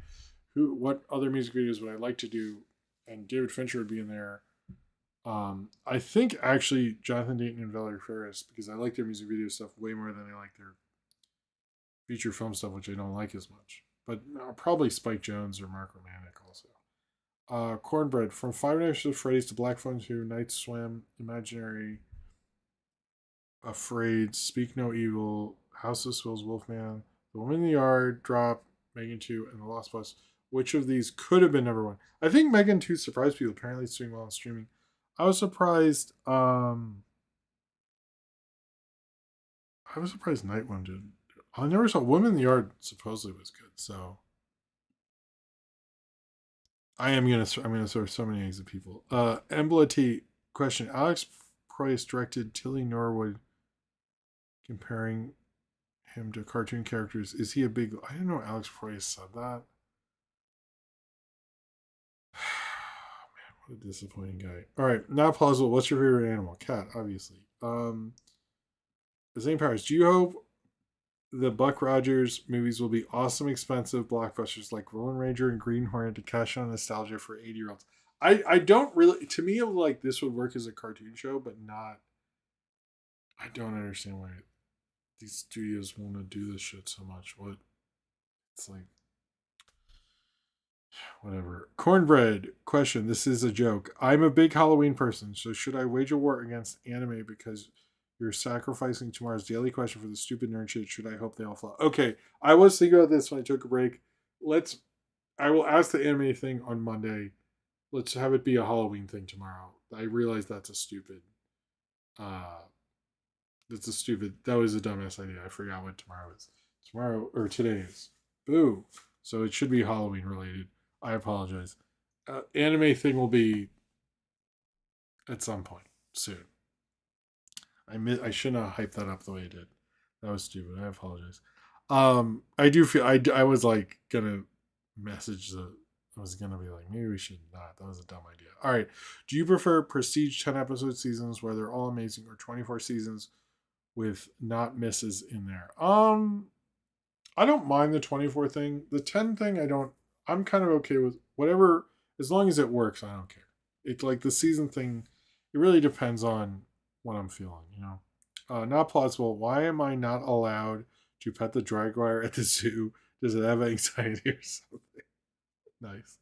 what other music videos would I like to do? And David Fincher would be in there. I think actually Jonathan Dayton and Valerie Ferris, because I like their music video stuff way more than I like their feature film stuff, which I don't like as much. But probably Spike Jonze or Mark Romanek also. Cornbread, from Five Nights at Freddy's to Black Phone 2, Night Swim, Imaginary, Afraid, Speak No Evil, House of Spills, Wolfman, The Woman in the Yard, Drop, Megan 2, and The Lost Bus. Which of these could have been number one? I think Megan 2 surprised people. Apparently it's doing well on streaming. I was surprised. I was surprised Night One did. I never saw Woman in the Yard. Supposedly was good. So I'm gonna throw so many eggs at people. Embla T question: Alex Price directed Tilly Norwood, comparing him to cartoon characters. Is he a big? I didn't know Alex Price said that. Man, what a disappointing guy. All right, not plausible. What's your favorite animal? Cat, obviously. The same powers. Do you hope the Buck Rogers movies will be awesome, expensive blockbusters like Rolling Ranger and Green Hornet to cash on nostalgia for 80-year-olds? I don't really. To me, like this would work as a cartoon show, but not. I don't understand why these studios want to do this shit so much. What? It's like whatever. Cornbread question. This is a joke. I'm a big Halloween person, so should I wage a war against anime because you're sacrificing tomorrow's daily question for the stupid nerd shit? Should I hope they all fall? Okay, I was thinking about this when I took a break. Let's. I will ask the anime thing on Monday. Let's have it be a Halloween thing tomorrow. I realize that's a stupid. Uh, that's a stupid. That was a dumbass idea. I forgot what tomorrow is. Tomorrow or today is. Boo. So it should be Halloween related. I apologize. Anime thing will be at some point soon. I should not hype that up the way I did. That was stupid. I apologize. I do feel I was like gonna message the. I was gonna be like, maybe we should not. That was a dumb idea. All right. Do you prefer prestige 10 episode seasons where they're all amazing, or 24 seasons with not misses in there? I don't mind the 24 thing. The 10 thing, I don't. I'm kind of okay with whatever, as long as it works. I don't care. It's like the season thing. It really depends on what I'm feeling. Not plausible. Why am I not allowed to pet the jaguar at the zoo? Does it have anxiety or something? Nice.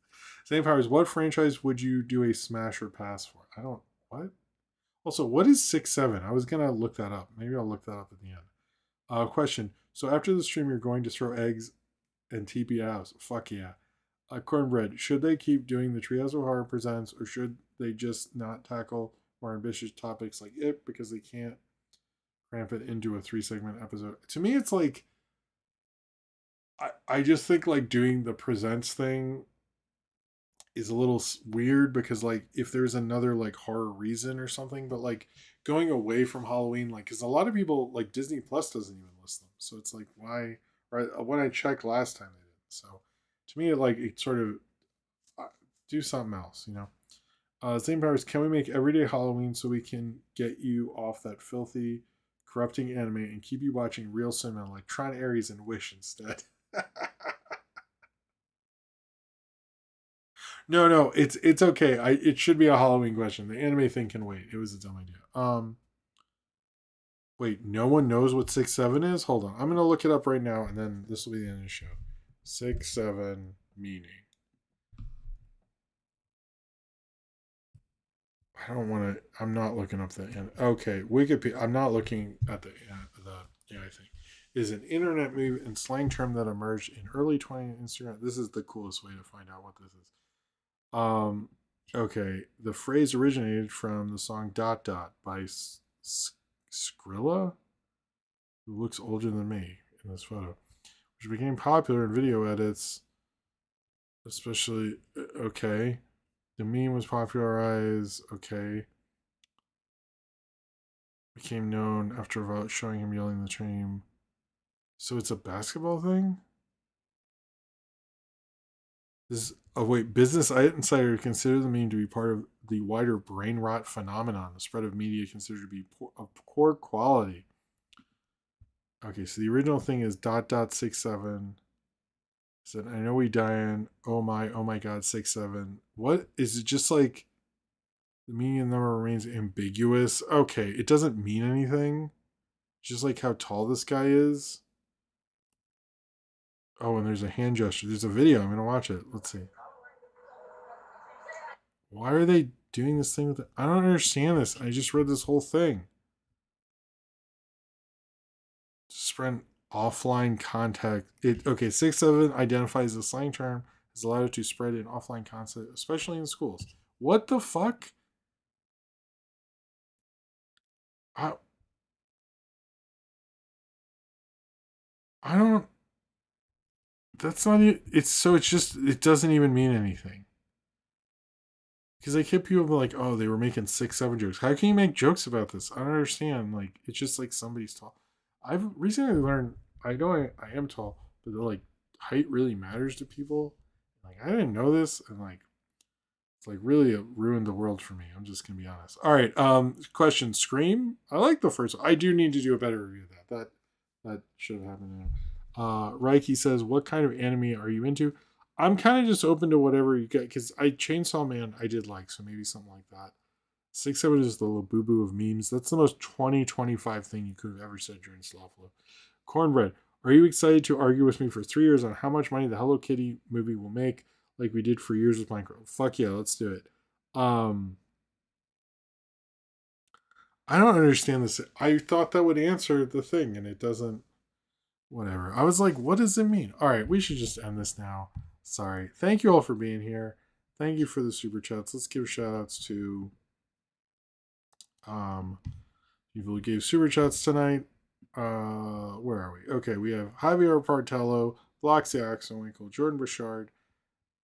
Same powers. What franchise would you do a smash or pass for? I don't. What? Also, what is 6-7? I was gonna look that up. Maybe I'll look that up at the end. Question. So after the stream, you're going to throw eggs and TP house. Fuck yeah. Cornbread. Should they keep doing the Treehouse of Horror Presents, or should they just not tackle more ambitious topics like it because they can't cramp it into a 3 segment episode? To me, it's like I just think like doing the presents thing is a little weird because like if there's another like horror reason or something, but like going away from Halloween, like because a lot of people like Disney Plus doesn't even list them, so it's like why? Right when I checked last time they didn't. So to me, it sort of do something else. Same powers. Can we make everyday Halloween so we can get you off that filthy, corrupting anime and keep you watching real cinema like Tron Ares and Wish instead? No, no, it's okay. It should be a Halloween question. The anime thing can wait. It was a dumb idea. Wait, no one knows what 6-7 is? Hold on. I'm gonna look it up right now and then this will be the end of the show. 6-7 meaning. I don't want to. I'm not looking up the end. Okay, Wikipedia. I'm not looking at the AI thing. Is an internet move and slang term that emerged in early 20th Instagram. This is the coolest way to find out what this is. Um, okay, the phrase originated from the song "Dot Dot" by Skrilla, who looks older than me in this photo, which became popular in video edits, especially. Okay, the meme was popularized. Okay, became known after showing him yelling the dream. So it's a basketball thing? This oh wait, Business Insider considered the meme to be part of the wider brain rot phenomenon. The spread of media considered to be of poor quality. Okay, so the original thing is dot dot 6-7. Said I know we dying. Oh my god, 6-7. What is it? Just like the median number remains ambiguous. Okay, it doesn't mean anything. Just like how tall this guy is. Oh, and there's a hand gesture. There's a video. I'm gonna watch it. Let's see. Why are they doing this thing with it? I don't understand this. I just read this whole thing. Spread offline contact. It okay. 6-7 identifies the slang term is allowed to spread in offline content, especially in schools. What the fuck? I I don't. That's not it. It's so. It's just. It doesn't even mean anything. Because I keep people like, oh, they were making 6-7 jokes. How can you make jokes about this? I don't understand. Like, it's just like somebody's tall. I've recently learned. I know I am tall, but like height really matters to people. Like I didn't know this, and like it's like really ruined the world for me. I'm just gonna be honest. All right. Question: Scream. I like the first one. I do need to do a better review of that. That should have happened. Reiki says, "What kind of anime are you into?" I'm kind of just open to whatever you get because I Chainsaw Man I did like, so maybe something like that. 6-7 is the little boo boo of memes. That's the most 2025 thing you could have ever said during Slawflo. Cornbread, are you excited to argue with me for 3 years on how much money the Hello Kitty movie will make, like we did for years with Minecraft? Fuck yeah, let's do it. Um, I don't understand this. I thought that would answer the thing, and it doesn't. Whatever. I was like, what does it mean? All right, we should just end this now. Sorry. Thank you all for being here. Thank you for the super chats. Let's give shout outs to people who gave super chats tonight. Where are we? Okay, we have Javier Partello, Bloxy Axelwinkle, Jordan Bouchard,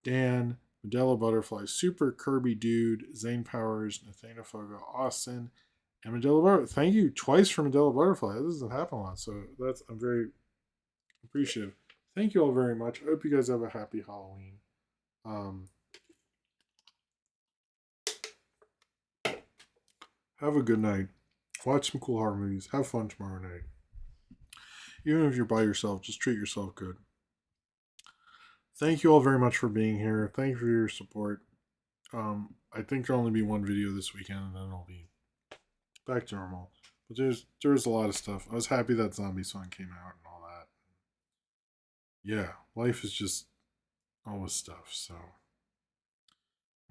Dan, Modelo Butterfly, Super Kirby Dude, Zane Powers, Nathaniel Fogo, Austin, and Modelo Butterfly. Thank you twice for Modelo Butterfly. That doesn't happen a lot, so I'm very appreciative. Thank you all very much. I hope you guys have a happy Halloween. Um, have a good night. Watch some cool horror movies. Have fun tomorrow night. Even if you're by yourself, just treat yourself good. Thank you all very much for being here. Thank you for your support. I think there'll only be one video this weekend, and then it'll be back to normal. But there's a lot of stuff. I was happy that Zombie Song came out and all that. Yeah, life is just always stuff. So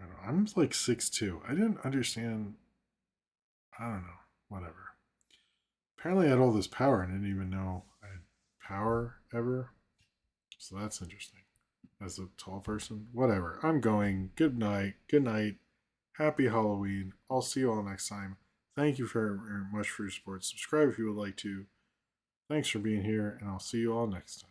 I don't know. I'm like 6'2". I didn't understand. I don't know. Whatever. Apparently, I had all this power and I didn't even know I had power ever. So that's interesting. As a tall person, whatever. I'm going. Good night. Good night. Happy Halloween. I'll see you all next time. Thank you very, very much for your support. Subscribe if you would like to. Thanks for being here, and I'll see you all next time.